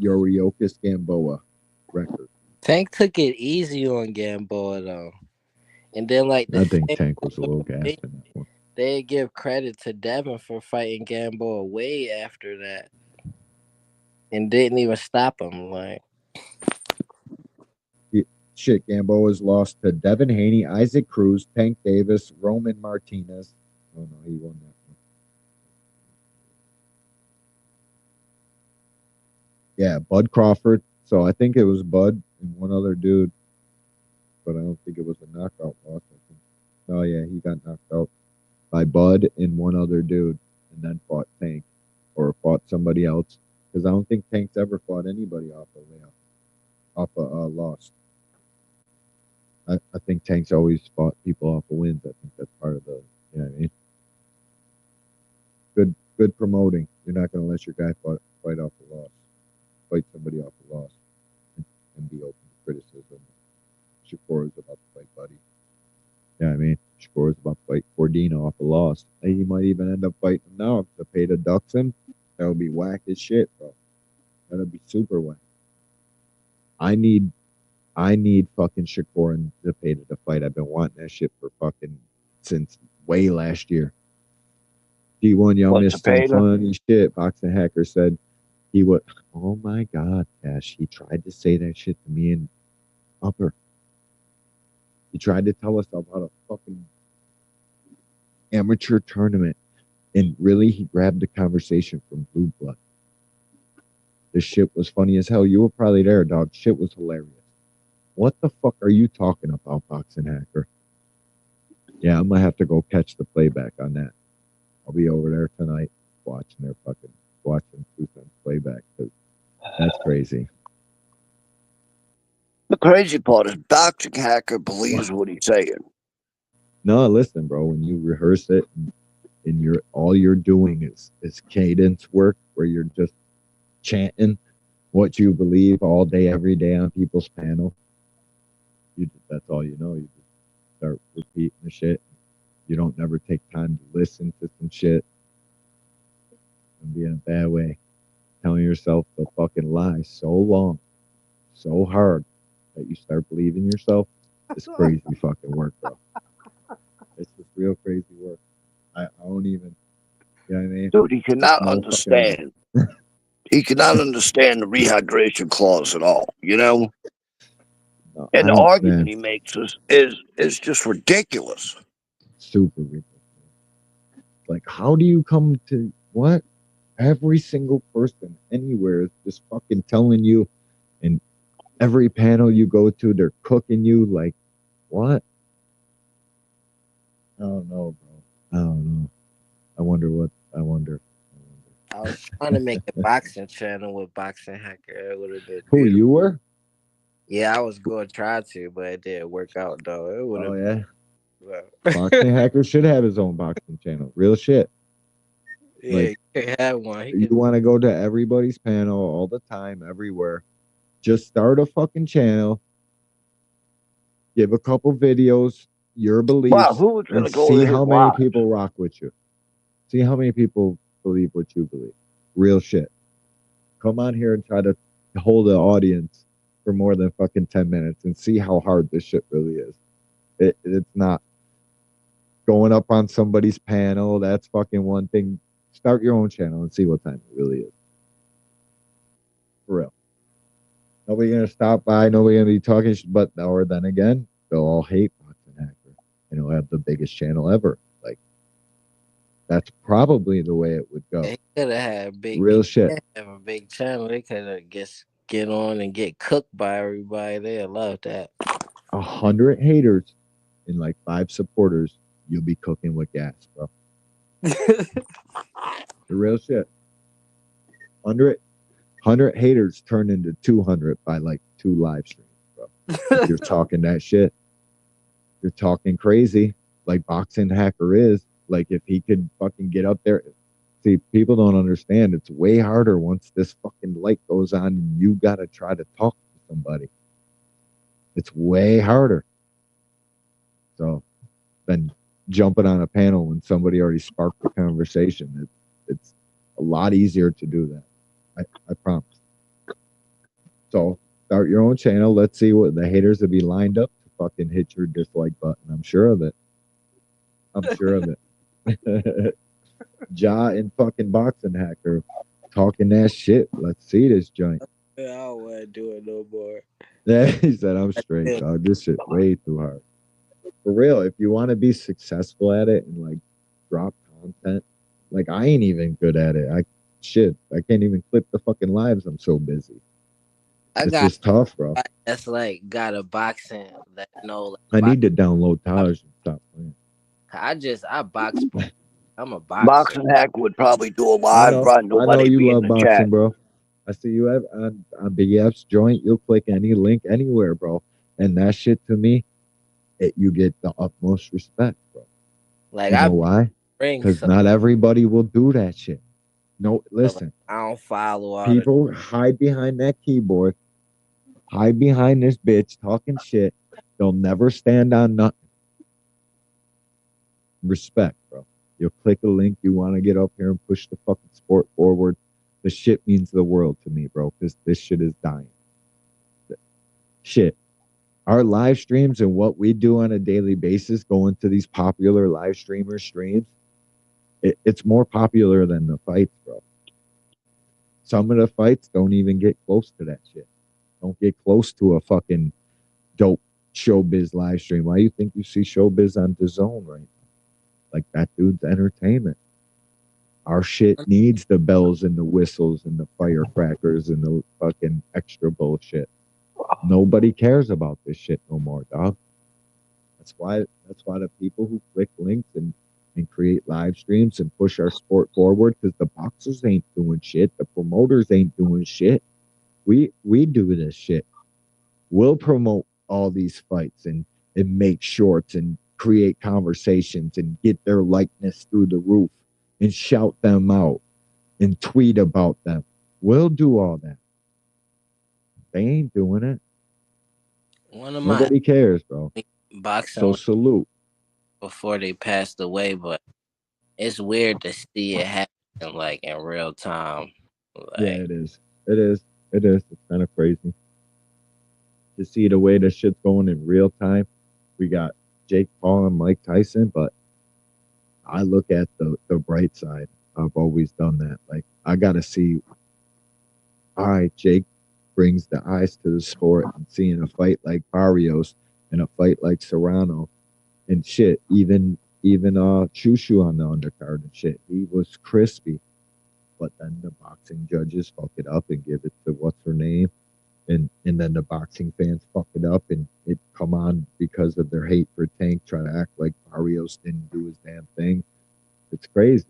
I: Yoriokis Gamboa record.
N: Tank took it easy on Gamboa though, and then like
I: I think Tank was a little gassed in that one.
N: They give credit to Devin for fighting Gamboa way after that, and didn't even stop him. Like,
I: shit, Gamboa's lost to Devin Haney, Isaac Cruz, Tank Davis, Roman Martinez. Oh no, he won that one. Yeah, Bud Crawford. So I think it was Bud and one other dude, but I don't think it was a knockout loss. Oh yeah, he got knocked out by Bud and one other dude, and then fought Tank or fought somebody else. Because I don't think Tank's ever fought anybody off a loss. I think Tank's always fought people off of wins. I think that's part of the, you know what I mean? Good promoting. You're not going to let your guy fight off a loss. Fight somebody off a loss and be open to criticism. Shakur is about to fight Buddy. Yeah, I mean, Shakur is about to fight Cordino off a loss. And he might even end up fighting him now. If the Peta ducks him, that would be whack as shit, bro. That would be super whack. I need fucking Shakur and Zepeda to fight. I've been wanting that shit for fucking since way last year. D1, y'all missed some funny shit. Boxing Hacker said he would. Oh my God, Cash. He tried to say that shit to me in Upper. He tried to tell us about a fucking amateur tournament. And really, he grabbed the conversation from Blue Blood. This shit was funny as hell. You were probably there, dog. Shit was hilarious. What the fuck are you talking about, Boxing Hacker? Yeah, I'm gonna have to go catch the playback on that. I'll be over there tonight watching Two Cents playback because that's crazy.
J: The crazy part is Boxing Hacker believes what he's saying.
I: No, listen, bro. When you rehearse it and all you're doing is cadence work where you're just chanting what you believe all day, every day on people's panel. That's all you know. You just start repeating the shit. You don't never take time to listen to some shit and be in a bad way. Telling yourself the fucking lie so long, so hard that you start believing yourself. It's crazy fucking work, bro. It's just real crazy work. I don't even, you know what I mean?
J: Dude, he cannot understand. He cannot understand the rehydration clause at all, you know?
I: No,
J: and the argument he makes is just ridiculous.
I: Super ridiculous. Like, how do you come to what? Every single person anywhere is just fucking telling you, and every panel you go to, they're cooking you. Like, what? I don't know, bro. I don't know. I wonder.
N: I was trying to make a boxing channel with Boxing Hacker. It would have been
I: Who
N: beautiful.
I: you were?
N: Yeah, I was going to try to, but it didn't work out though. It would have.
I: Oh yeah. Boxing Hacker should have his own boxing channel. Real shit.
N: Yeah,
I: Like,
N: you can't have one.
I: You want to go to everybody's panel all the time, everywhere. Just start a fucking channel. Give a couple videos, your beliefs,
J: Wow, who was gonna
I: and
J: go
I: see
J: to
I: how
J: his
I: many
J: live?
I: people rock with you. See how many people believe what you believe. Real shit. Come on here and try to hold the audience for more than fucking 10 minutes and see how hard this shit really is. It's not going up on somebody's panel. That's fucking one thing. Start your own channel and see what time it really is. For real. Nobody gonna stop by. Nobody gonna be talking. But or then again, they'll all hate Boxing Hacker, and he'll have the biggest channel ever. Like, that's probably the way it would go.
N: They could have had big
I: Real shit.
N: Have a big channel. They could have get on and get cooked by everybody. They love that.
I: 100 haters and like 5 supporters, you'll be cooking with gas, bro. The real shit. 100 haters turn into 200 by like 2 live streams, bro. If you're talking that shit. You're talking crazy, like Boxing Hacker is. Like, if he could fucking get up there. See, people don't understand. It's way harder once this fucking light goes on and you got to try to talk to somebody. It's way harder. So, than jumping on a panel when somebody already sparked the conversation. It's a lot easier to do that. I promise. So, start your own channel. Let's see what the haters will be lined up to fucking hit your dislike button. I'm sure of it. Ja and fucking Boxing Hacker talking that shit. Let's see this joint.
N: I don't want to do it no more.
I: Yeah, he said, I'm straight, dog. This shit way too hard. For real, if you want to be successful at it and like drop content, like I ain't even good at it. I can't even clip the fucking lives. I'm so busy. It's just tough, bro.
N: That's like got a boxing that
I: I need to download Taj and stop playing.
N: I box. I'm a boxer.
J: Boxing Hack would probably do a live, bro.
I: I know
J: Nobody
I: you
J: be in
I: love
J: the
I: boxing,
J: chat.
I: bro. I see you have on BF's joint. You'll click any link anywhere, bro. And that shit to me, you get the utmost respect, bro.
N: Like,
I: you know why? Because not everybody will do that shit. No, listen.
N: I don't follow all
I: people hide behind that keyboard, hide behind this bitch talking shit. They'll never stand on nothing. Respect, bro. You'll click a link. You want to get up here and push the fucking sport forward. This shit means the world to me, bro, because this shit is dying. Shit. Our live streams and what we do on a daily basis, going to these popular live streamer streams, it's more popular than the fights, bro. Some of the fights don't even get close to that shit. Don't get close to a fucking dope showbiz live stream. Why do you think you see showbiz on DAZN right now? Like, that dude's entertainment. Our shit needs the bells and the whistles and the firecrackers and the fucking extra bullshit. Nobody cares about this shit no more, dog. That's why the people who click links and create live streams and push our sport forward, because the boxers ain't doing shit. The promoters ain't doing shit. We do this shit. We'll promote all these fights and make shorts and create conversations and get their likeness through the roof and shout them out and tweet about them. We'll do all that. They ain't doing it.
N: One of my
I: Nobody cares, bro.
N: boxing
I: So salute.
N: before they passed away, but it's weird to see it happen like in real time. Like,
I: Yeah, it is. It is. It is. It's kind of crazy to see the way this shit's going in real time. We got Jake Paul and Mike Tyson, but I look at the bright side. I've always done that. Like, I got to see, all right, Jake brings the eyes to the sport, and seeing a fight like Barrios and a fight like Serrano and shit, even Chushu on the undercard and shit. He was crispy. But then the boxing judges fuck it up and give it to what's her name. And then the boxing fans fuck it up and it come on because of their hate for Tank, try to act like Barrios didn't do his damn thing. It's crazy.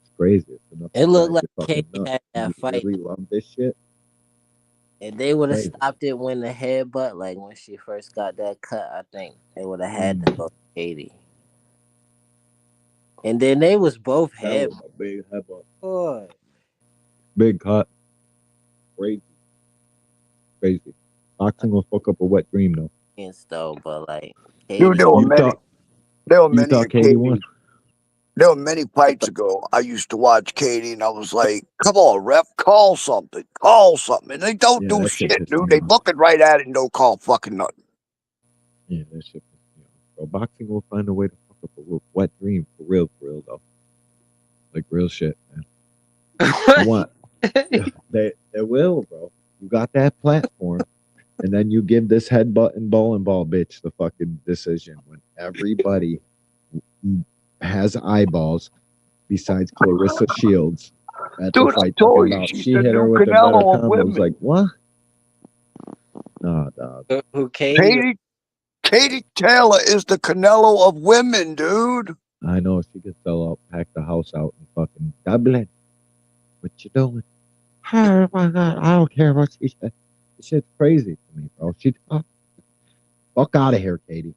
I: It's crazy.
N: it looked like Katie had that fight.
I: Really love this shit.
N: And they would have stopped it when the headbutt, like when she first got that cut, I think they would have had to go to Katie. And then they was both head.
I: Big headbutt.
N: Boy.
I: Big cut. Crazy. Crazy. Boxing will fuck up a wet dream though.
N: Though, but like
J: Dude, there were many fights ago. I used to watch Katie, and I was like, "Come on, ref, call something, and they don't do shit, dude. They looking right at it and don't call fucking nothing.
I: Yeah, that shit. So boxing will find a way to fuck up a wet dream for real though. Like real shit, man. What? They will, bro. You got that platform. And then you give this headbutt and bowling ball bitch the fucking decision when everybody has eyeballs besides Clarissa Shields at the fight. She hit her with the better combos. Like, what? Nah, dog.
N: Who Katie
J: Taylor is the Canelo of women, dude.
I: I know. She could sell out, pack the house out, and fucking Dublin. What you doing? Oh my God, I don't care what she said. This shit's crazy to me, bro. Fuck out of here, Katie.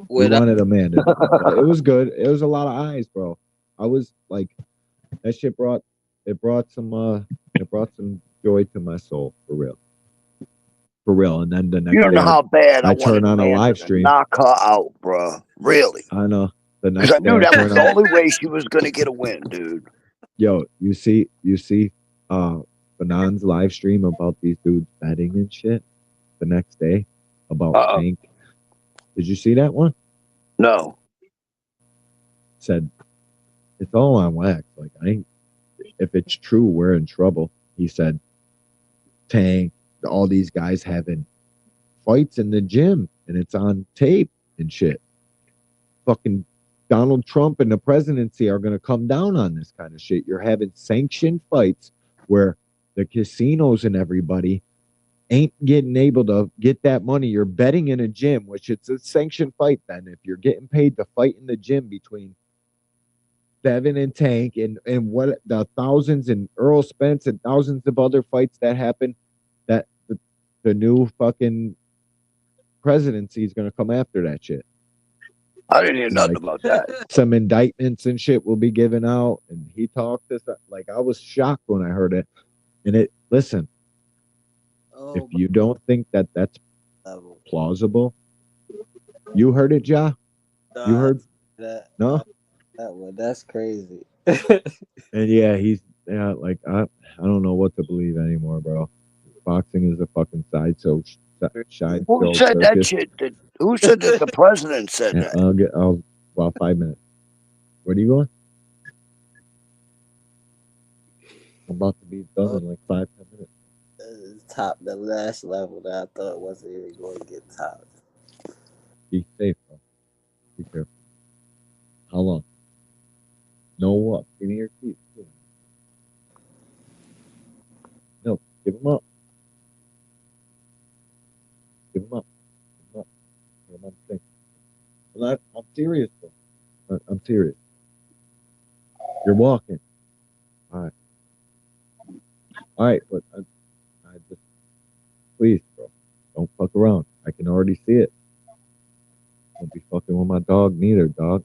I: We wanted Amanda. It was good. It was a lot of eyes, bro. I was like, that shit brought some joy to my soul, for real. And then the next
J: you don't know how bad I
I: turn on a live stream,
J: knock her out, bro. Really?
I: I know.
J: Because I knew that was the only way she was gonna get a win, dude.
I: Yo, you see, Fanon's live stream about these dudes betting and shit the next day about Tank. Did you see that one?
J: No.
I: Said it's all on wax. Like, if it's true, we're in trouble. He said Tank, all these guys having fights in the gym and it's on tape and shit. Fucking Donald Trump and the presidency are gonna come down on this kind of shit. You're having sanctioned fights where the casinos and everybody ain't getting able to get that money. You're betting in a gym, which it's a sanctioned fight then. If you're getting paid to fight in the gym between Devin and Tank and what the thousands and Earl Spence and thousands of other fights that happen, that the new fucking presidency is going to come after that shit.
J: I didn't hear nothing about that.
I: Some indictments and shit will be given out. And he talked this. Like, I was shocked when I heard it. And listen, if you don't think that that's plausible, you heard it, Ja? You heard
N: that?
I: No?
N: That's crazy.
I: And yeah, like, I don't know what to believe anymore, bro. Boxing is a fucking sideshow.
J: Who said that shit? Who said that the president said that?
I: Well, 5 minutes. Where are you going? I'm about to be done in like 5-10 minutes.
N: Top the last level that I thought wasn't even going to get topped.
I: Be safe, bro. Be careful. How long? No what? Give me your keys. No, give them up. Give them up. Give them up. I'm serious, bro. I'm serious. You're walking. All right, but I just, please, bro, don't fuck around. I can already see it. Don't be fucking with my dog neither, dog.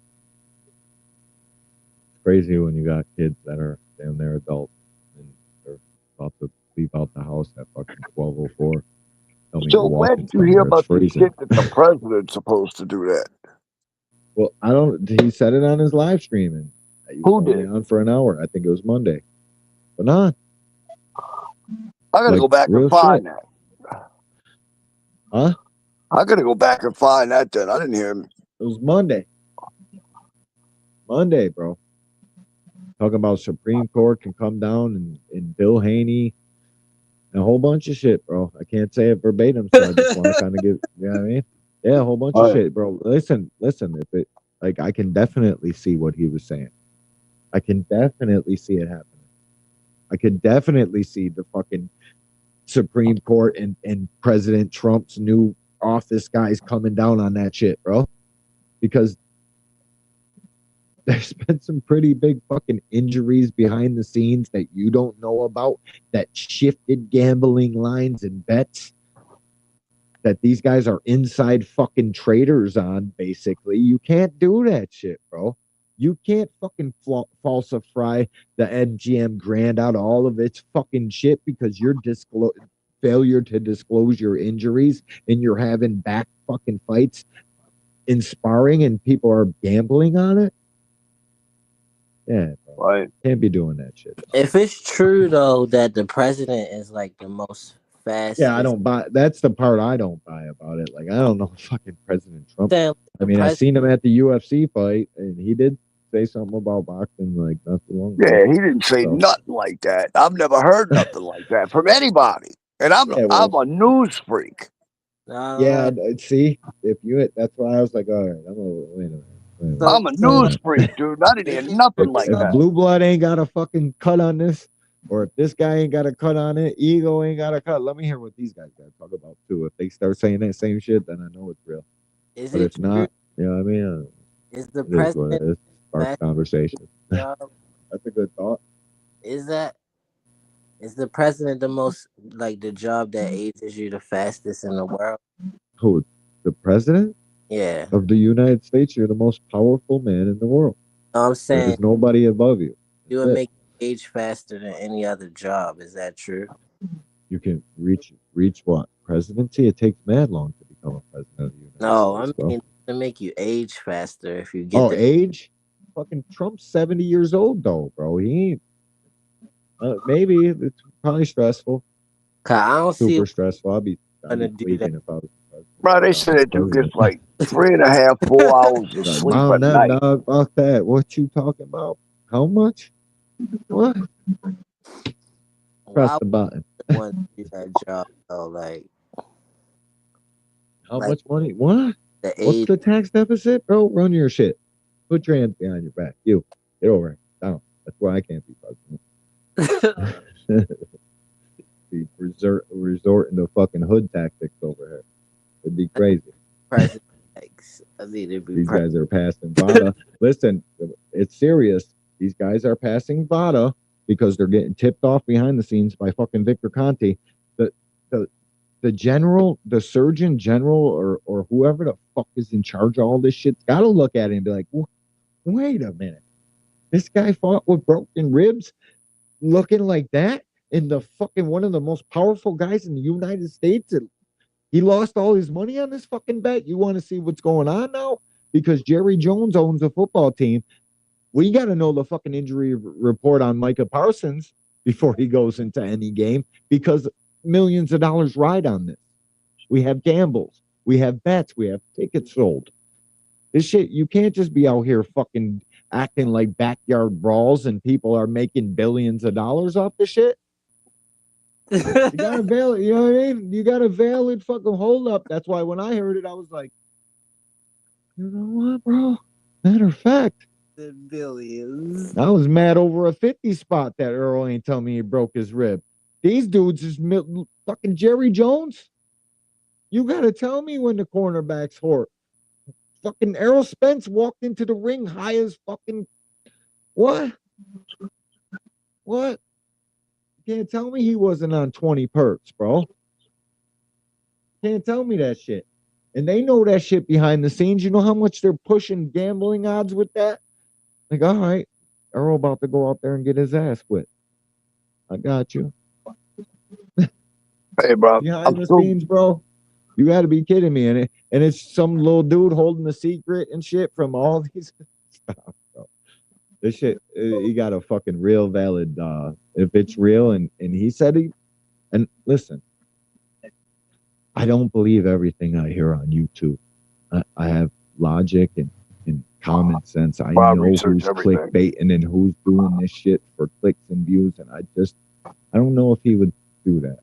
I: crazy when you got kids that are damn near adults and they're about to leave out the house house at fucking 12:04. Tell me
J: So
I: to walk
J: when
I: in
J: did you hear
I: somewhere, it's
J: about this
I: freezing.
J: shit that the president's supposed to do that?
I: Well, I don't. He said it on his live stream, and he was
J: Who
I: only
J: did?
I: on for an hour. I think it was Monday, but not.
J: I gotta
I: Like,
J: go back and
I: real
J: find
I: shit.
J: that.
I: Huh?
J: I gotta go back and find that then. I didn't hear him.
I: It was Monday. Monday, bro. Talking about Supreme Court can come down and Bill Haney and a whole bunch of shit, bro. I can't say it verbatim, so I just want to kind of give, you know what I mean? Yeah, a whole bunch of shit, bro. Listen, if it, like, I can definitely see what he was saying. I can definitely see it happening. I could definitely see the fucking Supreme Court and President Trump's new office guys coming down on that shit, bro. Because there's been some pretty big fucking injuries behind the scenes that you don't know about, that shifted gambling lines and bets that these guys are inside fucking traders on, basically. You can't do that shit, bro. You can't fucking falsify the MGM Grand out of all of its fucking shit because you're failure to disclose your injuries and you're having back fucking fights in sparring and people are gambling on it. Yeah, bro.
J: Right.
I: Can't be doing that shit.
N: If it's true though that the president is like the most fastest,
I: yeah, I don't buy. That's the part I don't buy about it. Like, I don't know fucking President Trump.
N: Then
I: I mean, I seen him at the UFC fight, and he did say something about boxing like not too long ago.
J: Yeah, he didn't say nothing like that. I've never heard nothing like that from anybody. And I'm a news freak.
I: Yeah, see, if you, that's why I was like, all right, wait a minute.
J: I'm a news freak, dude. I didn't hear nothing like
I: If
J: that.
I: Blue Blood ain't got a fucking cut on this, or if this guy ain't got a cut on it, Ego ain't got a cut, let me hear what these guys got to talk about too. If they start saying that same shit, then I know it's real. But if not, you know what I mean?
N: Is the president
I: spark conversation?
N: job?
I: That's a good thought.
N: Is the president the most, like, the job that ages you the fastest in the world?
I: Who? The president?
N: Yeah.
I: Of the United States, you're the most powerful man in the world.
N: I'm saying
I: there's nobody above you.
N: You would make you age faster than any other job. Is that true?
I: You can reach what? Presidency? It takes mad long to become a president of the United States.
N: No, I mean to make you age faster if you get
I: age? Fucking Trump's 70 years old though, bro. He ain't. Maybe it's probably stressful.
N: I don't
I: super stressful. I'd be sleeping if I was.
J: Bro, they said you get like 3.5, 4 hours of sleep at night.
I: Dog, fuck that. What you talking about? How much? What? Press the button.
N: Want to do that job though, like
I: how much money? What? What's the tax deficit, bro? Run your shit. Put your hands behind your back. You get over it. Down. That's why I can't be president. Be resorting to fucking hood tactics over here. It'd be crazy. These guys are passing VADA. Listen, it's serious. These guys are passing VADA because they're getting tipped off behind the scenes by fucking Victor Conte. The general, the surgeon general, or whoever the fuck is in charge of all this shit's got to look at it and be like, wait a minute. This guy fought with broken ribs looking like that, and the fucking one of the most powerful guys in the United States, and he lost all his money on this fucking bet. You want to see what's going on now? Because Jerry Jones owns a football team. We got to know the fucking injury report on Micah Parsons before he goes into any game, because millions of dollars ride on this. We have gambles. We have bets. We have tickets sold. This shit, you can't just be out here fucking acting like backyard brawls and people are making billions of dollars off the shit. You got a valid, you know what I mean? You got a valid fucking hold up. That's why when I heard it, I was like, you know what, bro? Matter of fact,
N: the billions.
I: I was mad over a 50 spot that Earl ain't tell me he broke his rib. These dudes is fucking Jerry Jones. You got to tell me when the cornerback's hurt. Fucking Errol Spence walked into the ring high as fucking what? What? You can't tell me he wasn't on 20 perks, bro. Can't tell me that shit. And they know that shit behind the scenes. You know how much they're pushing gambling odds with that? Like, all right, Earl about to go out there and get his ass whipped. I got you.
J: Hey, bro.
I: Behind the scenes, bro. You got to be kidding me. And it's some little dude holding the secret and shit from all these. Stop, bro. This shit, he got a fucking real valid, if it's real. And he said and listen, I don't believe everything I hear on YouTube. I have logic and common sense. I know who's clickbaiting and who's doing this shit for clicks and views. And I don't know if he would do that.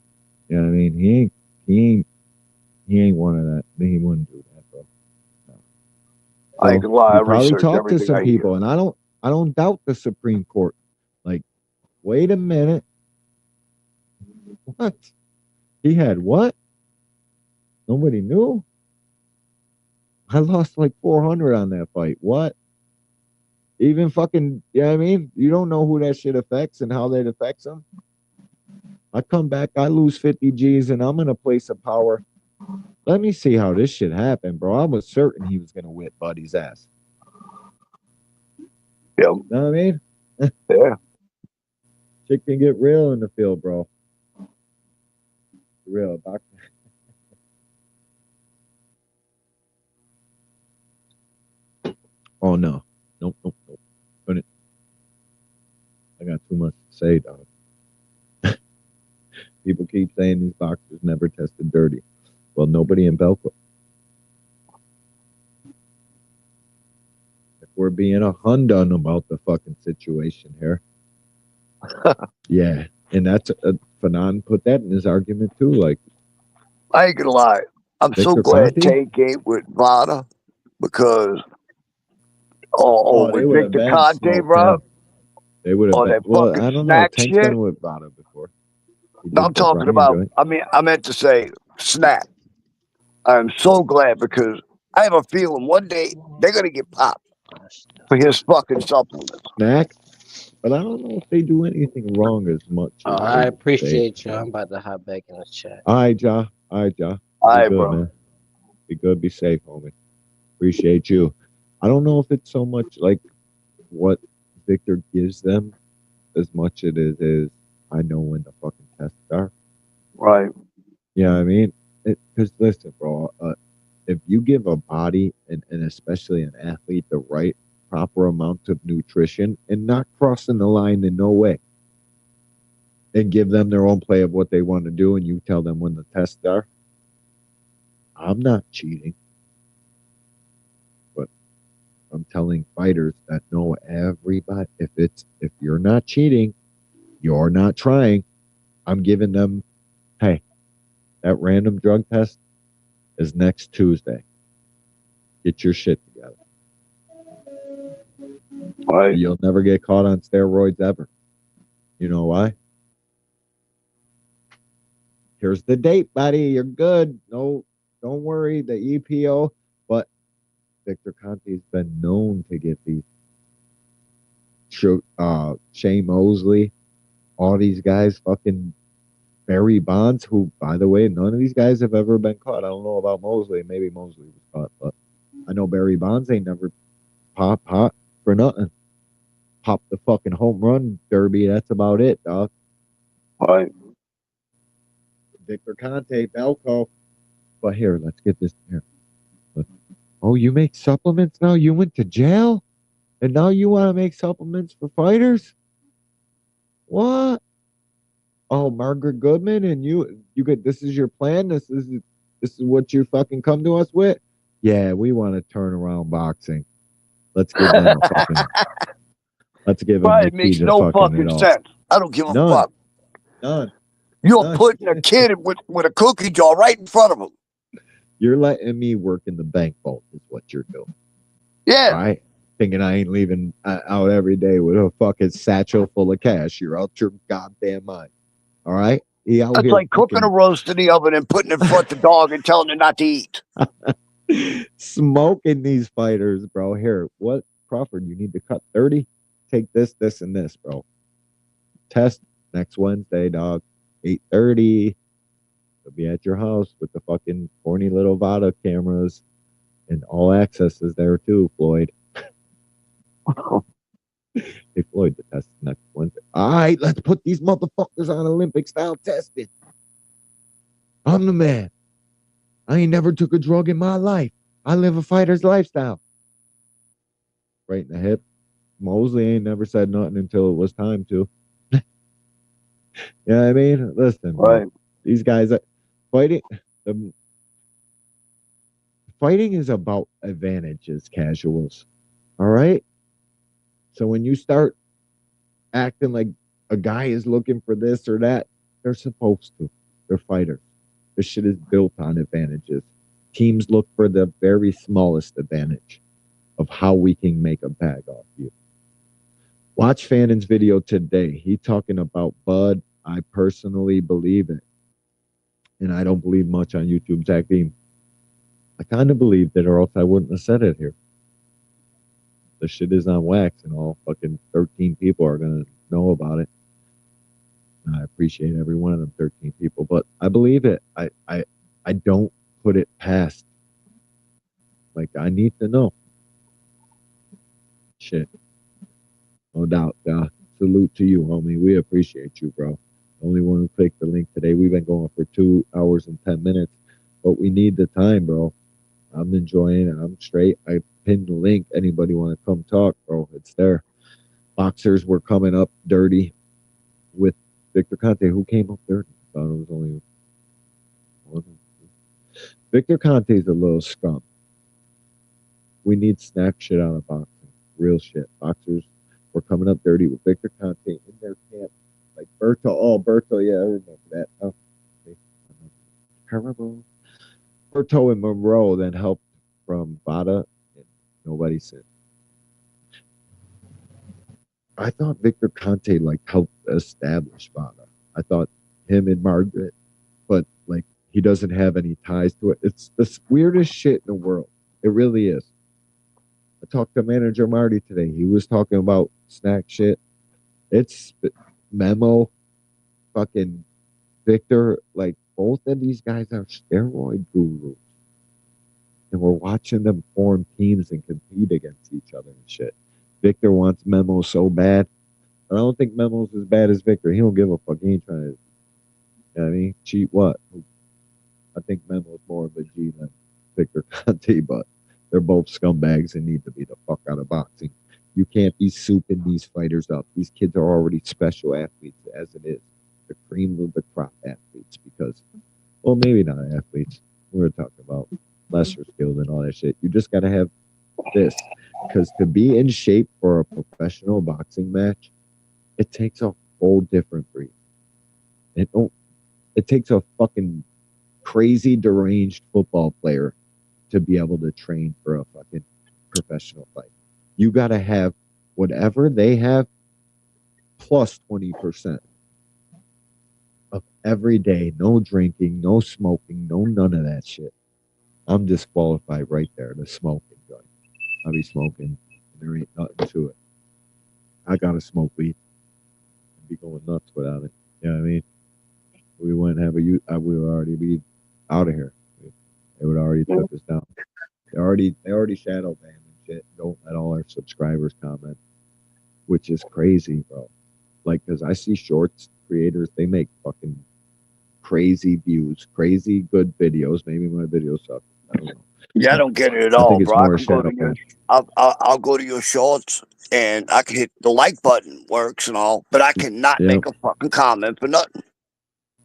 I: You know what I mean? He ain't one of that. He wouldn't do that, bro. No.
J: I ain't gonna lie. I
I: probably
J: researched
I: talked to
J: everything
I: some
J: I
I: people,
J: hear.
I: and I don't doubt the Supreme Court. Like, wait a minute. What? He had what? Nobody knew? I lost like 400 on that fight. What? Even fucking, you know what I mean? You don't know who that shit affects and how that affects them. I come back, I lose 50 G's, and I'm in a place of power. Let me see how this shit happened, bro. I was certain he was going to whip Buddy's ass.
J: Yep.
I: You know what I mean?
J: Yeah.
I: Shit can get real in the field, bro. Real. Doctor. Oh, no. Nope. Couldn't. I got too much to say, dog. People keep saying these boxers never tested dirty. Well, nobody in Belco. If we're being a hundun about the fucking situation here. Yeah. And that's Fanon put that in his argument too. Like,
J: I ain't gonna lie. I'm so glad Tank ain't with Vada because with Victor Conte, bro.
I: They would have been. Well, I don't know. Tank's
J: shit.
I: been with Vada before.
J: No, I'm talking about. I meant to say Snack. I'm so glad because I have a feeling one day they're gonna get popped for his fucking supplements.
I: Snack, but I don't know if they do anything wrong as much.
N: Oh, I appreciate you. I'm about to hop back in the chat.
I: All right, Ja. Be good,
J: bro.
I: Man. Be good. Be safe, homie. Appreciate you. I don't know if it's so much like what Victor gives them as much it is I know when the fucking tests are.
J: Right.
I: You know what I mean? Because listen, bro, if you give a body and especially an athlete the right proper amount of nutrition and not crossing the line in no way, and give them their own play of what they want to do, and you tell them when the tests are, I'm not cheating. But I'm telling fighters that know everybody, if you're not cheating, you're not trying. I'm giving them, hey, that random drug test is next Tuesday. Get your shit together.
J: Right.
I: You'll never get caught on steroids ever. You know why? Here's the date, buddy. You're good. No, don't worry. The EPO. But Victor Conte's been known to get these. Shane Mosley, all these guys, fucking Barry Bonds, who, by the way, none of these guys have ever been caught. I don't know about Mosley. Maybe Mosley was caught, but I know Barry Bonds ain't never popped hot for nothing. Pop the fucking home run derby. That's about it, dog.
J: Right.
I: Victor Conte, Belco. But here, let's get this here. Oh, you make supplements now? You went to jail? And now you want to make supplements for fighters? What? Oh, Margaret Goodman, and you get this is your plan? This is what you fucking come to us with? Yeah, we want to turn around boxing. Let's give them a fucking let's give them
J: it makes no fucking sense. I don't give a fuck.
I: None.
J: You're putting a kid with a cookie jar right in front of him.
I: You're letting me work in the bank vault is what you're doing.
J: Yeah.
I: All right? Thinking I ain't leaving out every day with a fucking satchel full of cash. You're out your goddamn mind. All right?
J: That's like cooking a roast in the oven and putting it in front of the dog and telling it not to eat.
I: Smoking these fighters, bro. Here, what? Crawford, you need to cut 30? Take this, this, and this, bro. Test next Wednesday, dog. 8:30. They'll be at your house with the fucking corny little Vada cameras. And all access is there too, Floyd. Hey, Floyd, the test next Wednesday. All right, let's put these motherfuckers on Olympic style testing. I'm the man. I ain't never took a drug in my life. I live a fighter's lifestyle. Right in the hip. Mosley ain't never said nothing until it was time to. You know what I mean? Listen,
J: Right.
I: these guys are fighting. Fighting is about advantages, casuals. All right? So when you start acting like a guy is looking for this or that, they're supposed to. They're fighters. This shit is built on advantages. Teams look for the very smallest advantage of how we can make a bag off you. Watch Fannon's video today. He talking about Bud. I personally believe it. And I don't believe much on YouTube, Zach Beam. I kind of believed it, or else I wouldn't have said it here. The shit is on wax, and all fucking 13 people are going to know about it. And I appreciate every one of them 13 people, but I believe it. I don't put it past. Like, I need to know. Shit. No doubt. Salute to you, homie. We appreciate you, bro. Only one who clicked the link today. We've been going for 2 hours and 10 minutes, but we need the time, bro. I'm enjoying it. I'm straight. I pinned the link. Anybody want to come talk, bro? It's there. Boxers were coming up dirty with Victor Conte. Who came up dirty? I thought it was only one. Victor Conte's a little scum. We need snack shit out of boxing. Real shit. Boxers were coming up dirty with Victor Conte in their camp. Like Berto. Oh, Berto. Yeah, I remember that. Oh, okay. Terrible. Berto and Monroe then helped from Vada, and nobody said. I thought Victor Conte like helped establish Vada. I thought him and Margaret, but like he doesn't have any ties to it. It's the weirdest shit in the world. It really is. I talked to manager Marty today. He was talking about snack shit. It's Memo, fucking Victor. Like both of these guys are steroid gurus, and we're watching them form teams and compete against each other and shit. Victor wants Memo so bad. I don't think Memo's as bad as Victor. He don't give a fuck. He ain't trying to, you know what I mean? Cheat what? I think Memo's more of a G than Victor Conte, but they're both scumbags and need to be the fuck out of boxing. You can't be souping these fighters up. These kids are already special athletes as it is. The cream of the crop athletes because, well, maybe not athletes. We were talking about lesser skilled and all that shit. You just got to have this. Because to be in shape for a professional boxing match, it takes a whole different breed. It takes a fucking crazy, deranged football player to be able to train for a fucking professional fight. You got to have whatever they have plus 20% of every day. No drinking, no smoking, no none of that shit. I'm disqualified right there to smoke. I'll be smoking, and there ain't nothing to it. I gotta smoke weed and be going nuts without it. You know what I mean? We wouldn't have we would already be out of here. They would already took us down. They already shadow banned and shit. Don't let all our subscribers comment, which is crazy, bro. Like, cause I see shorts creators, they make fucking crazy views, crazy good videos. Maybe my videos suck. I don't know.
J: Yeah, I don't get it at all, bro. I'll go to your shorts and I can hit the like button, works and all, but I cannot make a fucking comment for nothing.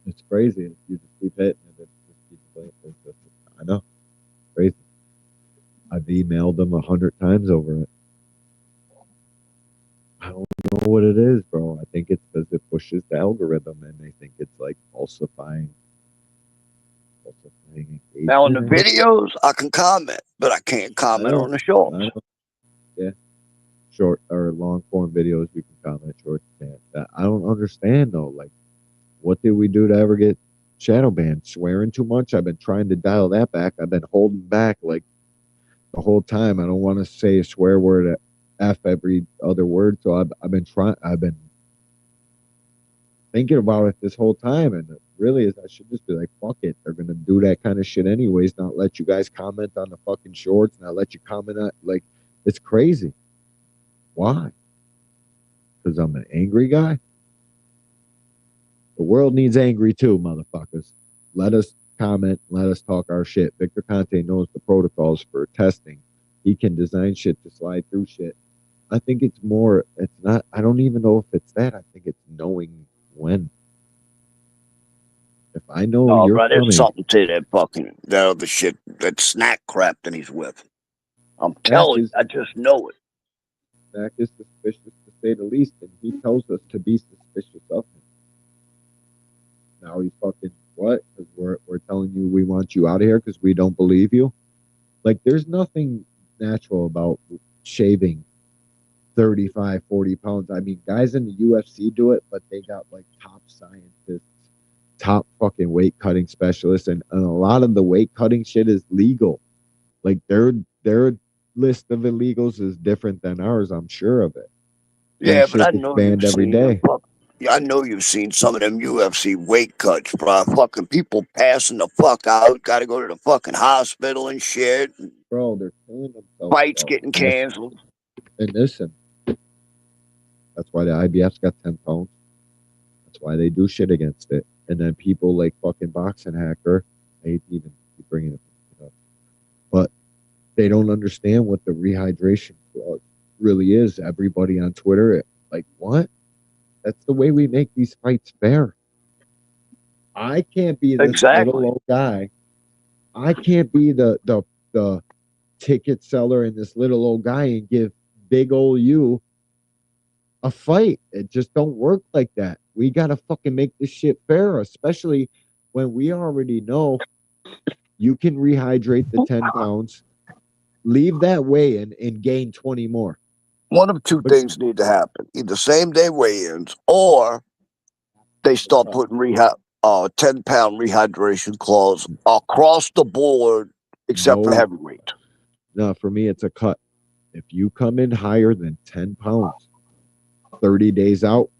I: It's crazy. You just keep hitting it. Just keep playing. I know. Crazy. I've emailed them 100 times over it. I don't know what it is, bro. I think it's because it pushes the algorithm and they think it's like falsifying.
J: Now on the videos, I can comment, but I can't comment on the shorts.
I: Yeah, short or long form videos you can comment, short you can't. I don't understand though. Like, what did we do to ever get shadow banned? Swearing too much? I've been trying to dial that back. I've been holding back like the whole time. I don't want to say a swear word F every other word. So I've been trying. I've been thinking about it this whole time, and it really is I should just be like, fuck it. They're gonna do that kind of shit anyways. Not let you guys comment on the fucking shorts. Not let you comment on like it's crazy. Why? Because I'm an angry guy. The world needs angry too, motherfuckers. Let us comment, let us talk our shit. Victor Conte knows the protocols for testing. He can design shit to slide through shit. I think it's not, I don't even know if it's that. I think it's knowing when. If I know you're
J: bro, there's
I: coming.
J: something to that other shit, that snack crap that he's with. I'm telling you, I just know it.
I: Snack is suspicious to say the least, and he tells us to be suspicious of him. Now he's fucking what? Because we're telling you we want you out of here because we don't believe you. Like, there's nothing natural about shaving 35, 40 pounds. I mean, guys in the UFC do it, but they got like top scientists, top fucking weight cutting specialists, and a lot of the weight cutting shit is legal. Like, their list of illegals is different than ours. I'm sure of it.
J: Yeah, but I know
I: banned every day.
J: I know you've seen some of them UFC weight cuts, bro. Fucking people passing the fuck out. Got to go to the fucking hospital and shit.
I: Bro, they're killing themselves.
J: Fights getting canceled.
I: And listen, that's why the IBF's got 10 pounds. That's why they do shit against it. And then people like fucking Boxing Hacker, I hate to even keep bringing it up, but they don't understand what the rehydration clause really is. Everybody on Twitter, like, what? That's the way we make these fights fair. I can't be this little old guy. I can't be the ticket seller and this little old guy and give big old you a fight. It just don't work like that. We gotta fucking make this shit fair, especially when we already know you can rehydrate the 10 pounds, leave that weigh in and gain 20 more.
J: One of two things need to happen: either same day weigh-ins, or they start putting 10-pound rehydration clause across the board, except for heavyweight.
I: No, for me, it's a cut. If you come in higher than 10 pounds, 30 days out,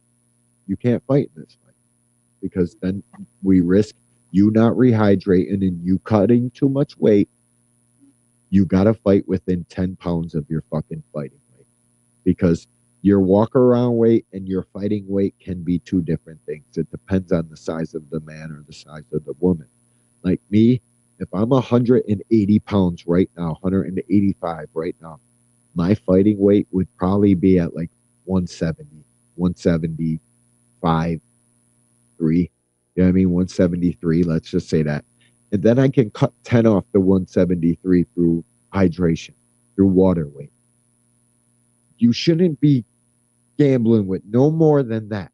I: you can't fight in this fight, because then we risk you not rehydrating and you cutting too much weight. You got to fight within 10 pounds of your fucking fighting weight, because your walk around weight and your fighting weight can be two different things. It depends on the size of the man or the size of the woman. Like me, if I'm 180 pounds right now, 185 right now, my fighting weight would probably be at like 170, 175, 3. You know what I mean? 173, let's just say that. And then I can cut 10 off the 173 through hydration, through water weight. You shouldn't be gambling with no more than that.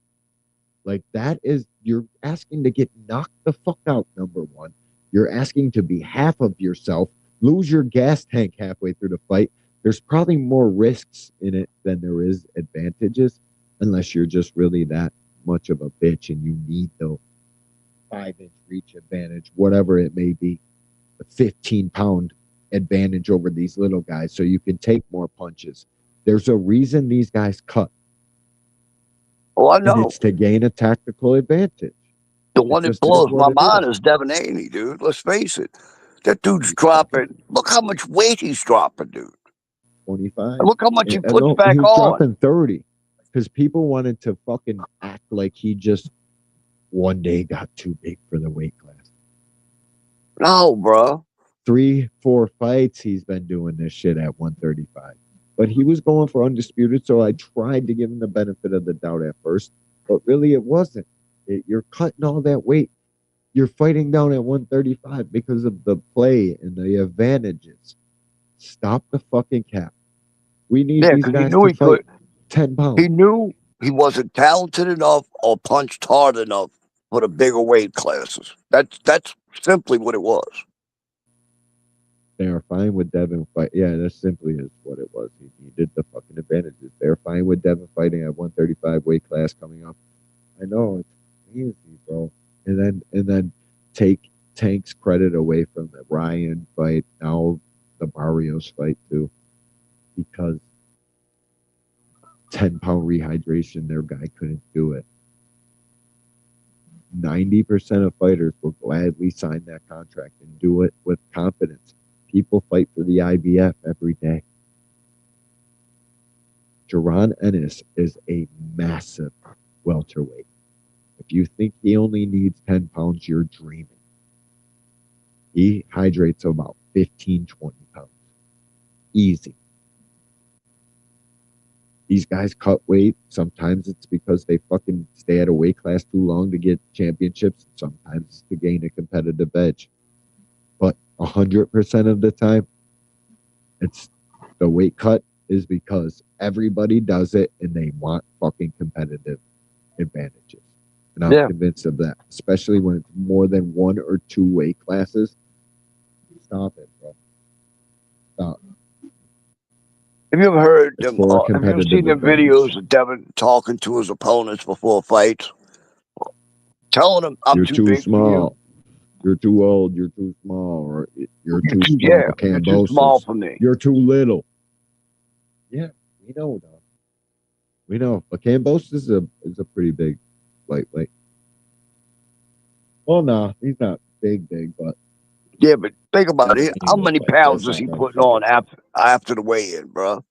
I: Like, that is, you're asking to get knocked the fuck out, number one. You're asking to be half of yourself, lose your gas tank halfway through the fight. There's probably more risks in it than there is advantages, unless you're just really that much of a bitch and you need the 5-inch reach advantage, whatever it may be, a 15-pound advantage over these little guys so you can take more punches. There's a reason these guys cut.
J: Oh, I know.
I: And it's to gain a tactical advantage.
J: The one that blows my mind is Devin Haney, dude. Let's face it. That dude's dropping. Look how much weight he's dropping, dude.
I: 25.
J: And look how much he puts back
I: he was
J: on.
I: dropping 30 because people wanted to fucking act like he just one day got too big for the weight class.
J: No, bro.
I: 3-4 fights he's been doing this shit at 135. But he was going for undisputed, so I tried to give him the benefit of the doubt at first. But really, it wasn't. You're cutting all that weight. You're fighting down at 135 because of the play and the advantages. Stop the fucking cap. We need these guys to fight 10 pounds.
J: He knew he wasn't talented enough or punched hard enough for the bigger weight classes. That's simply what it was.
I: They are fine with Devin fight. Yeah, that simply is what it was. He needed the fucking advantages. They're fine with Devin fighting at 135 weight class coming up. I know, it's crazy, bro. And then take Tank's credit away from the Ryan fight, now the Barrios fight too, because 10-pound rehydration, their guy couldn't do it. 90% of fighters will gladly sign that contract and do it with confidence. People fight for the IBF every day. Jaron Ennis is a massive welterweight. If you think he only needs 10 pounds, you're dreaming. He hydrates about 15, 20 pounds. Easy. These guys cut weight. Sometimes it's because they fucking stay at a weight class too long to get championships. Sometimes it's to gain a competitive edge. But 100% of the time, it's the weight cut is because everybody does it and they want fucking competitive advantages. And I'm convinced of that, especially when it's more than 1 or 2 weight classes. Stop it, bro. Stop.
J: Have you ever heard
I: It's
J: them?
I: for
J: Have you ever seen the
I: competitive
J: videos of Devin talking to his opponents before fights, telling them, "I'm
I: You're
J: too
I: too
J: big for you.
I: small. You're too old. You're too small. Or you're too small
J: Yeah,
I: for
J: you're too small
I: Cambosis.
J: for me."
I: You're too little. Yeah, we know, dog. We know. But Cambosis is a pretty big lightweight. Well, no, he's not big, but
J: Yeah, but think about it. How many
I: like
J: pounds
I: this,
J: is he
I: I
J: putting on after the weigh-in, bro?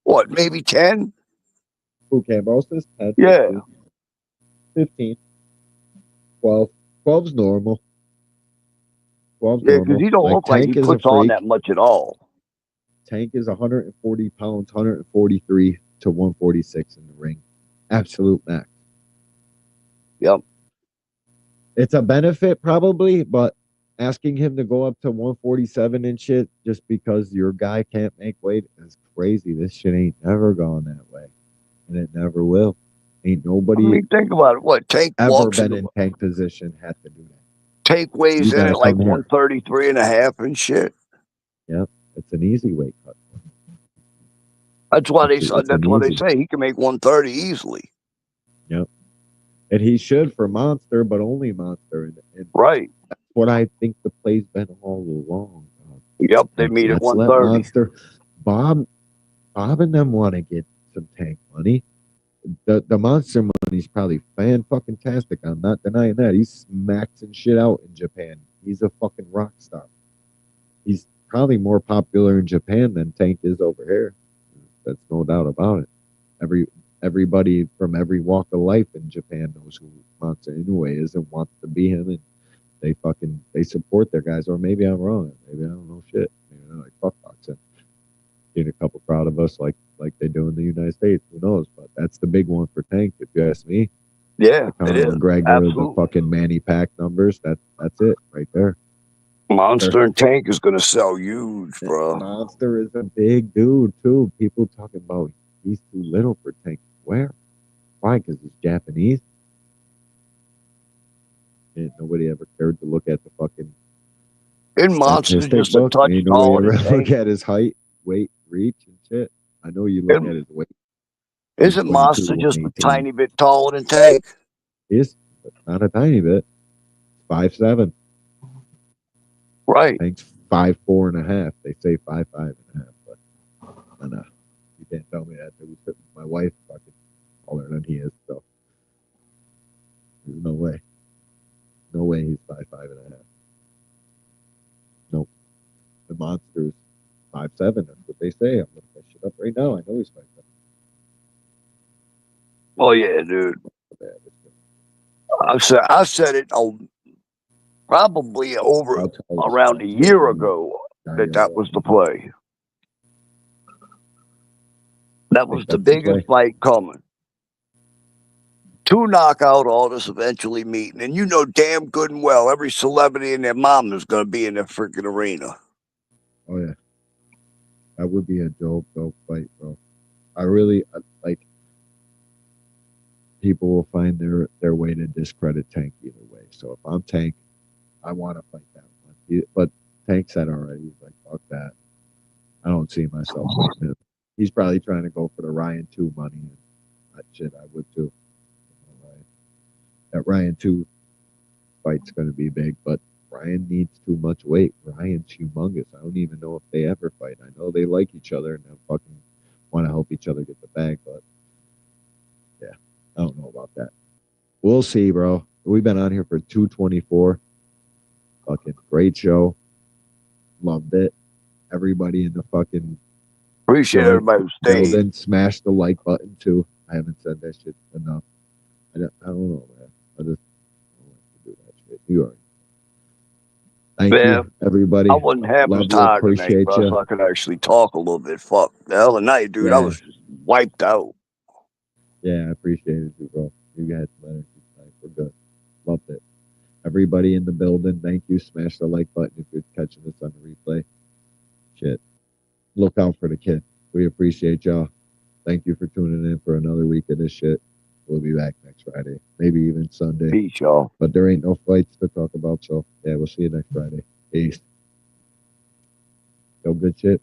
J: What, maybe 10?
I: Who, Cambosis? 10,
J: Yeah.
I: 15, 12. 12's normal. 12's
J: Yeah, because
I: normal.
J: he don't
I: Like
J: look like he
I: Tank is a
J: puts on
I: freak.
J: that much at all.
I: Tank is 140 pounds, 143 to 146 in the ring. Absolute max.
J: Yep.
I: It's a benefit probably, but asking him to go up to 147 and shit just because your guy can't make weight is crazy. This shit ain't never gone that way. And it never will. Ain't nobody
J: I mean, think about it. What, Tank
I: ever
J: walks
I: been in Tank position had to do that.
J: Tank weighs
I: You
J: in
I: gotta
J: at like
I: come here.
J: 133 and a half and shit.
I: Yep. It's an easy weight cut.
J: That's why they
I: It's
J: say he can make 130 easily.
I: Yep. And he should for Monster, but only Monster. And
J: right.
I: That's what I think the play's been all along.
J: Yep, they meet at
I: Let's let
J: 130.
I: Monster. Bob and them want to get some Tank money. The Monster money's probably fan-fucking-tastic. I'm not denying that. He's maxing shit out in Japan. He's a fucking rock star. He's probably more popular in Japan than Tank is over here. That's no doubt about it. Everybody from every walk of life in Japan knows who Monster Inoue is and wants to be him, and they support their guys. Or maybe I'm wrong. Maybe I don't know shit. Maybe they're like fuck boxing. Get a couple proud of us like they do in the United States. Who knows? But that's the big one for Tank, if you ask me.
J: Yeah,
I: the Conor McGregor, the fucking Manny Pack numbers. That's it right there.
J: Monster and Tank is gonna sell huge, bro.
I: Monster is a big dude too. People talking about he's too little for Tank. Where? Why? Because he's Japanese. And nobody ever cared to look at the fucking.
J: In Monster's just a touch
I: Ain't
J: taller
I: nobody
J: than
I: ever look
J: Tank.
I: at his height, weight, reach, and shit. I know you look at his weight.
J: Isn't Monster just a tiny bit taller than Tank?
I: Is not a tiny bit. 5'7".
J: Right.
I: Tank's 5'4.5". They say 5'5.5", but no, you can't tell me that. My wife fucking taller than he is, so there's no way. No way he's 5'5.5". Nope. The Monster's 5'7". That's what they say. I'm looking that shit up right now. I know he's 5'7".
J: Oh yeah, dude. I said it probably over around a year ago that was the play. That was the biggest fight coming. 2 knockout artists eventually meeting, and you know damn good and well every celebrity and their mom is going to be in that freaking arena.
I: Oh yeah, that would be a dope fight, bro. I really like. People will find their way to discredit Tank either way. So if I'm Tank, I want to fight that one. But Tank said already, he's like, fuck that. I don't see myself fighting him. He's probably trying to go for the Ryan 2 money. And that shit, I would too. That Ryan 2 fight's going to be big, but Ryan needs too much weight. Ryan's humongous. I don't even know if they ever fight. I know they like each other and they fucking want to help each other get the bag, but yeah, I don't know about that. We'll see, bro. We've been on here for 224. Fucking great show. Loved it. Everybody in the fucking
J: appreciate everybody who stayed.
I: Building, smash the like button too. I haven't said that shit enough. I don't know, man. I just don't like to do that shit. You already. Thank
J: Fam,
I: you, everybody.
J: I wasn't half
I: Love
J: as
I: you.
J: tired tonight,
I: Appreciate
J: bro.
I: you.
J: So I could actually talk a little bit. Fuck. The other night, dude, I
I: Yeah.
J: was just wiped out.
I: Yeah, I appreciate it, bro. You guys better tonight. We're good. Loved it. Everybody in the building, thank you. Smash the like button if you're catching this on the replay. Shit. Look out for the kid. We appreciate y'all. Thank you for tuning in for another week of this shit. We'll be back next Friday. Maybe even Sunday.
J: Peace, y'all.
I: But there ain't no fights to talk about, so yeah, we'll see you next Friday. Peace. Yo, good shit.